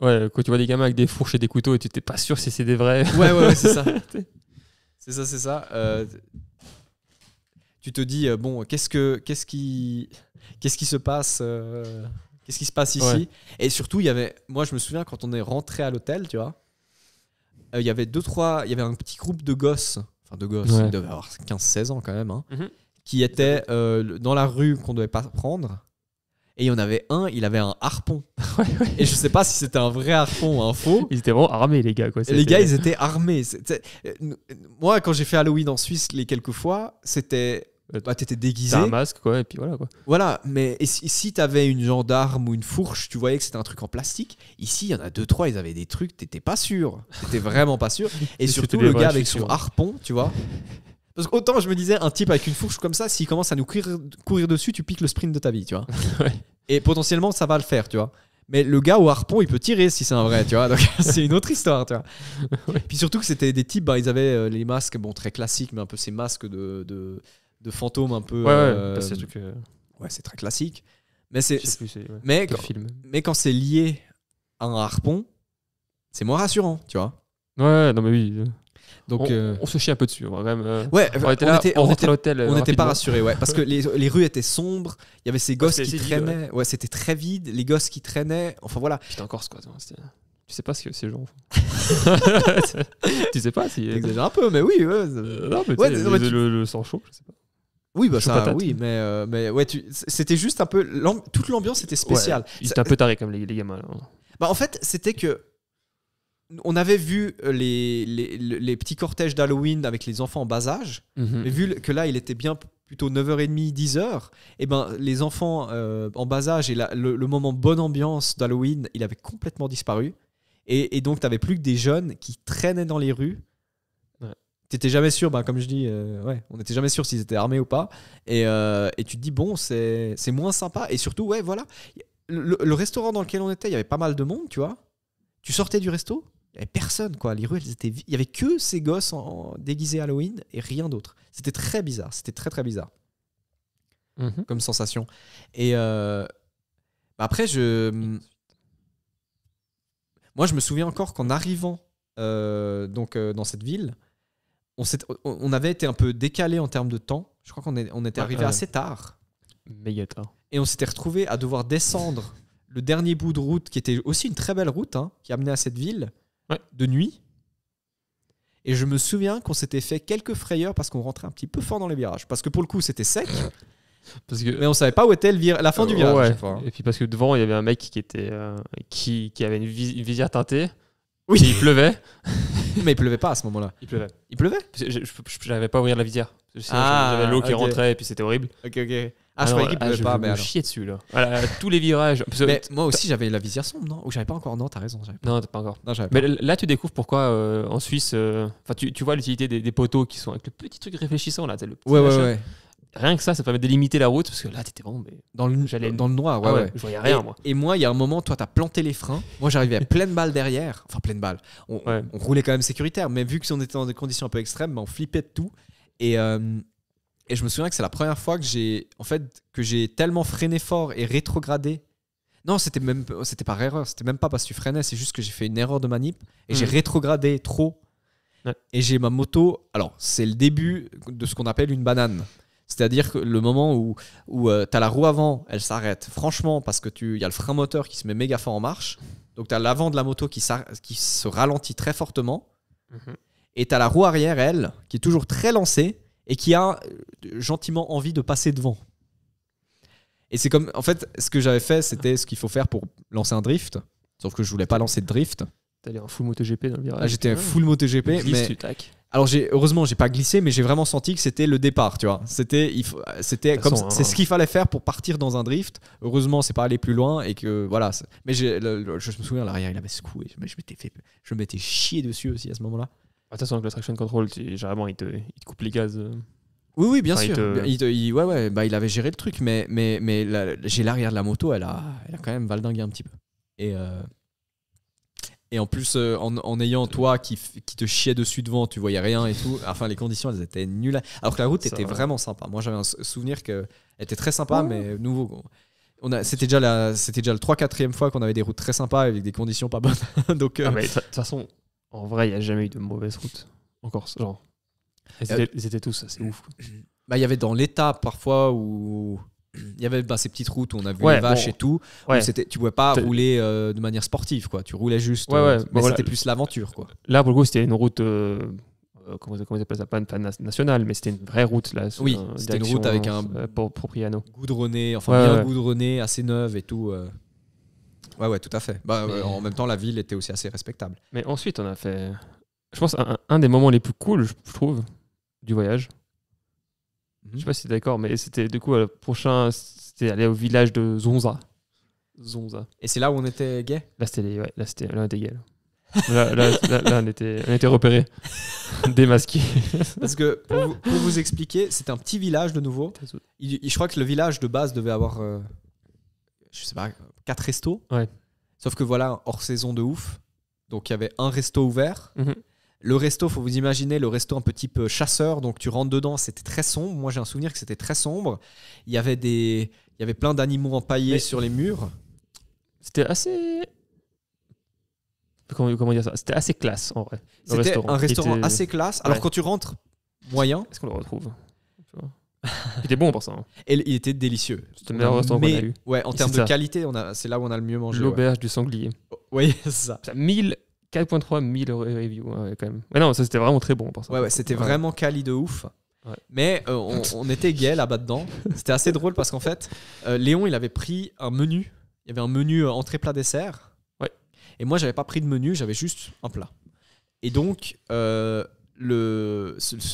Ouais, quand tu vois des gamins avec des fourches et des couteaux et tu t'es pas sûr si c'est des vrais. Ouais, c'est ça. c'est ça. Tu te dis bon, qu'est-ce qui se passe qu'est-ce qui se passe ici? Et surtout, moi je me souviens quand on est rentré à l'hôtel, tu vois, il y avait un petit groupe de gosses, ils devaient avoir 15-16 ans quand même, hein, qui étaient dans la rue qu'on devait pas prendre. Et il y en avait un, il avait un harpon. Et je sais pas si c'était un vrai harpon ou un faux. Ils étaient vraiment armés, les gars. Les gars, ils étaient armés. Moi, quand j'ai fait Halloween en Suisse les quelques fois, c'était... t'étais déguisé. T'as un masque, quoi, et puis voilà, quoi. Voilà, mais si t'avais une gendarme ou une fourche, tu voyais que c'était un truc en plastique. Ici, il y en a 2-3, ils avaient des trucs, t'étais pas sûr. T'étais vraiment pas sûr. Et surtout, le gars avec son harpon, tu vois... Parce qu'autant je me disais, un type avec une fourche comme ça, s'il commence à nous courir dessus, tu piques le sprint de ta vie, tu vois. Et potentiellement, ça va le faire, tu vois. Mais le gars au harpon, il peut tirer si c'est un vrai, tu vois. Donc c'est une autre histoire, tu vois. Puis surtout que c'était des types, ils avaient les masques, très classiques, mais un peu ces masques de fantômes un peu... Ouais, c'est très classique. Mais mais quand c'est lié à un harpon, c'est moins rassurant, tu vois. Ouais, non mais oui... Donc, on se chie un peu dessus. On était à l'hôtel. On n'était pas rassurés, ouais, parce que les rues étaient sombres. Il y avait ces gosses qui traînaient. Ouais, c'était très vide. Les gosses qui traînaient. Enfin voilà. Putain, en Corse, quoi. Tu sais pas ce que ces gens font. Tu sais pas si. T'exagères un peu, mais oui. Non, mais le sang chaud, je sais pas. Oui, bah ça, oui, mais ouais, c'était juste un peu. Toute l'ambiance était spéciale. Ouais, ils étaient un peu tarés comme les gamins. Là. Bah en fait, c'était que. On avait vu les petits cortèges d'Halloween avec les enfants en bas âge, mais vu que là, il était bien plutôt 9h30, 10h, et ben, les enfants en bas âge et le moment bonne ambiance d'Halloween, il avait complètement disparu. Et donc, tu n'avais plus que des jeunes qui traînaient dans les rues. Ouais. Tu n'étais jamais sûr, comme je dis, on n'était jamais sûr s'ils étaient armés ou pas. Et tu te dis, bon, c'est moins sympa. Et surtout, ouais, voilà. Le restaurant dans lequel on était, il y avait pas mal de monde, tu vois. Tu sortais du resto, il n'y avait personne, quoi. Les rues, elles étaient vides. Il n'y avait que ces gosses déguisés Halloween et rien d'autre. C'était très bizarre. C'était très, très bizarre comme sensation. Et après, moi, je me souviens encore qu'en arrivant dans cette ville, on avait été un peu décalé en termes de temps. Je crois qu'on était arrivé assez tard. Méga tard. Et on s'était retrouvé à devoir descendre le dernier bout de route, qui était aussi une très belle route, qui amenait à cette ville, de nuit. Et je me souviens qu'on s'était fait quelques frayeurs parce qu'on rentrait un petit peu fort dans les virages. Parce que pour le coup, c'était sec. Mais on savait pas où était la fin du virage. À chaque fois, Et puis parce que devant, il y avait un mec qui avait une visière teintée. Oui. Et il pleuvait. Mais il pleuvait pas à ce moment-là. Il pleuvait. Je n'avais pas à ouvrir la visière. J'avais l'eau qui rentrait et puis c'était horrible. Ok. Je croyais qu'il pleuvait pas. Je me chiais dessus là. Voilà, tous les virages. Mais moi aussi j'avais la visière sombre, non? Ou j'avais pas encore? Non, t'as raison. Non, t'as pas encore. Non, mais là tu découvres pourquoi en Suisse, tu vois l'utilité des poteaux qui sont avec le petit truc réfléchissant là. Ouais. Rien que ça permet de limiter la route parce que là t'étais vraiment dans le noir. Ouais. Je voyais rien moi. Et moi, il y a un moment, toi t'as planté les freins. Moi j'arrivais à pleine balle derrière. Enfin pleine balle. On roulait quand même sécuritaire, mais vu que on était dans des conditions un peu extrêmes, on flippait de tout. Et je me souviens que c'est la première fois que j'ai tellement freiné fort et rétrogradé. Non, c'était par erreur. C'était même pas parce que tu freinais. C'est juste que j'ai fait une erreur de manip et j'ai rétrogradé trop. Ouais. Et j'ai ma moto. Alors, c'est le début de ce qu'on appelle une banane. C'est-à-dire que le moment où tu as la roue avant, elle s'arrête. Franchement, parce que y a le frein moteur qui se met méga fort en marche. Donc, tu as l'avant de la moto qui se ralentit très fortement. Et tu as la roue arrière, elle, qui est toujours très lancée. Et qui a, gentiment envie de passer devant. Et c'est comme, en fait, ce que j'avais fait, c'était ce qu'il faut faire pour lancer un drift. Sauf que je voulais pas lancer de drift. T'allais en full MotoGP dans le virage. J'étais full MotoGP, mais alors heureusement, j'ai pas glissé, mais j'ai vraiment senti que c'était le départ, tu vois. C'était comme c'est ce qu'il fallait faire pour partir dans un drift. Heureusement, c'est pas aller plus loin et que voilà. Mais je me souviens, l'arrière, il avait secoué. Je m'étais chié dessus aussi à ce moment-là. De toute façon, avec le traction control, généralement, il te coupe les gaz. Oui, bien sûr. Il avait géré le truc, mais j'ai l'arrière de la moto, elle a quand même valdingué un petit peu. Et en plus, en ayant toi qui te chiait dessus devant, tu voyais rien et tout. Enfin, les conditions, elles étaient nulles. Alors que la route était vraiment sympa. Moi, j'avais un souvenir qu'elle était très sympa, mais nouveau. C'était déjà le 3-4e fois qu'on avait des routes très sympas avec des conditions pas bonnes. Donc, mais de toute façon, en vrai, il n'y a jamais eu de mauvaises routes. Encore, genre. Ils étaient tous assez ouf. Il y avait dans l'état parfois où il y avait ces petites routes où on a vu les vaches et tout. Où tu pouvais pas rouler de manière sportive, quoi. Tu roulais juste. Mais c'était plus l'aventure, quoi. Là, pour le coup, c'était une route. Comment ça s'appelle ça, pas nationale, mais c'était une vraie route là. C'était une route avec un Propriano. Goudronné, bien goudronné, assez neuve et tout. Ouais, tout à fait. En même temps, la ville était aussi assez respectable. Mais ensuite, on a fait, je pense, un des moments les plus cool, je trouve, du voyage. Je sais pas si t'es d'accord, mais c'était du coup le prochain, c'était aller au village de Zonza. Et c'est là où on était gay. Là, on était gay. Là, on était repérés, démasqués. Parce que pour vous expliquer, c'était un petit village de nouveau. Je crois que le village de base devait avoir, je sais pas, 4 restos. Ouais. Sauf que voilà, hors saison de ouf. Donc il y avait un resto ouvert. Le resto, faut vous imaginer, le resto un petit peu chasseur, donc tu rentres dedans, c'était très sombre. Moi, j'ai un souvenir que c'était très sombre. Il y avait plein d'animaux empaillés sur les murs. C'était assez... Comment dire ça ? C'était assez classe, en vrai. C'était un restaurant assez classe. Alors, quand tu rentres, moyen. Est-ce qu'on le retrouve ? Il était bon pour ça. Hein. Et il était délicieux. C'était le meilleur restaurant qu'on a eu. Ouais, en termes de qualité, c'est là où on a le mieux mangé. L'auberge du sanglier. Oui, c'est ça. 4.3 000 reviews quand même. Mais non, ça c'était vraiment très bon pour ça. Ouais, c'était vraiment quali de ouf. Ouais. Mais on était gay là-bas dedans. C'était assez drôle parce qu'en fait, Léon, il avait pris un menu. Il y avait un menu entrée plat dessert. Ouais. Et moi, j'avais pas pris de menu, j'avais juste un plat. Et donc, ce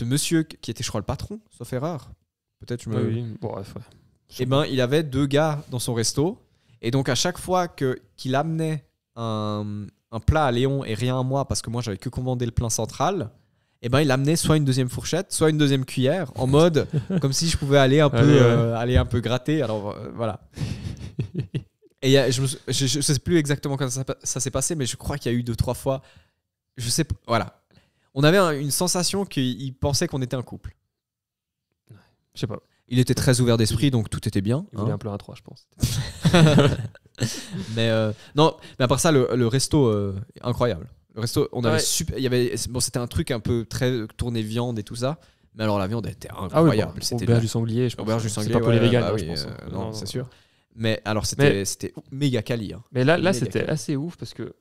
monsieur qui était, je crois, le patron, sauf erreur. Peut-être je me. Oui. Bon, bref, ouais. Et il avait 2 gars dans son resto. Et donc, à chaque fois qu'il amenait un plat à Léon et rien à moi parce que moi j'avais que commandé le plein central, il amenait soit une deuxième fourchette, soit une deuxième cuillère en mode comme si je pouvais aller un peu gratter. Alors voilà. Et je sais plus exactement quand ça s'est passé, mais je crois qu'il y a eu 2-3 fois. Voilà. On avait une sensation qu'il pensait qu'on était un couple. Je sais pas. Il était très ouvert d'esprit, donc tout était bien. Il voulait un plein à 3, je pense. mais à part ça, le resto incroyable. Le resto, on avait c'était un truc un peu très tourné viande et tout ça. Mais alors la viande était incroyable. C'était auberge du sanglier, je pense. Auberge du sanglier, c'est pas pour les véganes, je pense. Non, c'est sûr. Mais alors c'était méga quali. Hein. Mais là c'était assez ouf parce que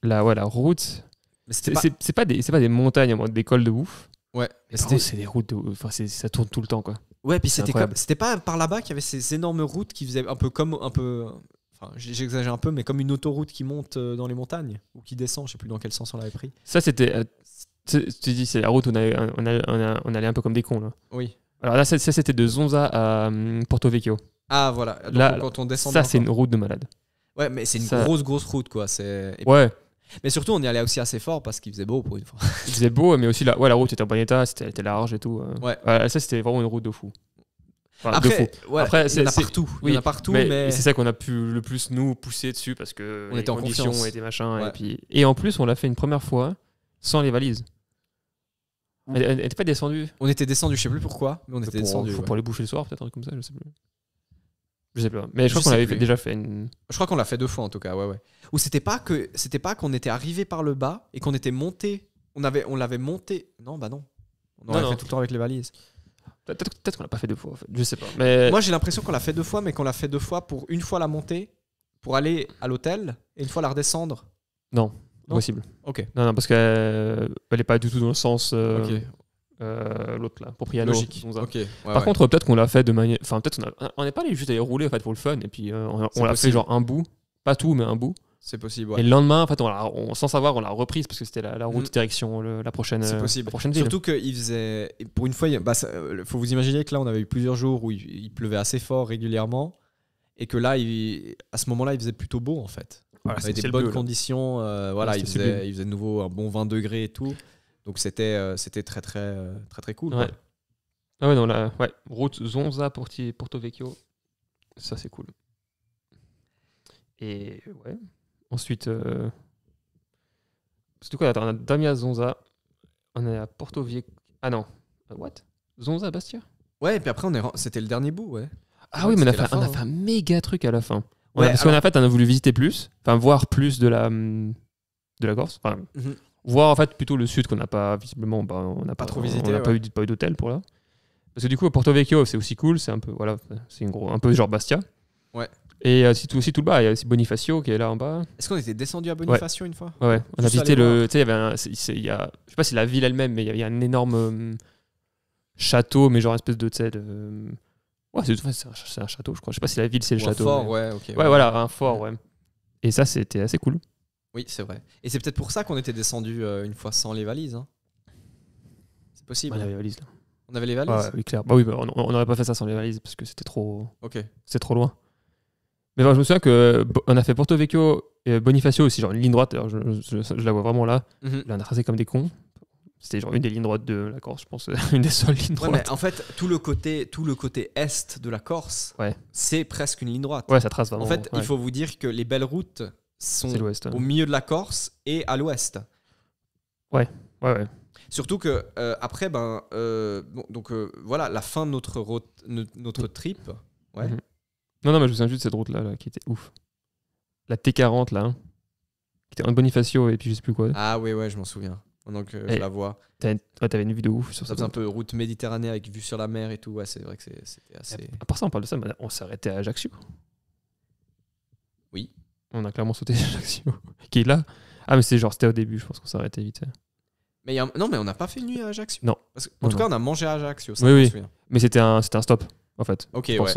la route, c'est pas des montagnes en mode des cols de ouf. Ouais. C'est des routes ça tourne tout le temps, quoi. Ouais, puis c'était pas par là-bas qu'il y avait ces énormes routes qui faisaient un peu. Enfin, j'exagère un peu, mais comme une autoroute qui monte dans les montagnes ou qui descend, je sais plus dans quel sens on l'avait pris. Ça, c'était. Tu dis, c'est la route où on allait un peu comme des cons, là. Oui. Alors là, ça c'était de Zonza à Porto Vecchio. Ah, voilà. Donc, là, quand on descend. Ça, c'est une route de malade. Ouais, mais c'est une grosse route, quoi. Ouais. Mais surtout, on y allait aussi assez fort parce qu'il faisait beau pour une fois. Il faisait beau, mais aussi la route était en bon état, elle était large et tout. Ouais. Ça, c'était vraiment une route de fou. Enfin, après, il y en a partout. Oui, il y en a partout, mais... c'est ça qu'on a pu le plus nous pousser dessus parce que on était en confiance et des machins. Et en plus, on l'a fait une première fois sans les valises. Elle n'était pas descendue. On était descendu, je sais plus pourquoi, mais on était descendu. Pour les boucher le soir, peut-être un truc comme ça, je sais plus. Mais je crois qu'on l'avait déjà fait. Je crois qu'on l'a fait 2 fois en tout cas, ouais. Ou c'était pas qu'on était arrivé par le bas et qu'on était monté. On l'avait monté. Non, bah non. On l'avait fait tout le temps avec les valises. Peut-être qu'on l'a pas fait 2 fois, en fait. Je sais pas. Mais... Moi, j'ai l'impression qu'on l'a fait 2 fois, mais qu'on l'a fait 2 fois pour une fois la montée, pour aller à l'hôtel, et une fois la redescendre. Non, impossible. Ok. Non, parce qu'elle est pas du tout dans le sens. Ok. l'autre là, Propriano. Logique. Par contre, peut-être qu'on l'a fait de manière. Enfin, peut-être on n'est pas allé juste aller rouler en fait, pour le fun, et puis on l'a fait genre un bout. Pas tout, mais un bout. C'est possible. Et le lendemain, en fait, sans savoir, on l'a reprise parce que c'était la route direction la prochaine. C'est possible. La prochaine ville. Surtout qu'il faisait. Pour une fois, faut vous imaginer que là, on avait eu plusieurs jours où il pleuvait assez fort régulièrement. Et que là, à ce moment-là, il faisait plutôt beau en fait. Voilà, il avait des bonnes conditions. Il faisait de nouveau un bon 20 degrés et tout. Donc c'était très, très, très, très cool. Ouais. Ah ouais, non, route Zonza Porto Vecchio. Ça, c'est cool. Et ouais. Ensuite, c'était quoi? On a Damia Zonza. On est à Porto Vecchio. Ah non. What? Zonza Bastia? Ouais, et puis après, c'était le dernier bout, ouais. Ah oui, mais on a fait un méga truc à la fin. Parce qu'en fait, on a voulu visiter plus, voir plus de la Corse. Enfin, voir en fait plutôt le sud qu'on n'a pas visiblement. On n'a pas trop visité. On n'a pas eu d'hôtel pour là. Parce que du coup, Porto Vecchio, c'est aussi cool. C'est un peu, un peu genre Bastia. Ouais. Et c'est aussi tout le bas. Il y a aussi Bonifacio qui est là en bas. Est-ce qu'on était descendu à Bonifacio une fois? Ouais. On a visité tu sais, il y avait je sais pas si c'est la ville elle-même, mais il y a un énorme château, mais genre une espèce de, tu sais, ouais, c'est un château, je crois. Je sais pas si la ville c'est le château. Un fort, ouais, ok. Ouais, voilà, un fort, ouais. Et ça, c'était assez cool. Oui, c'est vrai. Et c'est peut-être pour ça qu'on était descendu une fois sans les valises. Hein. C'est possible. On avait les valises là. On avait les valises? Ouais, oui, clair. Bah oui, on n'aurait pas fait ça sans les valises parce que c'était trop. Ok. C'est trop loin. Mais bon, je me souviens qu'on a fait Porto Vecchio et Bonifacio aussi, genre une ligne droite. Alors je la vois vraiment là. Là, on a tracé comme des cons. C'était genre une des lignes droites de la Corse, je pense, une des seules lignes droites. Ouais, mais en fait, tout le côté est de la Corse, c'est presque une ligne droite. Ouais, ça trace vraiment. En fait, il faut vous dire que les belles routes sont au milieu de la Corse et à l'ouest. Ouais. Surtout que après, voilà, la fin de notre trip. Ouais. Non, mais je me souviens juste de cette route là qui était ouf. La T40 là, qui était en Bonifacio et puis je sais plus quoi. Ah ouais, je m'en souviens. Donc je la vois. T'avais une vue de ouf sur ça. C'est un peu route Méditerranée avec vue sur la mer et tout. Ouais, c'est vrai que c'était assez. À part ça, on parle de ça, mais on s'est arrêté à Ajaccio. Oui. On a clairement sauté Ajaccio. Qui est là. Ah, mais c'était au début, je pense qu'on s'est arrêté vite. Mais non, mais on n'a pas fait une nuit à Ajaccio. Non. En tout cas, on a mangé à Ajaccio. Ça, oui. Mais c'était un stop, en fait. Ok, ouais.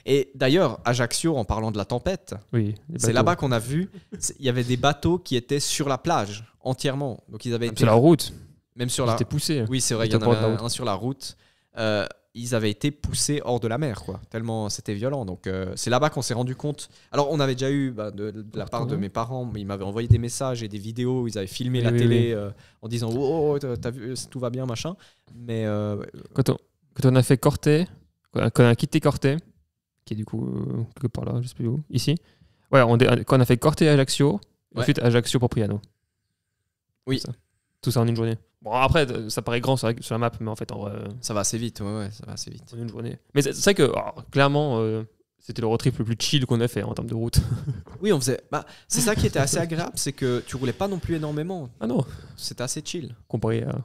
Et d'ailleurs, Ajaccio, en parlant de la tempête, c'est là-bas qu'on a vu, il y avait des bateaux qui étaient sur la plage entièrement. Donc ils avaient été sur la route. Même sur la. Ils étaient poussés. Oui, c'est vrai. Il y en avait un sur la route. Ils avaient été poussés hors de la mer, quoi. Tellement c'était violent. Donc c'est là-bas qu'on s'est rendu compte. Alors on avait déjà eu de la part de mes parents, ils m'avaient envoyé des messages et des vidéos. Ils avaient filmé la télé en disant oh, t'as vu, tout va bien, machin. Mais quand on a fait Corté, quand on a quitté Corté, qui est du coup quelque part là, je sais plus où, ici. Ouais, quand on a fait Corté Ajaccio, ensuite Ajaccio Propriano. Oui. Tout ça en une journée. Bon, après, ça paraît grand sur la map, mais en fait, en vrai. Ça va assez vite, ouais, ça va assez vite. En une journée. Mais c'est vrai que, clairement, c'était le road trip le plus chill qu'on ait fait en termes de route. Oui, on faisait. C'est ça qui était assez agréable, c'est que tu roulais pas non plus énormément. Ah non. C'était assez chill. Comparé à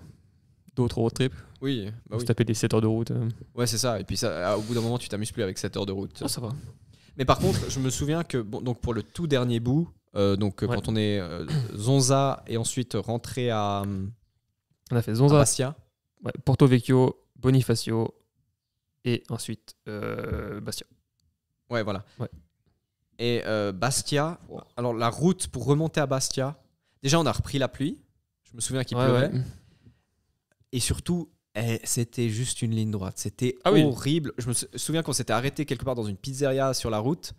d'autres road trips. Oui. Tu tapais des 7 heures de route. Ouais, c'est ça. Et puis ça, au bout d'un moment, tu t'amuses plus avec 7 heures de route. Ah, ça va. Mais par contre, je me souviens que donc pour le tout dernier bout, quand on est Zonza et ensuite rentré à. On a fait Zonza, Bastia. Ouais, Porto Vecchio, Bonifacio et ensuite Bastia. Ouais, voilà. Ouais. Et Bastia, alors la route pour remonter à Bastia, déjà on a repris la pluie. Je me souviens qu'il pleuvait. Ouais. Et surtout, c'était juste une ligne droite. C'était horrible. Je me souviens qu'on s'était arrêté quelque part dans une pizzeria sur la route.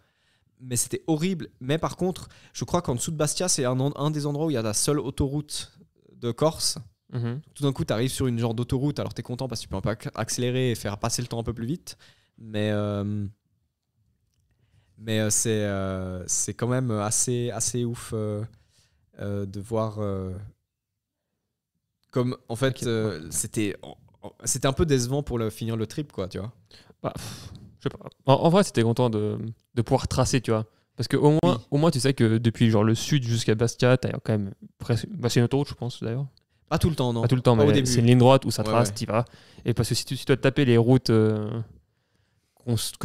Mais c'était horrible. Mais par contre, je crois qu'en dessous de Bastia, c'est un des endroits où il y a la seule autoroute de Corse. Tout d'un coup, tu arrives sur une genre d'autoroute, alors tu es content parce que tu peux un peu accélérer et faire passer le temps un peu plus vite. Mais c'est quand même assez ouf de voir comme en fait c'était un peu décevant pour finir le trip, quoi, tu vois. Je sais pas. En vrai, c'était content de pouvoir tracer, tu vois. Parce qu'au moins, tu sais que depuis genre le sud jusqu'à Bastia, t'as quand même presque. C'est une autoroute, je pense, d'ailleurs. Pas tout le temps, non. Pas tout le temps, mais au début. C'est une ligne droite où ça trace, t'y vas. Et parce que si tu dois te taper les routes que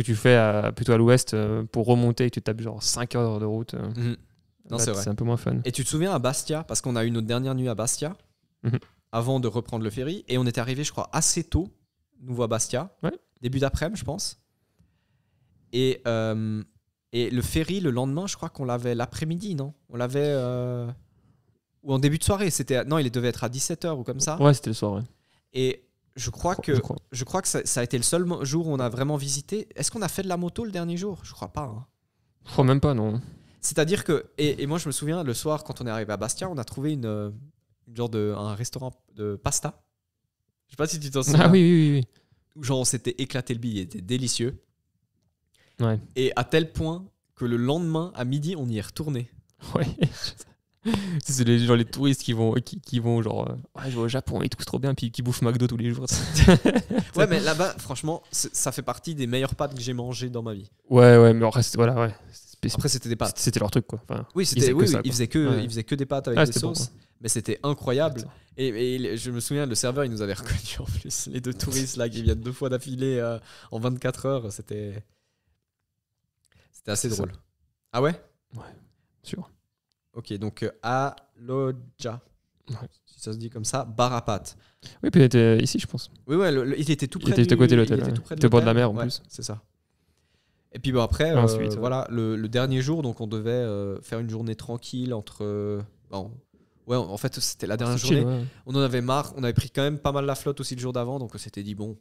tu fais plutôt à l'ouest pour remonter et que tu tapes genre 5 heures de route, non, c'est vrai. C'est un peu moins fun. Et tu te souviens à Bastia, parce qu'on a eu notre dernière nuit à Bastia, avant de reprendre le ferry. Et on était arrivé, je crois, assez tôt, nouveau à Bastia, début d'après-midi, je pense. Et le ferry, le lendemain, je crois qu'on l'avait l'après-midi, non ? On l'avait... Ou en début de soirée. Non, il devait être à 17h ou comme ça. Ouais, c'était le soir, ouais. Et je crois que ça a été le seul jour où on a vraiment visité. Est-ce qu'on a fait de la moto le dernier jour ? Je crois pas. Hein. Je crois même pas, non. C'est-à-dire que... Et moi, je me souviens, le soir, quand on est arrivé à Bastia, on a trouvé un restaurant de pasta. Je sais pas si tu t'en souviens. Ah oui. Où genre, on s'était éclaté le bille. Il était délicieux. Ouais. Et à tel point que le lendemain, à midi, on y est retourné. Ouais. C'est les touristes qui vont genre je vais au Japon et tout, c'est trop bien, puis qui bouffent McDo tous les jours. Ouais, mais là-bas, franchement, ça fait partie des meilleures pâtes que j'ai mangées dans ma vie. Ouais, mais après, après c'était des pâtes. C'était leur truc, quoi. Enfin, oui, ils faisaient que des pâtes avec des sauces, bon, mais c'était incroyable. Et je me souviens, le serveur, il nous avait reconnus en plus. Les 2 touristes là qui viennent 2 fois d'affilée en 24 heures, c'était assez drôle. Ça. Ah ouais ? Ouais, sûr. Ok, donc Aloja, si ça se dit comme ça, bar à pâtes. Oui, puis il était ici, je pense. Oui, il était tout près. Il était à côté de l'hôtel. Il était au bord de la mer en plus. C'est ça. Et puis après, ensuite, voilà, le dernier jour, donc on devait faire une journée tranquille entre. En fait, c'était la dernière journée. Ouais. On en avait marre. On avait pris quand même pas mal la flotte aussi le jour d'avant, donc on s'était dit bon.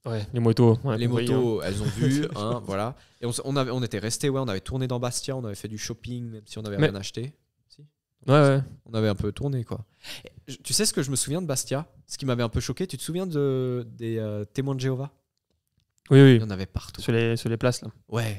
Ouais, les motos. Les motos, elles ont vu, voilà. Et on était restés, on avait tourné dans Bastia, on avait fait du shopping, même si on n'avait rien acheté. Si. Ouais. On avait un peu tourné, quoi. Et, tu sais ce que je me souviens de Bastia ? Ce qui m'avait un peu choqué, tu te souviens des témoins de Jéhovah ? Oui. Il y en avait partout. Sur les places, là. Ouais.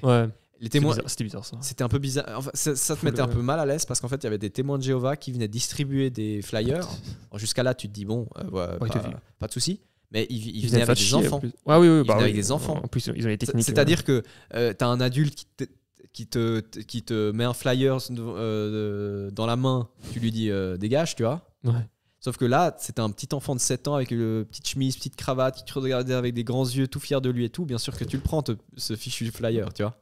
Les témoins. C'était bizarre, ça. C'était un peu bizarre. Enfin, ça te mettait un peu mal à l'aise parce qu'en fait, il y avait des témoins de Jéhovah qui venaient distribuer des flyers. Alors, jusqu'à là, tu te dis, bon, pas de souci. Mais ils venaient avec des enfants. Ah oui, ils venaient avec des enfants. En plus, ils ont les techniques. C'est-à-dire que t'as un adulte qui te met un flyer dans la main, tu lui dis dégage, tu vois. Ouais. Sauf que là, c'était un petit enfant de 7 ans avec une petite chemise, petite cravate, qui te regardait avec des grands yeux, tout fier de lui et tout. Bien sûr que tu le prends, ce fichu flyer, tu vois.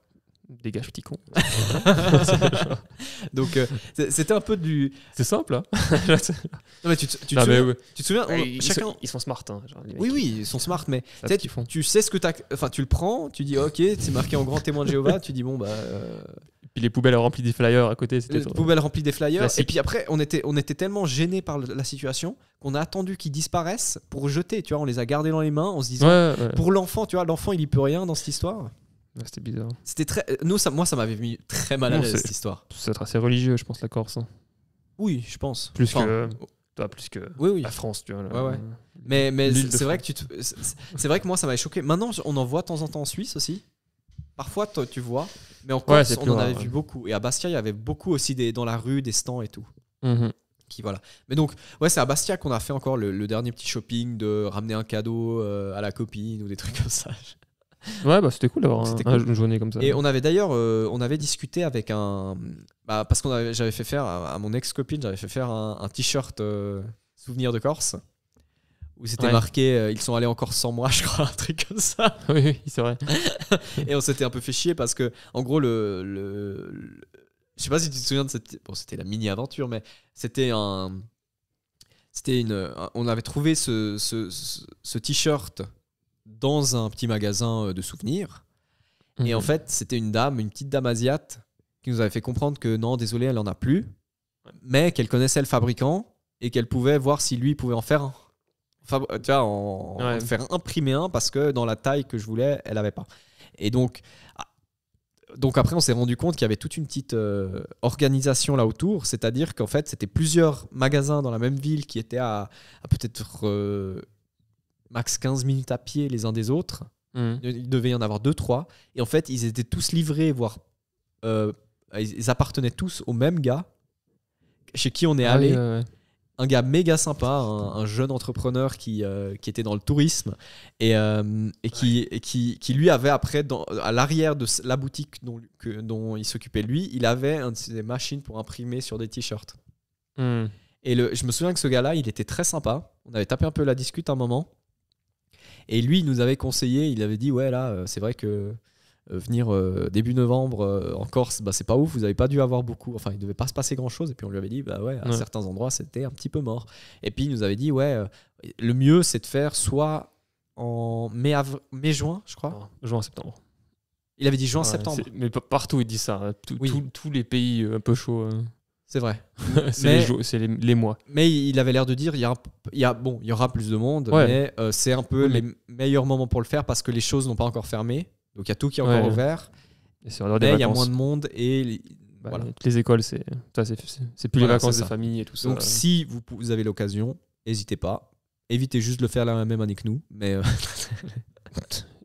Dégage, petit con. Donc, c'était un peu du... C'est simple, hein. Non, mais tu te souviens ils sont smart, hein, genre, oui, ils sont smart, mais tu sais ce que t'as... Enfin, tu le prends, tu dis ok, c'est marqué en grand témoin de Jéhovah, tu dis bon, bah... Puis les poubelles remplies des flyers à côté. Les poubelles remplies des flyers. Classique. Et puis après, on était tellement gênés par la situation qu'on a attendu qu'ils disparaissent pour jeter. Tu vois, on les a gardés dans les mains en se disant pour l'enfant, tu vois, l'enfant il y peut rien dans cette histoire. Ouais, c'était bizarre. C'était très. Moi, ça m'avait mis très mal à l'aise cette histoire. C'est assez religieux, je pense, la Corse. Hein. Oui, je pense. Plus que la France, tu vois. Ouais. Mais c'est vrai que c'est vrai que moi, ça m'avait choqué. Maintenant, on en voit de temps en temps en Suisse aussi. Parfois, tu vois. Mais en Corse, on en avait vu beaucoup. Et à Bastia, il y avait beaucoup aussi dans la rue, des stands et tout. Mm-hmm. Voilà. Mais donc, c'est à Bastia qu'on a fait encore le dernier petit shopping de ramener un cadeau à la copine ou des trucs comme ça. Ouais, bah c'était cool d'avoir une journée comme ça. Et on avait d'ailleurs, on avait discuté avec parce que j'avais fait faire à mon ex-copine, j'avais fait faire un t-shirt souvenir de Corse où c'était marqué ils sont allés en Corse sans moi, je crois, un truc comme ça. Oui, c'est vrai. Et on s'était un peu fait chier parce que, en gros, je sais pas si tu te souviens de c'était la mini-aventure, mais on avait trouvé ce t-shirt dans un petit magasin de souvenirs. Mm-hmm. Et en fait, c'était une petite dame asiate qui nous avait fait comprendre que non, désolé, elle en a plus, mais qu'elle connaissait le fabricant et qu'elle pouvait voir si lui pouvait en faire un. Tu vois, faire imprimer un parce que dans la taille que je voulais, elle avait pas. Et donc après, on s'est rendu compte qu'il y avait toute une petite organisation là autour, c'est-à-dire qu'en fait, c'était plusieurs magasins dans la même ville qui étaient à peut-être max 15 minutes à pied les uns des autres. Il devait y en avoir 2-3. Et en fait, ils étaient tous livrés, voire ils appartenaient tous au même gars chez qui on est allé. Un gars méga sympa, un jeune entrepreneur qui était dans le tourisme et qui lui avait après, à l'arrière de la boutique dont il s'occupait lui, il avait des machines pour imprimer sur des t-shirts. Et je me souviens que ce gars-là, il était très sympa. On avait tapé un peu la discute un moment. Et lui, il nous avait conseillé, il avait dit, ouais, là, c'est vrai que venir début novembre en Corse, c'est pas ouf, vous avez pas dû avoir beaucoup, enfin il devait pas se passer grand chose, et puis on lui avait dit à certains endroits c'était un petit peu mort, et puis il nous avait dit le mieux c'est de faire soit en mai-juin je crois, juin-septembre. Il avait dit juin-septembre, mais partout il dit ça, tous les pays un peu chauds, c'est vrai. c'est les mois. Mais il avait l'air de dire il y aura plus de monde, mais c'est un peu les meilleurs moments pour le faire parce que les choses n'ont pas encore fermé. Donc il y a tout qui est encore ouvert. Mais il y a moins de monde et voilà. Les écoles, c'est plus les vacances de famille et tout ça. Donc si vous avez l'occasion, n'hésitez pas. Évitez juste de le faire la même année que nous. Mais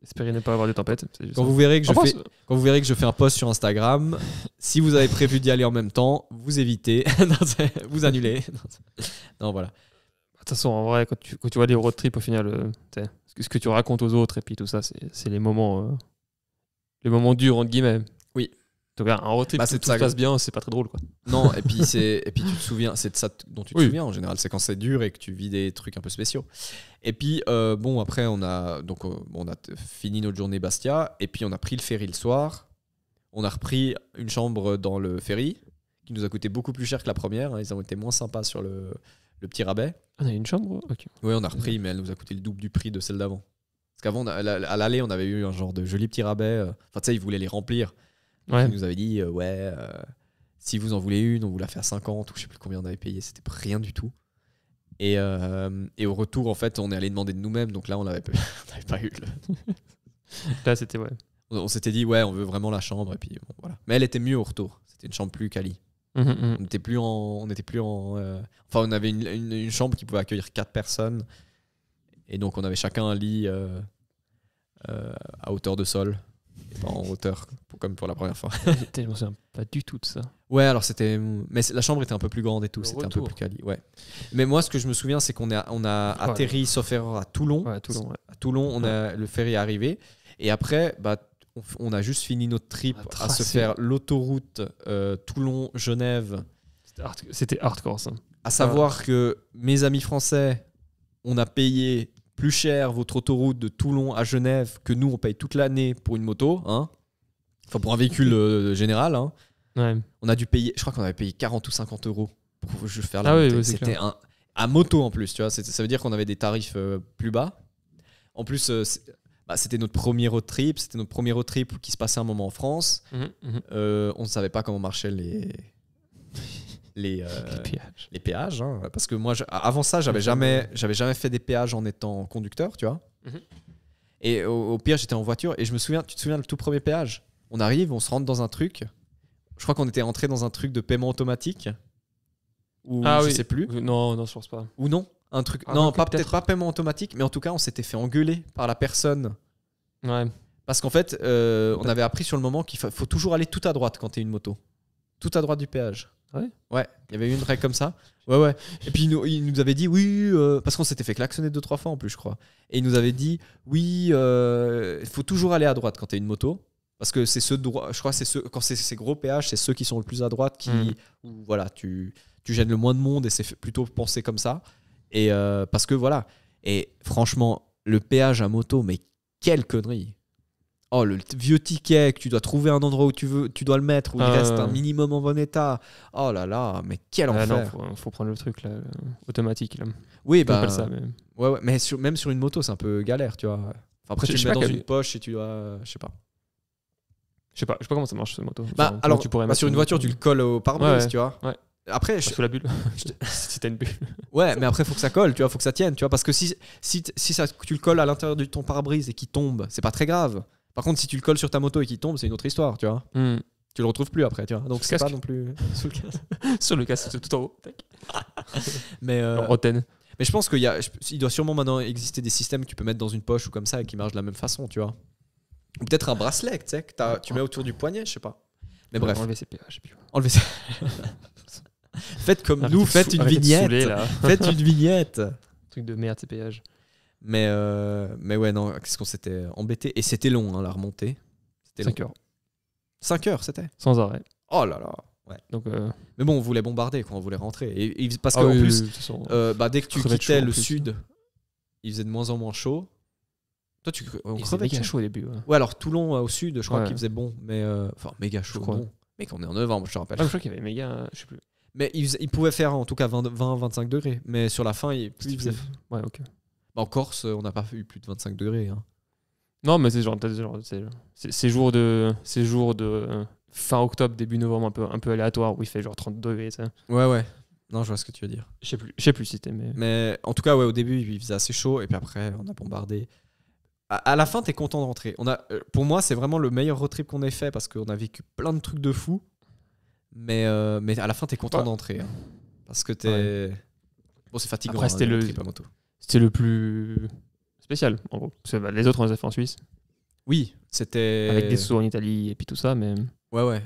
espérez ne pas avoir des tempêtes. Quand vous verrez que je fais un post sur Instagram, si vous avez prévu d'y aller en même temps, vous évitez, vous annulez. Non, voilà. De toute façon, en vrai, quand tu vois des road trips, au final, ce que tu racontes aux autres et puis tout ça, c'est les moments durs, entre guillemets. Oui. En tout cas, un road trip, tout se passe bien, c'est pas très drôle, quoi. Non, et puis tu te souviens, c'est de ça dont tu te souviens en général, c'est quand c'est dur et que tu vis des trucs un peu spéciaux. Et puis, après, on a fini notre journée Bastia, et puis on a pris le ferry le soir. On a repris une chambre dans le ferry, qui nous a coûté beaucoup plus cher que la première. Ils ont été moins sympas sur le petit rabais. On a une chambre ? Ok. Oui, on a repris, mais elle nous a coûté le double du prix de celle d'avant. Parce qu'avant, à l'aller, on avait eu un genre de joli petit rabais. Enfin, tu sais, ils voulaient les remplir. Donc, ils nous avaient dit, si vous en voulez une, on vous la fait à 50, ou je sais plus combien on avait payé. C'était rien du tout. Et au retour, en fait, on est allé demander de nous-mêmes. Donc là, on n'avait pas eu Là, c'était On s'était dit, on veut vraiment la chambre. Et puis, bon, voilà. Mais elle était mieux au retour. C'était une chambre plus quali. On n'était plus en. Enfin, on avait une chambre qui pouvait accueillir 4 personnes. Et donc, on avait chacun un lit à hauteur de sol. Et pas en hauteur, comme pour la première fois. Je me souviens pas du tout de ça. Ouais, alors c'était. Mais la chambre était un peu plus grande et tout. C'était un peu plus quali. Ouais. Mais moi, ce que je me souviens, c'est qu'on a atterri, sauf erreur, à Toulon. Ouais, à Toulon, À Toulon, le ferry est arrivé. Et après, on a juste fini notre trip à se faire l'autoroute Toulon-Genève. C'était hardcore, ça. À savoir que mes amis français, on a payé plus cher votre autoroute de Toulon à Genève que nous, on paye toute l'année pour une moto. Hein. Enfin, pour un véhicule général. Hein. Ouais. On a dû payer, je crois qu'on avait payé 40 ou 50 euros pour juste faire la montée. Oui, c'était à moto en plus, tu vois. Ça veut dire qu'on avait des tarifs plus bas. En plus, c'était notre premier road trip. C'était notre premier road trip qui se passait un moment en France. On ne savait pas comment marchaient les péages. Hein, parce que moi, avant ça, j'avais jamais fait des péages en étant conducteur, tu vois. Et au pire, j'étais en voiture et tu te souviens le tout premier péage ? On arrive, on se rentre dans un truc. Je crois qu'on était entré dans un truc de paiement automatique. Ou je sais plus. Non, je pense pas. Ou non ? Un truc. Peut-être pas paiement automatique, mais en tout cas, on s'était fait engueuler par la personne. Ouais. Parce qu'en fait, on avait appris sur le moment qu'il faut toujours aller tout à droite quand t'es une moto. Tout à droite du péage. Ouais, il y avait une règle comme ça. Ouais. Et puis il nous avait dit oui, parce qu'on s'était fait klaxonner 2-3 fois en plus, je crois. Et il nous avait dit oui, il faut toujours aller à droite quand t'es une moto. Parce que c'est je crois que quand c'est ces gros péages, c'est ceux qui sont le plus à droite où voilà, tu gênes le moins de monde et c'est plutôt pensé comme ça. Et parce que voilà. Et franchement, le péage à moto, mais quelle connerie! Oh, le vieux ticket que tu dois trouver un endroit où tu dois le mettre, où il reste un minimum en bon état. Oh là là, mais quel enfer! Non, faut prendre le truc là, automatique. Là. Oui, ça, mais... Ouais, mais même sur une moto, c'est un peu galère, tu vois. Enfin, après, tu le mets dans une poche et tu dois. Je sais pas. Je sais pas comment ça marche, cette moto. Alors, sur une voiture, tu le colles au pare-brise, tu vois. Ouais. Après, sous la bulle. Si t'as une bulle. Ouais, mais après, faut que ça colle, tu vois, faut que ça tienne, tu vois. Parce que si tu le colles à l'intérieur de ton pare-brise et qu'il tombe, c'est pas très grave. Par contre, si tu le colles sur ta moto et qu'il tombe, c'est une autre histoire, tu vois. Tu le retrouves plus après, tu vois. Donc, c'est pas non plus sous le casque. Sur le casque, tout en haut. Mais Roten. Mais je pense il doit sûrement maintenant exister des systèmes que tu peux mettre dans une poche ou comme ça et qui marchent de la même façon, tu vois. Ou peut-être un bracelet, tu sais, que tu mets autour du poignet, je sais pas. Mais bref. Enlever ces péages. Faites comme nous, faites une vignette. Faites une vignette. Truc de merde, ces péages. Mais ouais, non, qu'est-ce qu'on s'était embêté. Et c'était long, hein, la remontée. C'était 5 heures. 5 heures, c'était. Sans arrêt. Oh là là. Ouais. Donc, mais bon, on voulait bombarder quand on voulait rentrer. Et parce qu'en plus, dès que tu quittais le sud, il faisait de moins en moins chaud. Toi, tu crevais méga chaud au début. Ouais, alors Toulon au sud, je crois qu'il faisait bon. Mais enfin, méga chaud. Bon. Mec, on est en novembre, je te rappelle. Je crois qu'il y avait méga. Je sais plus. Mais il pouvait faire en tout cas 20-25 degrés. Mais sur la fin, il faisait. Ouais, ok. En Corse, on n'a pas eu plus de 25 degrés. Hein. Non, mais c'est ces jours de fin octobre, début novembre, un peu aléatoire où il fait genre 30 degrés. Ça. Ouais. Non, je vois ce que tu veux dire. Je sais plus si c'était. Mais en tout cas, ouais, au début, il faisait assez chaud. Et puis après, on a bombardé. À la fin, t'es content de rentrer. Pour moi, c'est vraiment le meilleur road trip qu'on ait fait parce qu'on a vécu plein de trucs de fou. Mais à la fin, t'es content d'entrer. Hein, parce que t'es. Ouais. Bon, c'est fatigant. Après, c'était le trip à moto. C'était le plus spécial, en gros. Parce que, les autres, on les a fait en Suisse. Oui, c'était. Avec des sauts en Italie et puis tout ça, mais. Ouais.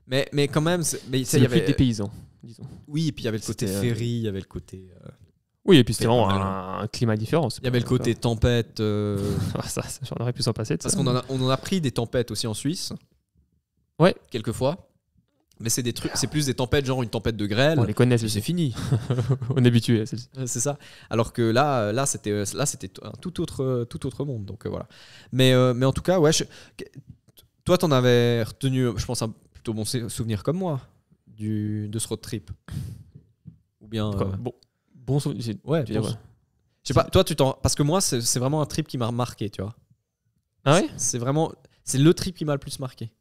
Mais quand même. C'est le plus des paysans, disons. Oui, et puis il y avait le côté ferry, il y avait le côté. Oui, et puis c'était vraiment un climat différent. Il y avait le côté tempête. Ça, j'en aurais pu s'en passer. Parce qu'on en a pris des tempêtes aussi en Suisse. Ouais. Quelquefois. Mais c'est des trucs, c'est plus des tempêtes, genre une tempête de grêle. On les connaît, c'est fini. On est habitué à celle-ci. C'est ça. Alors que là c'était un tout autre monde. Donc voilà. Mais en tout cas, ouais. Toi, t'en avais retenu, je pense, un plutôt bon souvenir comme moi de ce road trip. Ou bien. Bon souvenir. Ouais. Je sais pas. Toi, parce que moi, c'est vraiment un trip qui m'a marqué, tu vois. Ah ouais. C'est le trip qui m'a le plus marqué.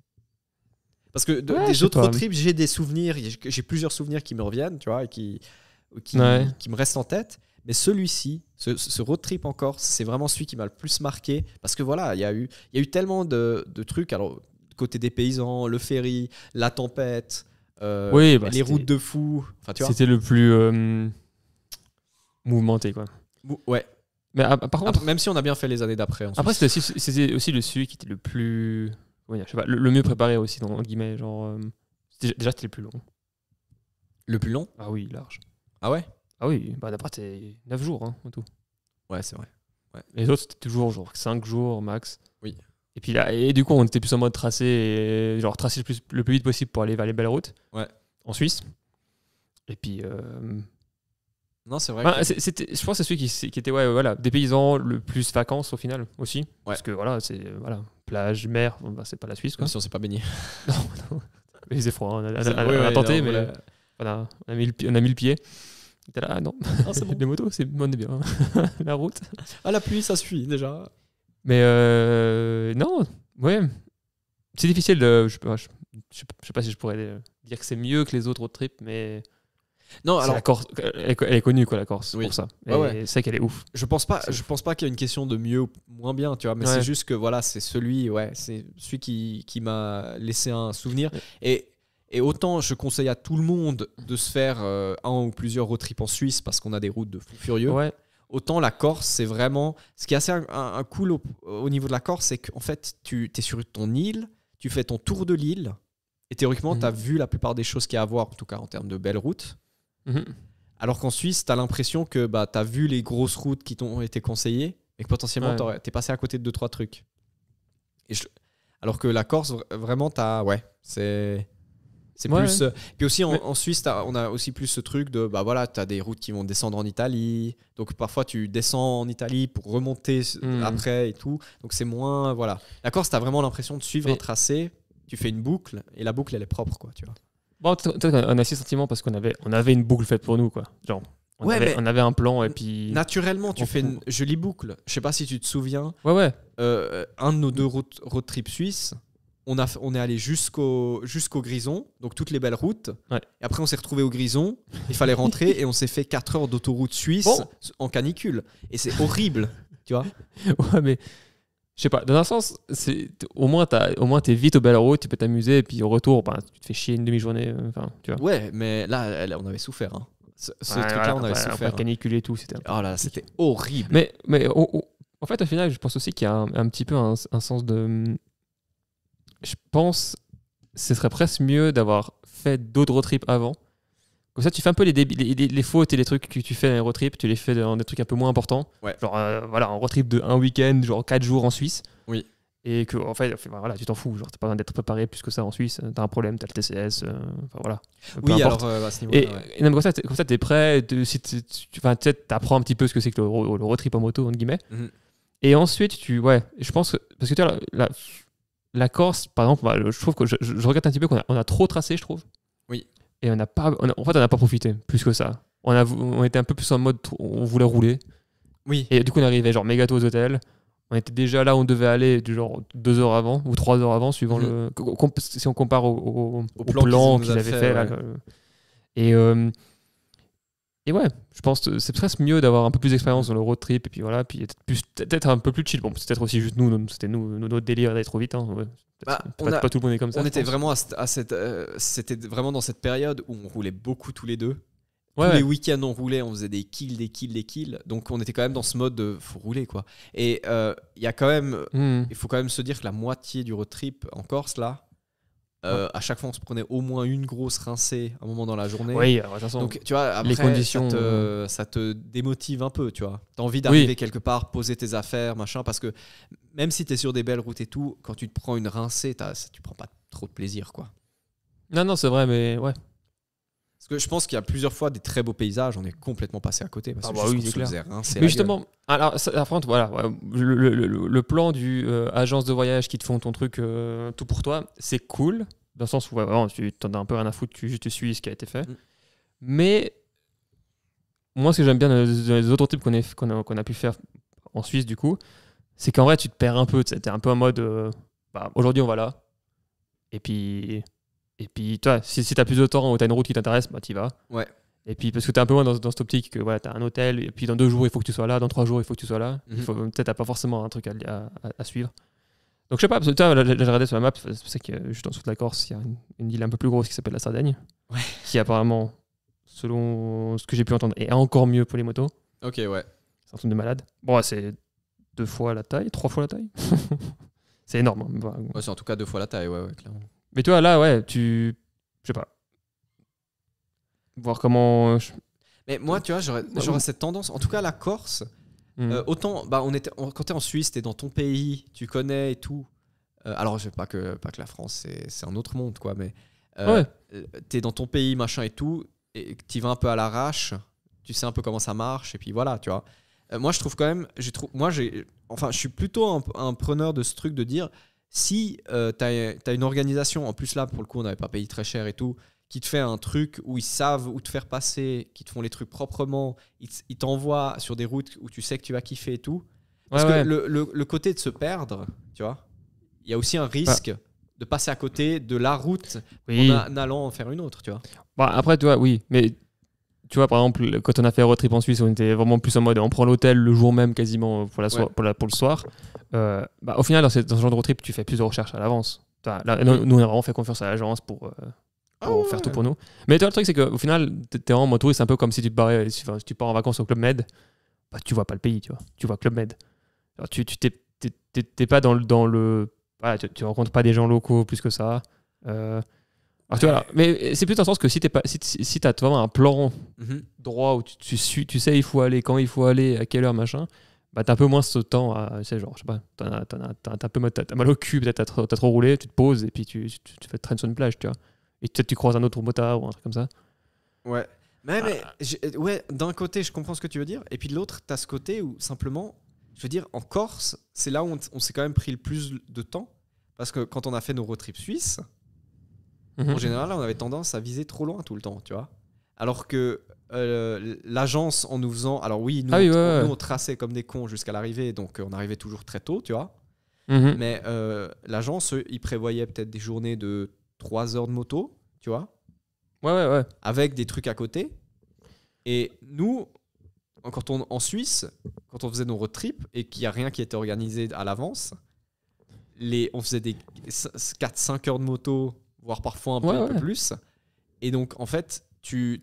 Parce que des autres road trips, j'ai des souvenirs, j'ai plusieurs souvenirs qui me reviennent, tu vois, et qui me restent en tête. Mais celui-ci, ce road trip en Corse, c'est vraiment celui qui m'a le plus marqué. Parce que voilà, il y a eu tellement de trucs. Alors, côté des paysans, le ferry, la tempête, les routes de fou. Enfin, tu vois. C'était le plus mouvementé, quoi. Ouais. Mais par contre, même si on a bien fait les années d'après. Après, c'était aussi celui qui était le plus. Je sais pas, le mieux préparé aussi, dans guillemets. Genre, déjà, c'était le plus long. Le plus long ? Ah oui, large. Ah ouais ? Ah oui, d'après, c'était 9 jours en tout. Ouais, c'est vrai. Ouais. Les autres, c'était toujours genre 5 jours max. Oui. Et puis là, du coup, on était plus en mode tracé, et genre tracer le plus vite possible pour aller vers les belles routes. Ouais. En Suisse. Et puis. Non, c'est vrai. Je pense que c'est celui qui était des paysans, le plus vacances au final aussi. Ouais. Parce que c'est plage, mer, c'est pas la Suisse. Quoi. Même si on s'est pas baigné. non. Il faisait froid, on a tenté, mais on a mis le pied. Il était là, non. C'est bon. Les motos, c'est bon et bien. La route. Ah, la pluie, ça suit déjà. Mais non, ouais. C'est difficile de. Je sais pas si je pourrais dire que c'est mieux que les autres road trips, mais. Non, alors la Corse, elle est connue quoi, la Corse, pour ça. C'est vrai qu'elle est ouf. Je pense pas qu'il y a une question de mieux ou moins bien, tu vois, mais c'est juste que voilà, c'est celui qui m'a laissé un souvenir. Et autant je conseille à tout le monde de se faire un ou plusieurs road trips en Suisse parce qu'on a des routes de fou furieux. Ouais. Autant la Corse, c'est vraiment ce qui est assez cool au niveau de la Corse, c'est qu'en fait, tu es sur ton île, tu fais ton tour de l'île et théoriquement, tu as vu la plupart des choses qu'il y a à voir, en tout cas en termes de belles routes. Alors qu'en Suisse, tu as l'impression que tu as vu les grosses routes qui t'ont été conseillées et que potentiellement, tu es passé à côté de 2-3 trucs. Alors que la Corse, vraiment, c'est plus. Puis aussi, en Suisse, on a aussi plus ce truc de tu as des routes qui vont descendre en Italie. Donc parfois, tu descends en Italie pour remonter après et tout. Donc c'est moins. Voilà. La Corse, tu as vraiment l'impression de suivre un tracé. Tu fais une boucle et la boucle, elle est propre, quoi, tu vois. Bon, on a ces sentiments parce qu'on avait une boucle faite pour nous, quoi. Genre, on avait un plan et puis. Naturellement, tu fais une jolie boucle. Je sais pas si tu te souviens. Ouais. Un de nos 2 road trips suisses, on est allé jusqu'au Grison, donc toutes les belles routes. Ouais. Et après, on s'est retrouvé au Grison. Il fallait rentrer et on s'est fait 4 heures d'autoroute suisse en canicule. Et c'est horrible, tu vois. Ouais, mais. Je sais pas, dans un sens, au moins t'es vite aux belles routes, tu peux t'amuser, et puis au retour, tu te fais chier une demi-journée. Tu vois. Ouais, mais là, on avait souffert. Hein. Ce truc-là, on avait souffert. Canicule et tout, c'était. Oh là, c'était horrible. Mais en fait, au final, je pense aussi qu'il y a un petit peu un sens de. Je pense ce serait presque mieux d'avoir fait d'autres road trips avant. Comme ça, tu fais un peu les fautes et les trucs que tu fais dans les road trips, tu les fais dans des trucs un peu moins importants. Ouais. Genre, un road trip de un week-end, genre 4 jours en Suisse. Oui. Et que, en fait, tu t'en fous. Genre, t'as pas besoin d'être préparé plus que ça en Suisse. T'as un problème, t'as le TCS. Voilà. Oui, alors, à ce niveau-là. Et même comme ça, t'es prêt. Si t'apprends un petit peu ce que c'est que le road trip en moto, entre guillemets. Mm-hmm. Et ensuite, je pense que, parce que tu vois, la Corse, par exemple, je trouve que je regrette un petit peu qu'on a trop tracé, je trouve. Oui. Et en fait, on n'a pas profité plus que ça. On était un peu plus en mode, on voulait rouler. Oui. Et du coup, on arrivait genre méga tôt aux hôtels. On était déjà là où on devait aller, du genre 2 heures avant ou 3 heures avant, suivant si on compare au plan qu'ils avaient fait. Là, et ouais, je pense que c'est presque mieux d'avoir un peu plus d'expérience dans le road trip et puis voilà, puis peut-être un peu plus chill. Bon, c'est peut-être aussi juste c'était notre délire d'aller trop vite. Hein, ouais. Pas tout le monde est comme ça. On était vraiment c'était vraiment dans cette période où on roulait beaucoup tous les deux. Tous les week-ends on roulait, on faisait des kills. Donc on était quand même dans ce mode de faut rouler quoi. Et il y a quand même, il faut quand même se dire que la moitié du road trip en Corse là. À chaque fois on se prenait au moins une grosse rincée à un moment dans la journée. Oui, donc tu vois après, les conditions ça te démotive un peu, tu vois. T'as envie d'arriver quelque part, poser tes affaires, machin, parce que même si t'es sur des belles routes et tout, quand tu te prends une rincée, tu prends pas trop de plaisir quoi. Non c'est vrai, mais ouais. Parce que je pense qu'il y a plusieurs fois des très beaux paysages, on est complètement passé à côté parce que c'est clair. Rincer, mais justement, alors voilà, le plan du agence de voyage qui te font ton truc tout pour toi, c'est cool dans le sens où vraiment, tu t'en as un peu rien à foutre, tu juste suis ce qui a été fait. Mais moi, ce que j'aime bien dans les autres types qu'on a pu faire en Suisse du coup, c'est qu'en vrai tu te perds un peu, t'es un peu en mode aujourd'hui on va là, et puis toi, si t'as plus de temps ou t'as une route qui t'intéresse, t'y vas. Ouais. Et puis parce que t'es un peu moins dans cette optique que voilà, t'as un hôtel, et puis dans 2 jours il faut que tu sois là, dans 3 jours il faut que tu sois là. Peut-être t'as pas forcément un truc à suivre. Donc je sais pas, parce que toi, j'ai regardé sur la map, c'est pour ça que juste en dessous de la Corse, il y a une île un peu plus grosse qui s'appelle la Sardaigne, qui apparemment, selon ce que j'ai pu entendre, est encore mieux pour les motos. Ok, ouais. C'est un truc de malade. Bon, c'est 2 fois la taille, 3 fois la taille. C'est énorme. Hein. Ouais, c'est en tout cas 2 fois la taille, ouais, clairement. Mais tu vois, là, je sais pas. Voir comment. Mais moi, tu vois, j'aurais cette tendance. En tout cas, la Corse, autant, quand t'es en Suisse, t'es dans ton pays, tu connais et tout. Alors, je sais pas que la France, c'est un autre monde, quoi, mais t'es dans ton pays, machin et tout, et t'y vas un peu à l'arrache, tu sais un peu comment ça marche, et puis voilà, tu vois. Moi, je trouve quand même. Je suis plutôt un preneur de ce truc de dire. Si t'as une organisation, en plus là pour le coup on n'avait pas payé très cher et tout, qui te fait un truc où ils savent où te faire passer, qui te font les trucs proprement, ils t'envoient sur des routes où tu sais que tu vas kiffer et tout. Parce que le côté de se perdre, tu vois, il y a aussi un risque de passer à côté de la route en allant en faire une autre, tu vois. Après, tu vois, oui, mais tu vois, par exemple, quand on a fait un road trip en Suisse, on était vraiment plus en mode on prend l'hôtel le jour même quasiment pour le soir. Au final, dans ce genre de road trip, tu fais plus de recherches à l'avance. Nous, on a vraiment fait confiance à l'agence pour faire tout pour nous. Mais toi, le truc, c'est qu'au final, t'es vraiment en mode touriste, c'est un peu comme si tu pars en vacances au Club Med, tu vois pas le pays, tu vois. Tu vois Club Med. Alors, t'es pas dans le voilà, tu rencontres pas des gens locaux plus que ça. Alors, tu vois, mais c'est plus dans le sens que si t'as vraiment un plan droit où tu sais il faut aller, quand il faut aller, à quelle heure, machin, t'as un peu moins ce temps à, genre, je sais pas, t'as mal au cul, peut-être t'as trop roulé, tu te poses et puis tu fais traîner sur une plage, tu vois. Et peut-être tu croises un autre motard ou un truc comme ça. Ouais. Mais d'un côté, je comprends ce que tu veux dire, et puis de l'autre, t'as ce côté où simplement, je veux dire, en Corse, c'est là où on s'est quand même pris le plus de temps, parce que quand on a fait nos road trips suisses, en général, on avait tendance à viser trop loin tout le temps, tu vois. Alors que l'agence, en nous faisant... Alors oui, nous, on traçait comme des cons jusqu'à l'arrivée, donc on arrivait toujours très tôt, tu vois. Mais l'agence, ils prévoyaient peut-être des journées de 3 heures de moto, tu vois. Ouais. Avec des trucs à côté. Et nous, en Suisse, quand on faisait nos road trips et qu'il n'y a rien qui était organisé à l'avance, on faisait des 4-5 heures de moto, voire parfois un peu plus. Et donc, en fait,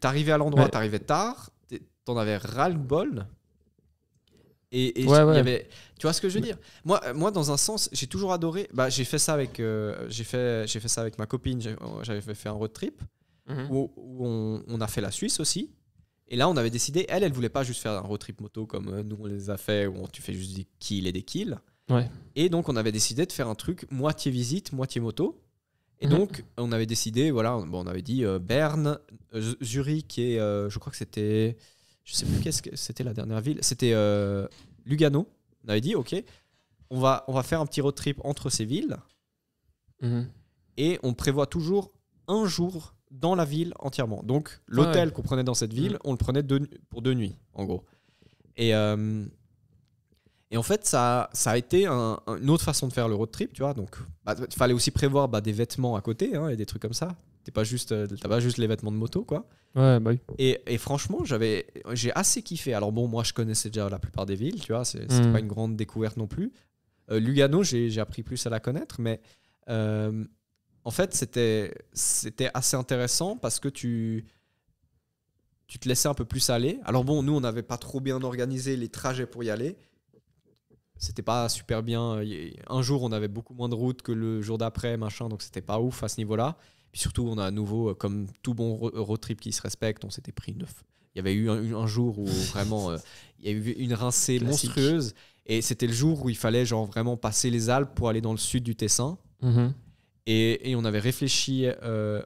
t'arrivais à l'endroit, t'arrivais tard, t'en avais ras-le-bol. Et il y avait, tu vois ce que je veux dire, moi dans un sens j'ai toujours adoré, j'ai fait ça avec ma copine, j'avais fait un road trip où on a fait la Suisse aussi, et là on avait décidé, elle voulait pas juste faire un road trip moto comme nous on les a fait, où tu fais juste des kills et des kills, et donc on avait décidé de faire un truc moitié visite moitié moto, et donc on avait décidé, on avait dit Berne, Zurich et je crois que c'était, je sais plus qu'est-ce que c'était la dernière ville, c'était Lugano, On avait dit, ok, on va faire un petit road trip entre ces villes et on prévoit toujours un jour dans la ville entièrement. Donc, l'hôtel qu'on prenait dans cette ville, on le prenait pour 2 nuits, en gros. Et en fait, ça a été une autre façon de faire le road trip, tu vois. Donc, il fallait aussi prévoir des vêtements à côté et des trucs comme ça. T'as pas juste les vêtements de moto, quoi. Ouais, bah oui. Et franchement, j'ai assez kiffé. Alors bon, moi, je connaissais déjà la plupart des villes, tu vois. C'est pas une grande découverte non plus. Lugano, j'ai appris plus à la connaître, mais en fait, c'était assez intéressant parce que tu te laissais un peu plus aller. Alors bon, nous, on n'avait pas trop bien organisé les trajets pour y aller. C'était pas super bien. Un jour, on avait beaucoup moins de route que le jour d'après, machin, donc c'était pas ouf à ce niveau-là. Puis surtout, on a à nouveau, comme tout bon road trip qui se respecte, on s'était pris il y avait eu un jour où vraiment il y a eu une rincée monstrueuse, et c'était le jour où il fallait genre vraiment passer les Alpes pour aller dans le sud du Tessin. Et on avait réfléchi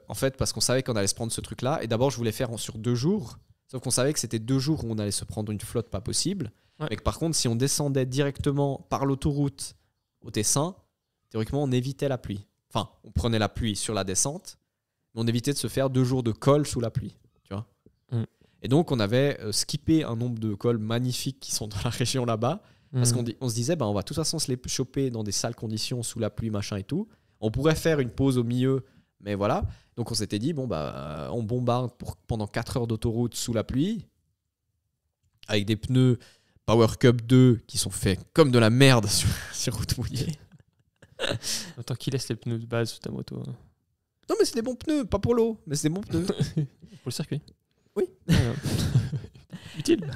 en fait parce qu'on savait qu'on allait se prendre ce truc-là. Et d'abord, je voulais faire sur 2 jours, sauf qu'on savait que c'était 2 jours où on allait se prendre une flotte pas possible. Mais que par contre, si on descendait directement par l'autoroute au Tessin, théoriquement, on évitait la pluie. Enfin, on prenait la pluie sur la descente, mais on évitait de se faire 2 jours de col sous la pluie. Tu vois. Et donc, on avait skippé un nombre de cols magnifiques qui sont dans la région là-bas, parce qu'on se disait, on va de toute façon se les choper dans des sales conditions, sous la pluie, machin et tout. On pourrait faire une pause au milieu, mais voilà. Donc, on s'était dit, on bombarde pendant 4 heures d'autoroute sous la pluie, avec des pneus Power Cup 2 qui sont faits comme de la merde sur route mouillée. Autant qu'il laisse les pneus de base sur ta moto. Non, mais c'est des bons pneus, pas pour l'eau, mais c'est des bons pneus. Pour le circuit. Oui. Utile.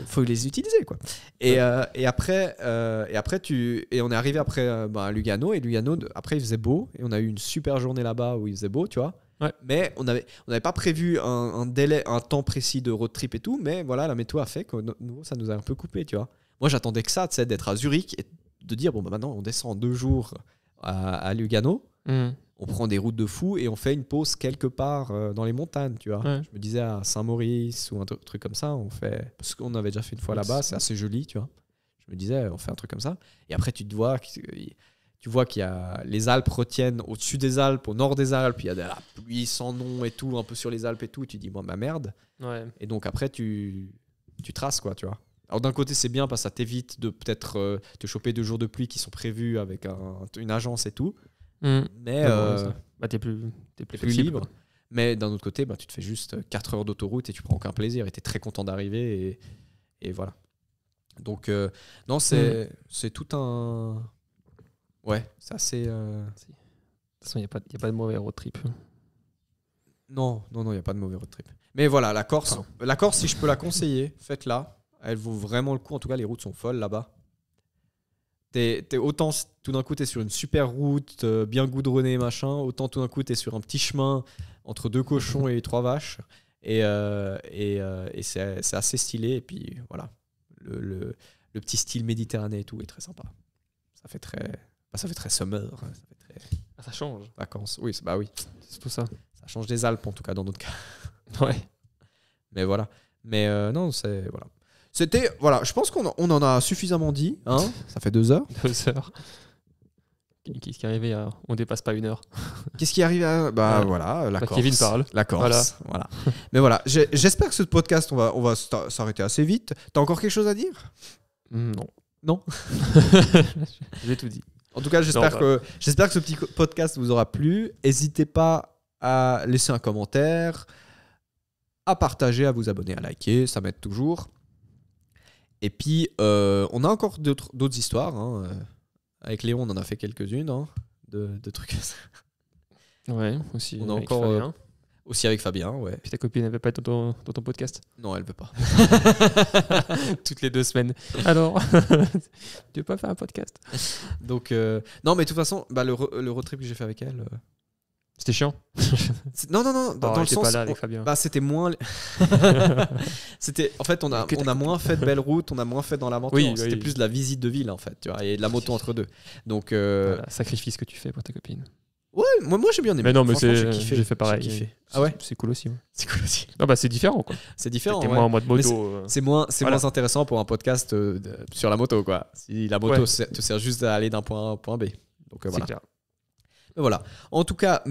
Faut les utiliser, quoi. Et après, on est arrivé après à Lugano, et Lugano, après il faisait beau, et on a eu une super journée là-bas où il faisait beau, tu vois. Ouais. Mais on n'avait pas prévu un temps précis de road trip et tout, mais voilà, la météo a fait que ça nous a un peu coupé, tu vois. Moi, j'attendais que ça, tu sais, d'être à Zurich et de dire, maintenant, on descend en 2 jours à Lugano, on prend des routes de fou et on fait une pause quelque part dans les montagnes, tu vois. Je me disais à Saint-Maurice ou un truc comme ça, on fait, parce qu'on avait déjà fait une fois là-bas, c'est assez joli, tu vois. Je me disais, on fait un truc comme ça. Et après, tu vois qu'il y a les Alpes retiennent au-dessus des Alpes, au nord des Alpes, il y a de la pluie sans nom et tout, un peu sur les Alpes et tout, et tu dis, ma merde. Ouais. Et donc après, tu traces, quoi, tu vois. Alors d'un côté, c'est bien parce que ça t'évite de peut-être te choper 2 jours de pluie qui sont prévus avec une agence et tout. Mais t'es plus libre. Mais d'un autre côté, tu te fais juste 4 heures d'autoroute et tu prends aucun plaisir et tu es très content d'arriver. Et voilà. Donc, non, c'est tout un... Ouais, c'est assez... De toute façon, il n'y a pas de mauvais road trip. Non, il n'y a pas de mauvais road trip. Mais voilà, la Corse, si je peux la conseiller, faites-la. Elle vaut vraiment le coup. En tout cas, les routes sont folles là-bas. Autant tout d'un coup, tu es sur une super route, bien goudronnée, machin. Autant tout d'un coup, tu es sur un petit chemin entre 2 cochons et 3 vaches. Et c'est assez stylé. Et puis voilà, le petit style méditerranéen et tout est très sympa. Ça fait très summer. Ça change. Vacances. Oui, oui. C'est tout ça. Ça change des Alpes, en tout cas, dans notre cas. Ouais. Mais voilà. Mais non, c'est... Voilà. C'était... Voilà, je pense qu'on en a suffisamment dit. Hein. Ça fait 2 heures. 2 heures. Qu'est-ce qui est arrivé on dépasse pas 1 heure. Qu'est-ce qui est arrivé voilà, la Corse. Kevin parle. La Corse. Voilà. Mais voilà, j'espère que ce podcast, on va s'arrêter assez vite. T'as encore quelque chose à dire ? Non. J'ai tout dit. En tout cas, j'espère que ce petit podcast vous aura plu. N'hésitez pas à laisser un commentaire, à partager, à vous abonner, à liker. Ça m'aide toujours. Et puis, on a encore d'autres histoires. Hein. Avec Léon, on en a fait quelques-unes de trucs. Ouais, aussi. On a encore Fabien. Aussi avec Fabien, ouais. Puis ta copine, elle veut pas être dans ton podcast ? Non, elle veut pas. Toutes les 2 semaines. Alors, tu veux pas faire un podcast ? Donc, non, mais de toute façon, le road trip que j'ai fait avec elle... C'était chiant. Non. Dans le sens, pas là avec Fabien. C'était moins. En fait, on a moins fait de belles routes, on a moins fait dans l'aventure. Oui, c'était plus de la visite de ville, en fait, tu vois, et de la moto entre deux. Donc, voilà, sacrifice que tu fais pour ta copine. Ouais, moi j'ai bien aimé. Mais non, mais j'ai fait pareil. J'ai kiffé. Ah ouais, c'est cool aussi. Ouais. C'est cool aussi. Non, bah c'est différent quoi. C'est différent. C'était moins en mode moto. C'est moins intéressant pour un podcast sur la moto quoi. Si la moto te sert juste à aller d'un point A à un point B. Donc voilà. Clair. Voilà. En tout cas,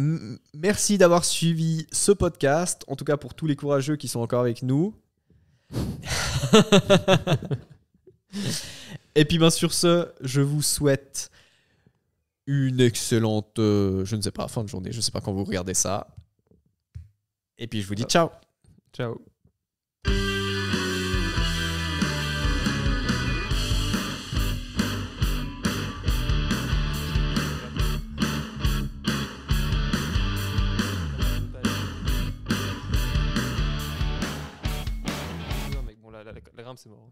merci d'avoir suivi ce podcast. En tout cas, pour tous les courageux qui sont encore avec nous. Et puis, sur ce, je vous souhaite une excellente, je ne sais pas, fin de journée. Je ne sais pas quand vous regardez ça. Et puis, je vous dis ciao. Ciao. La rame, c'est mort.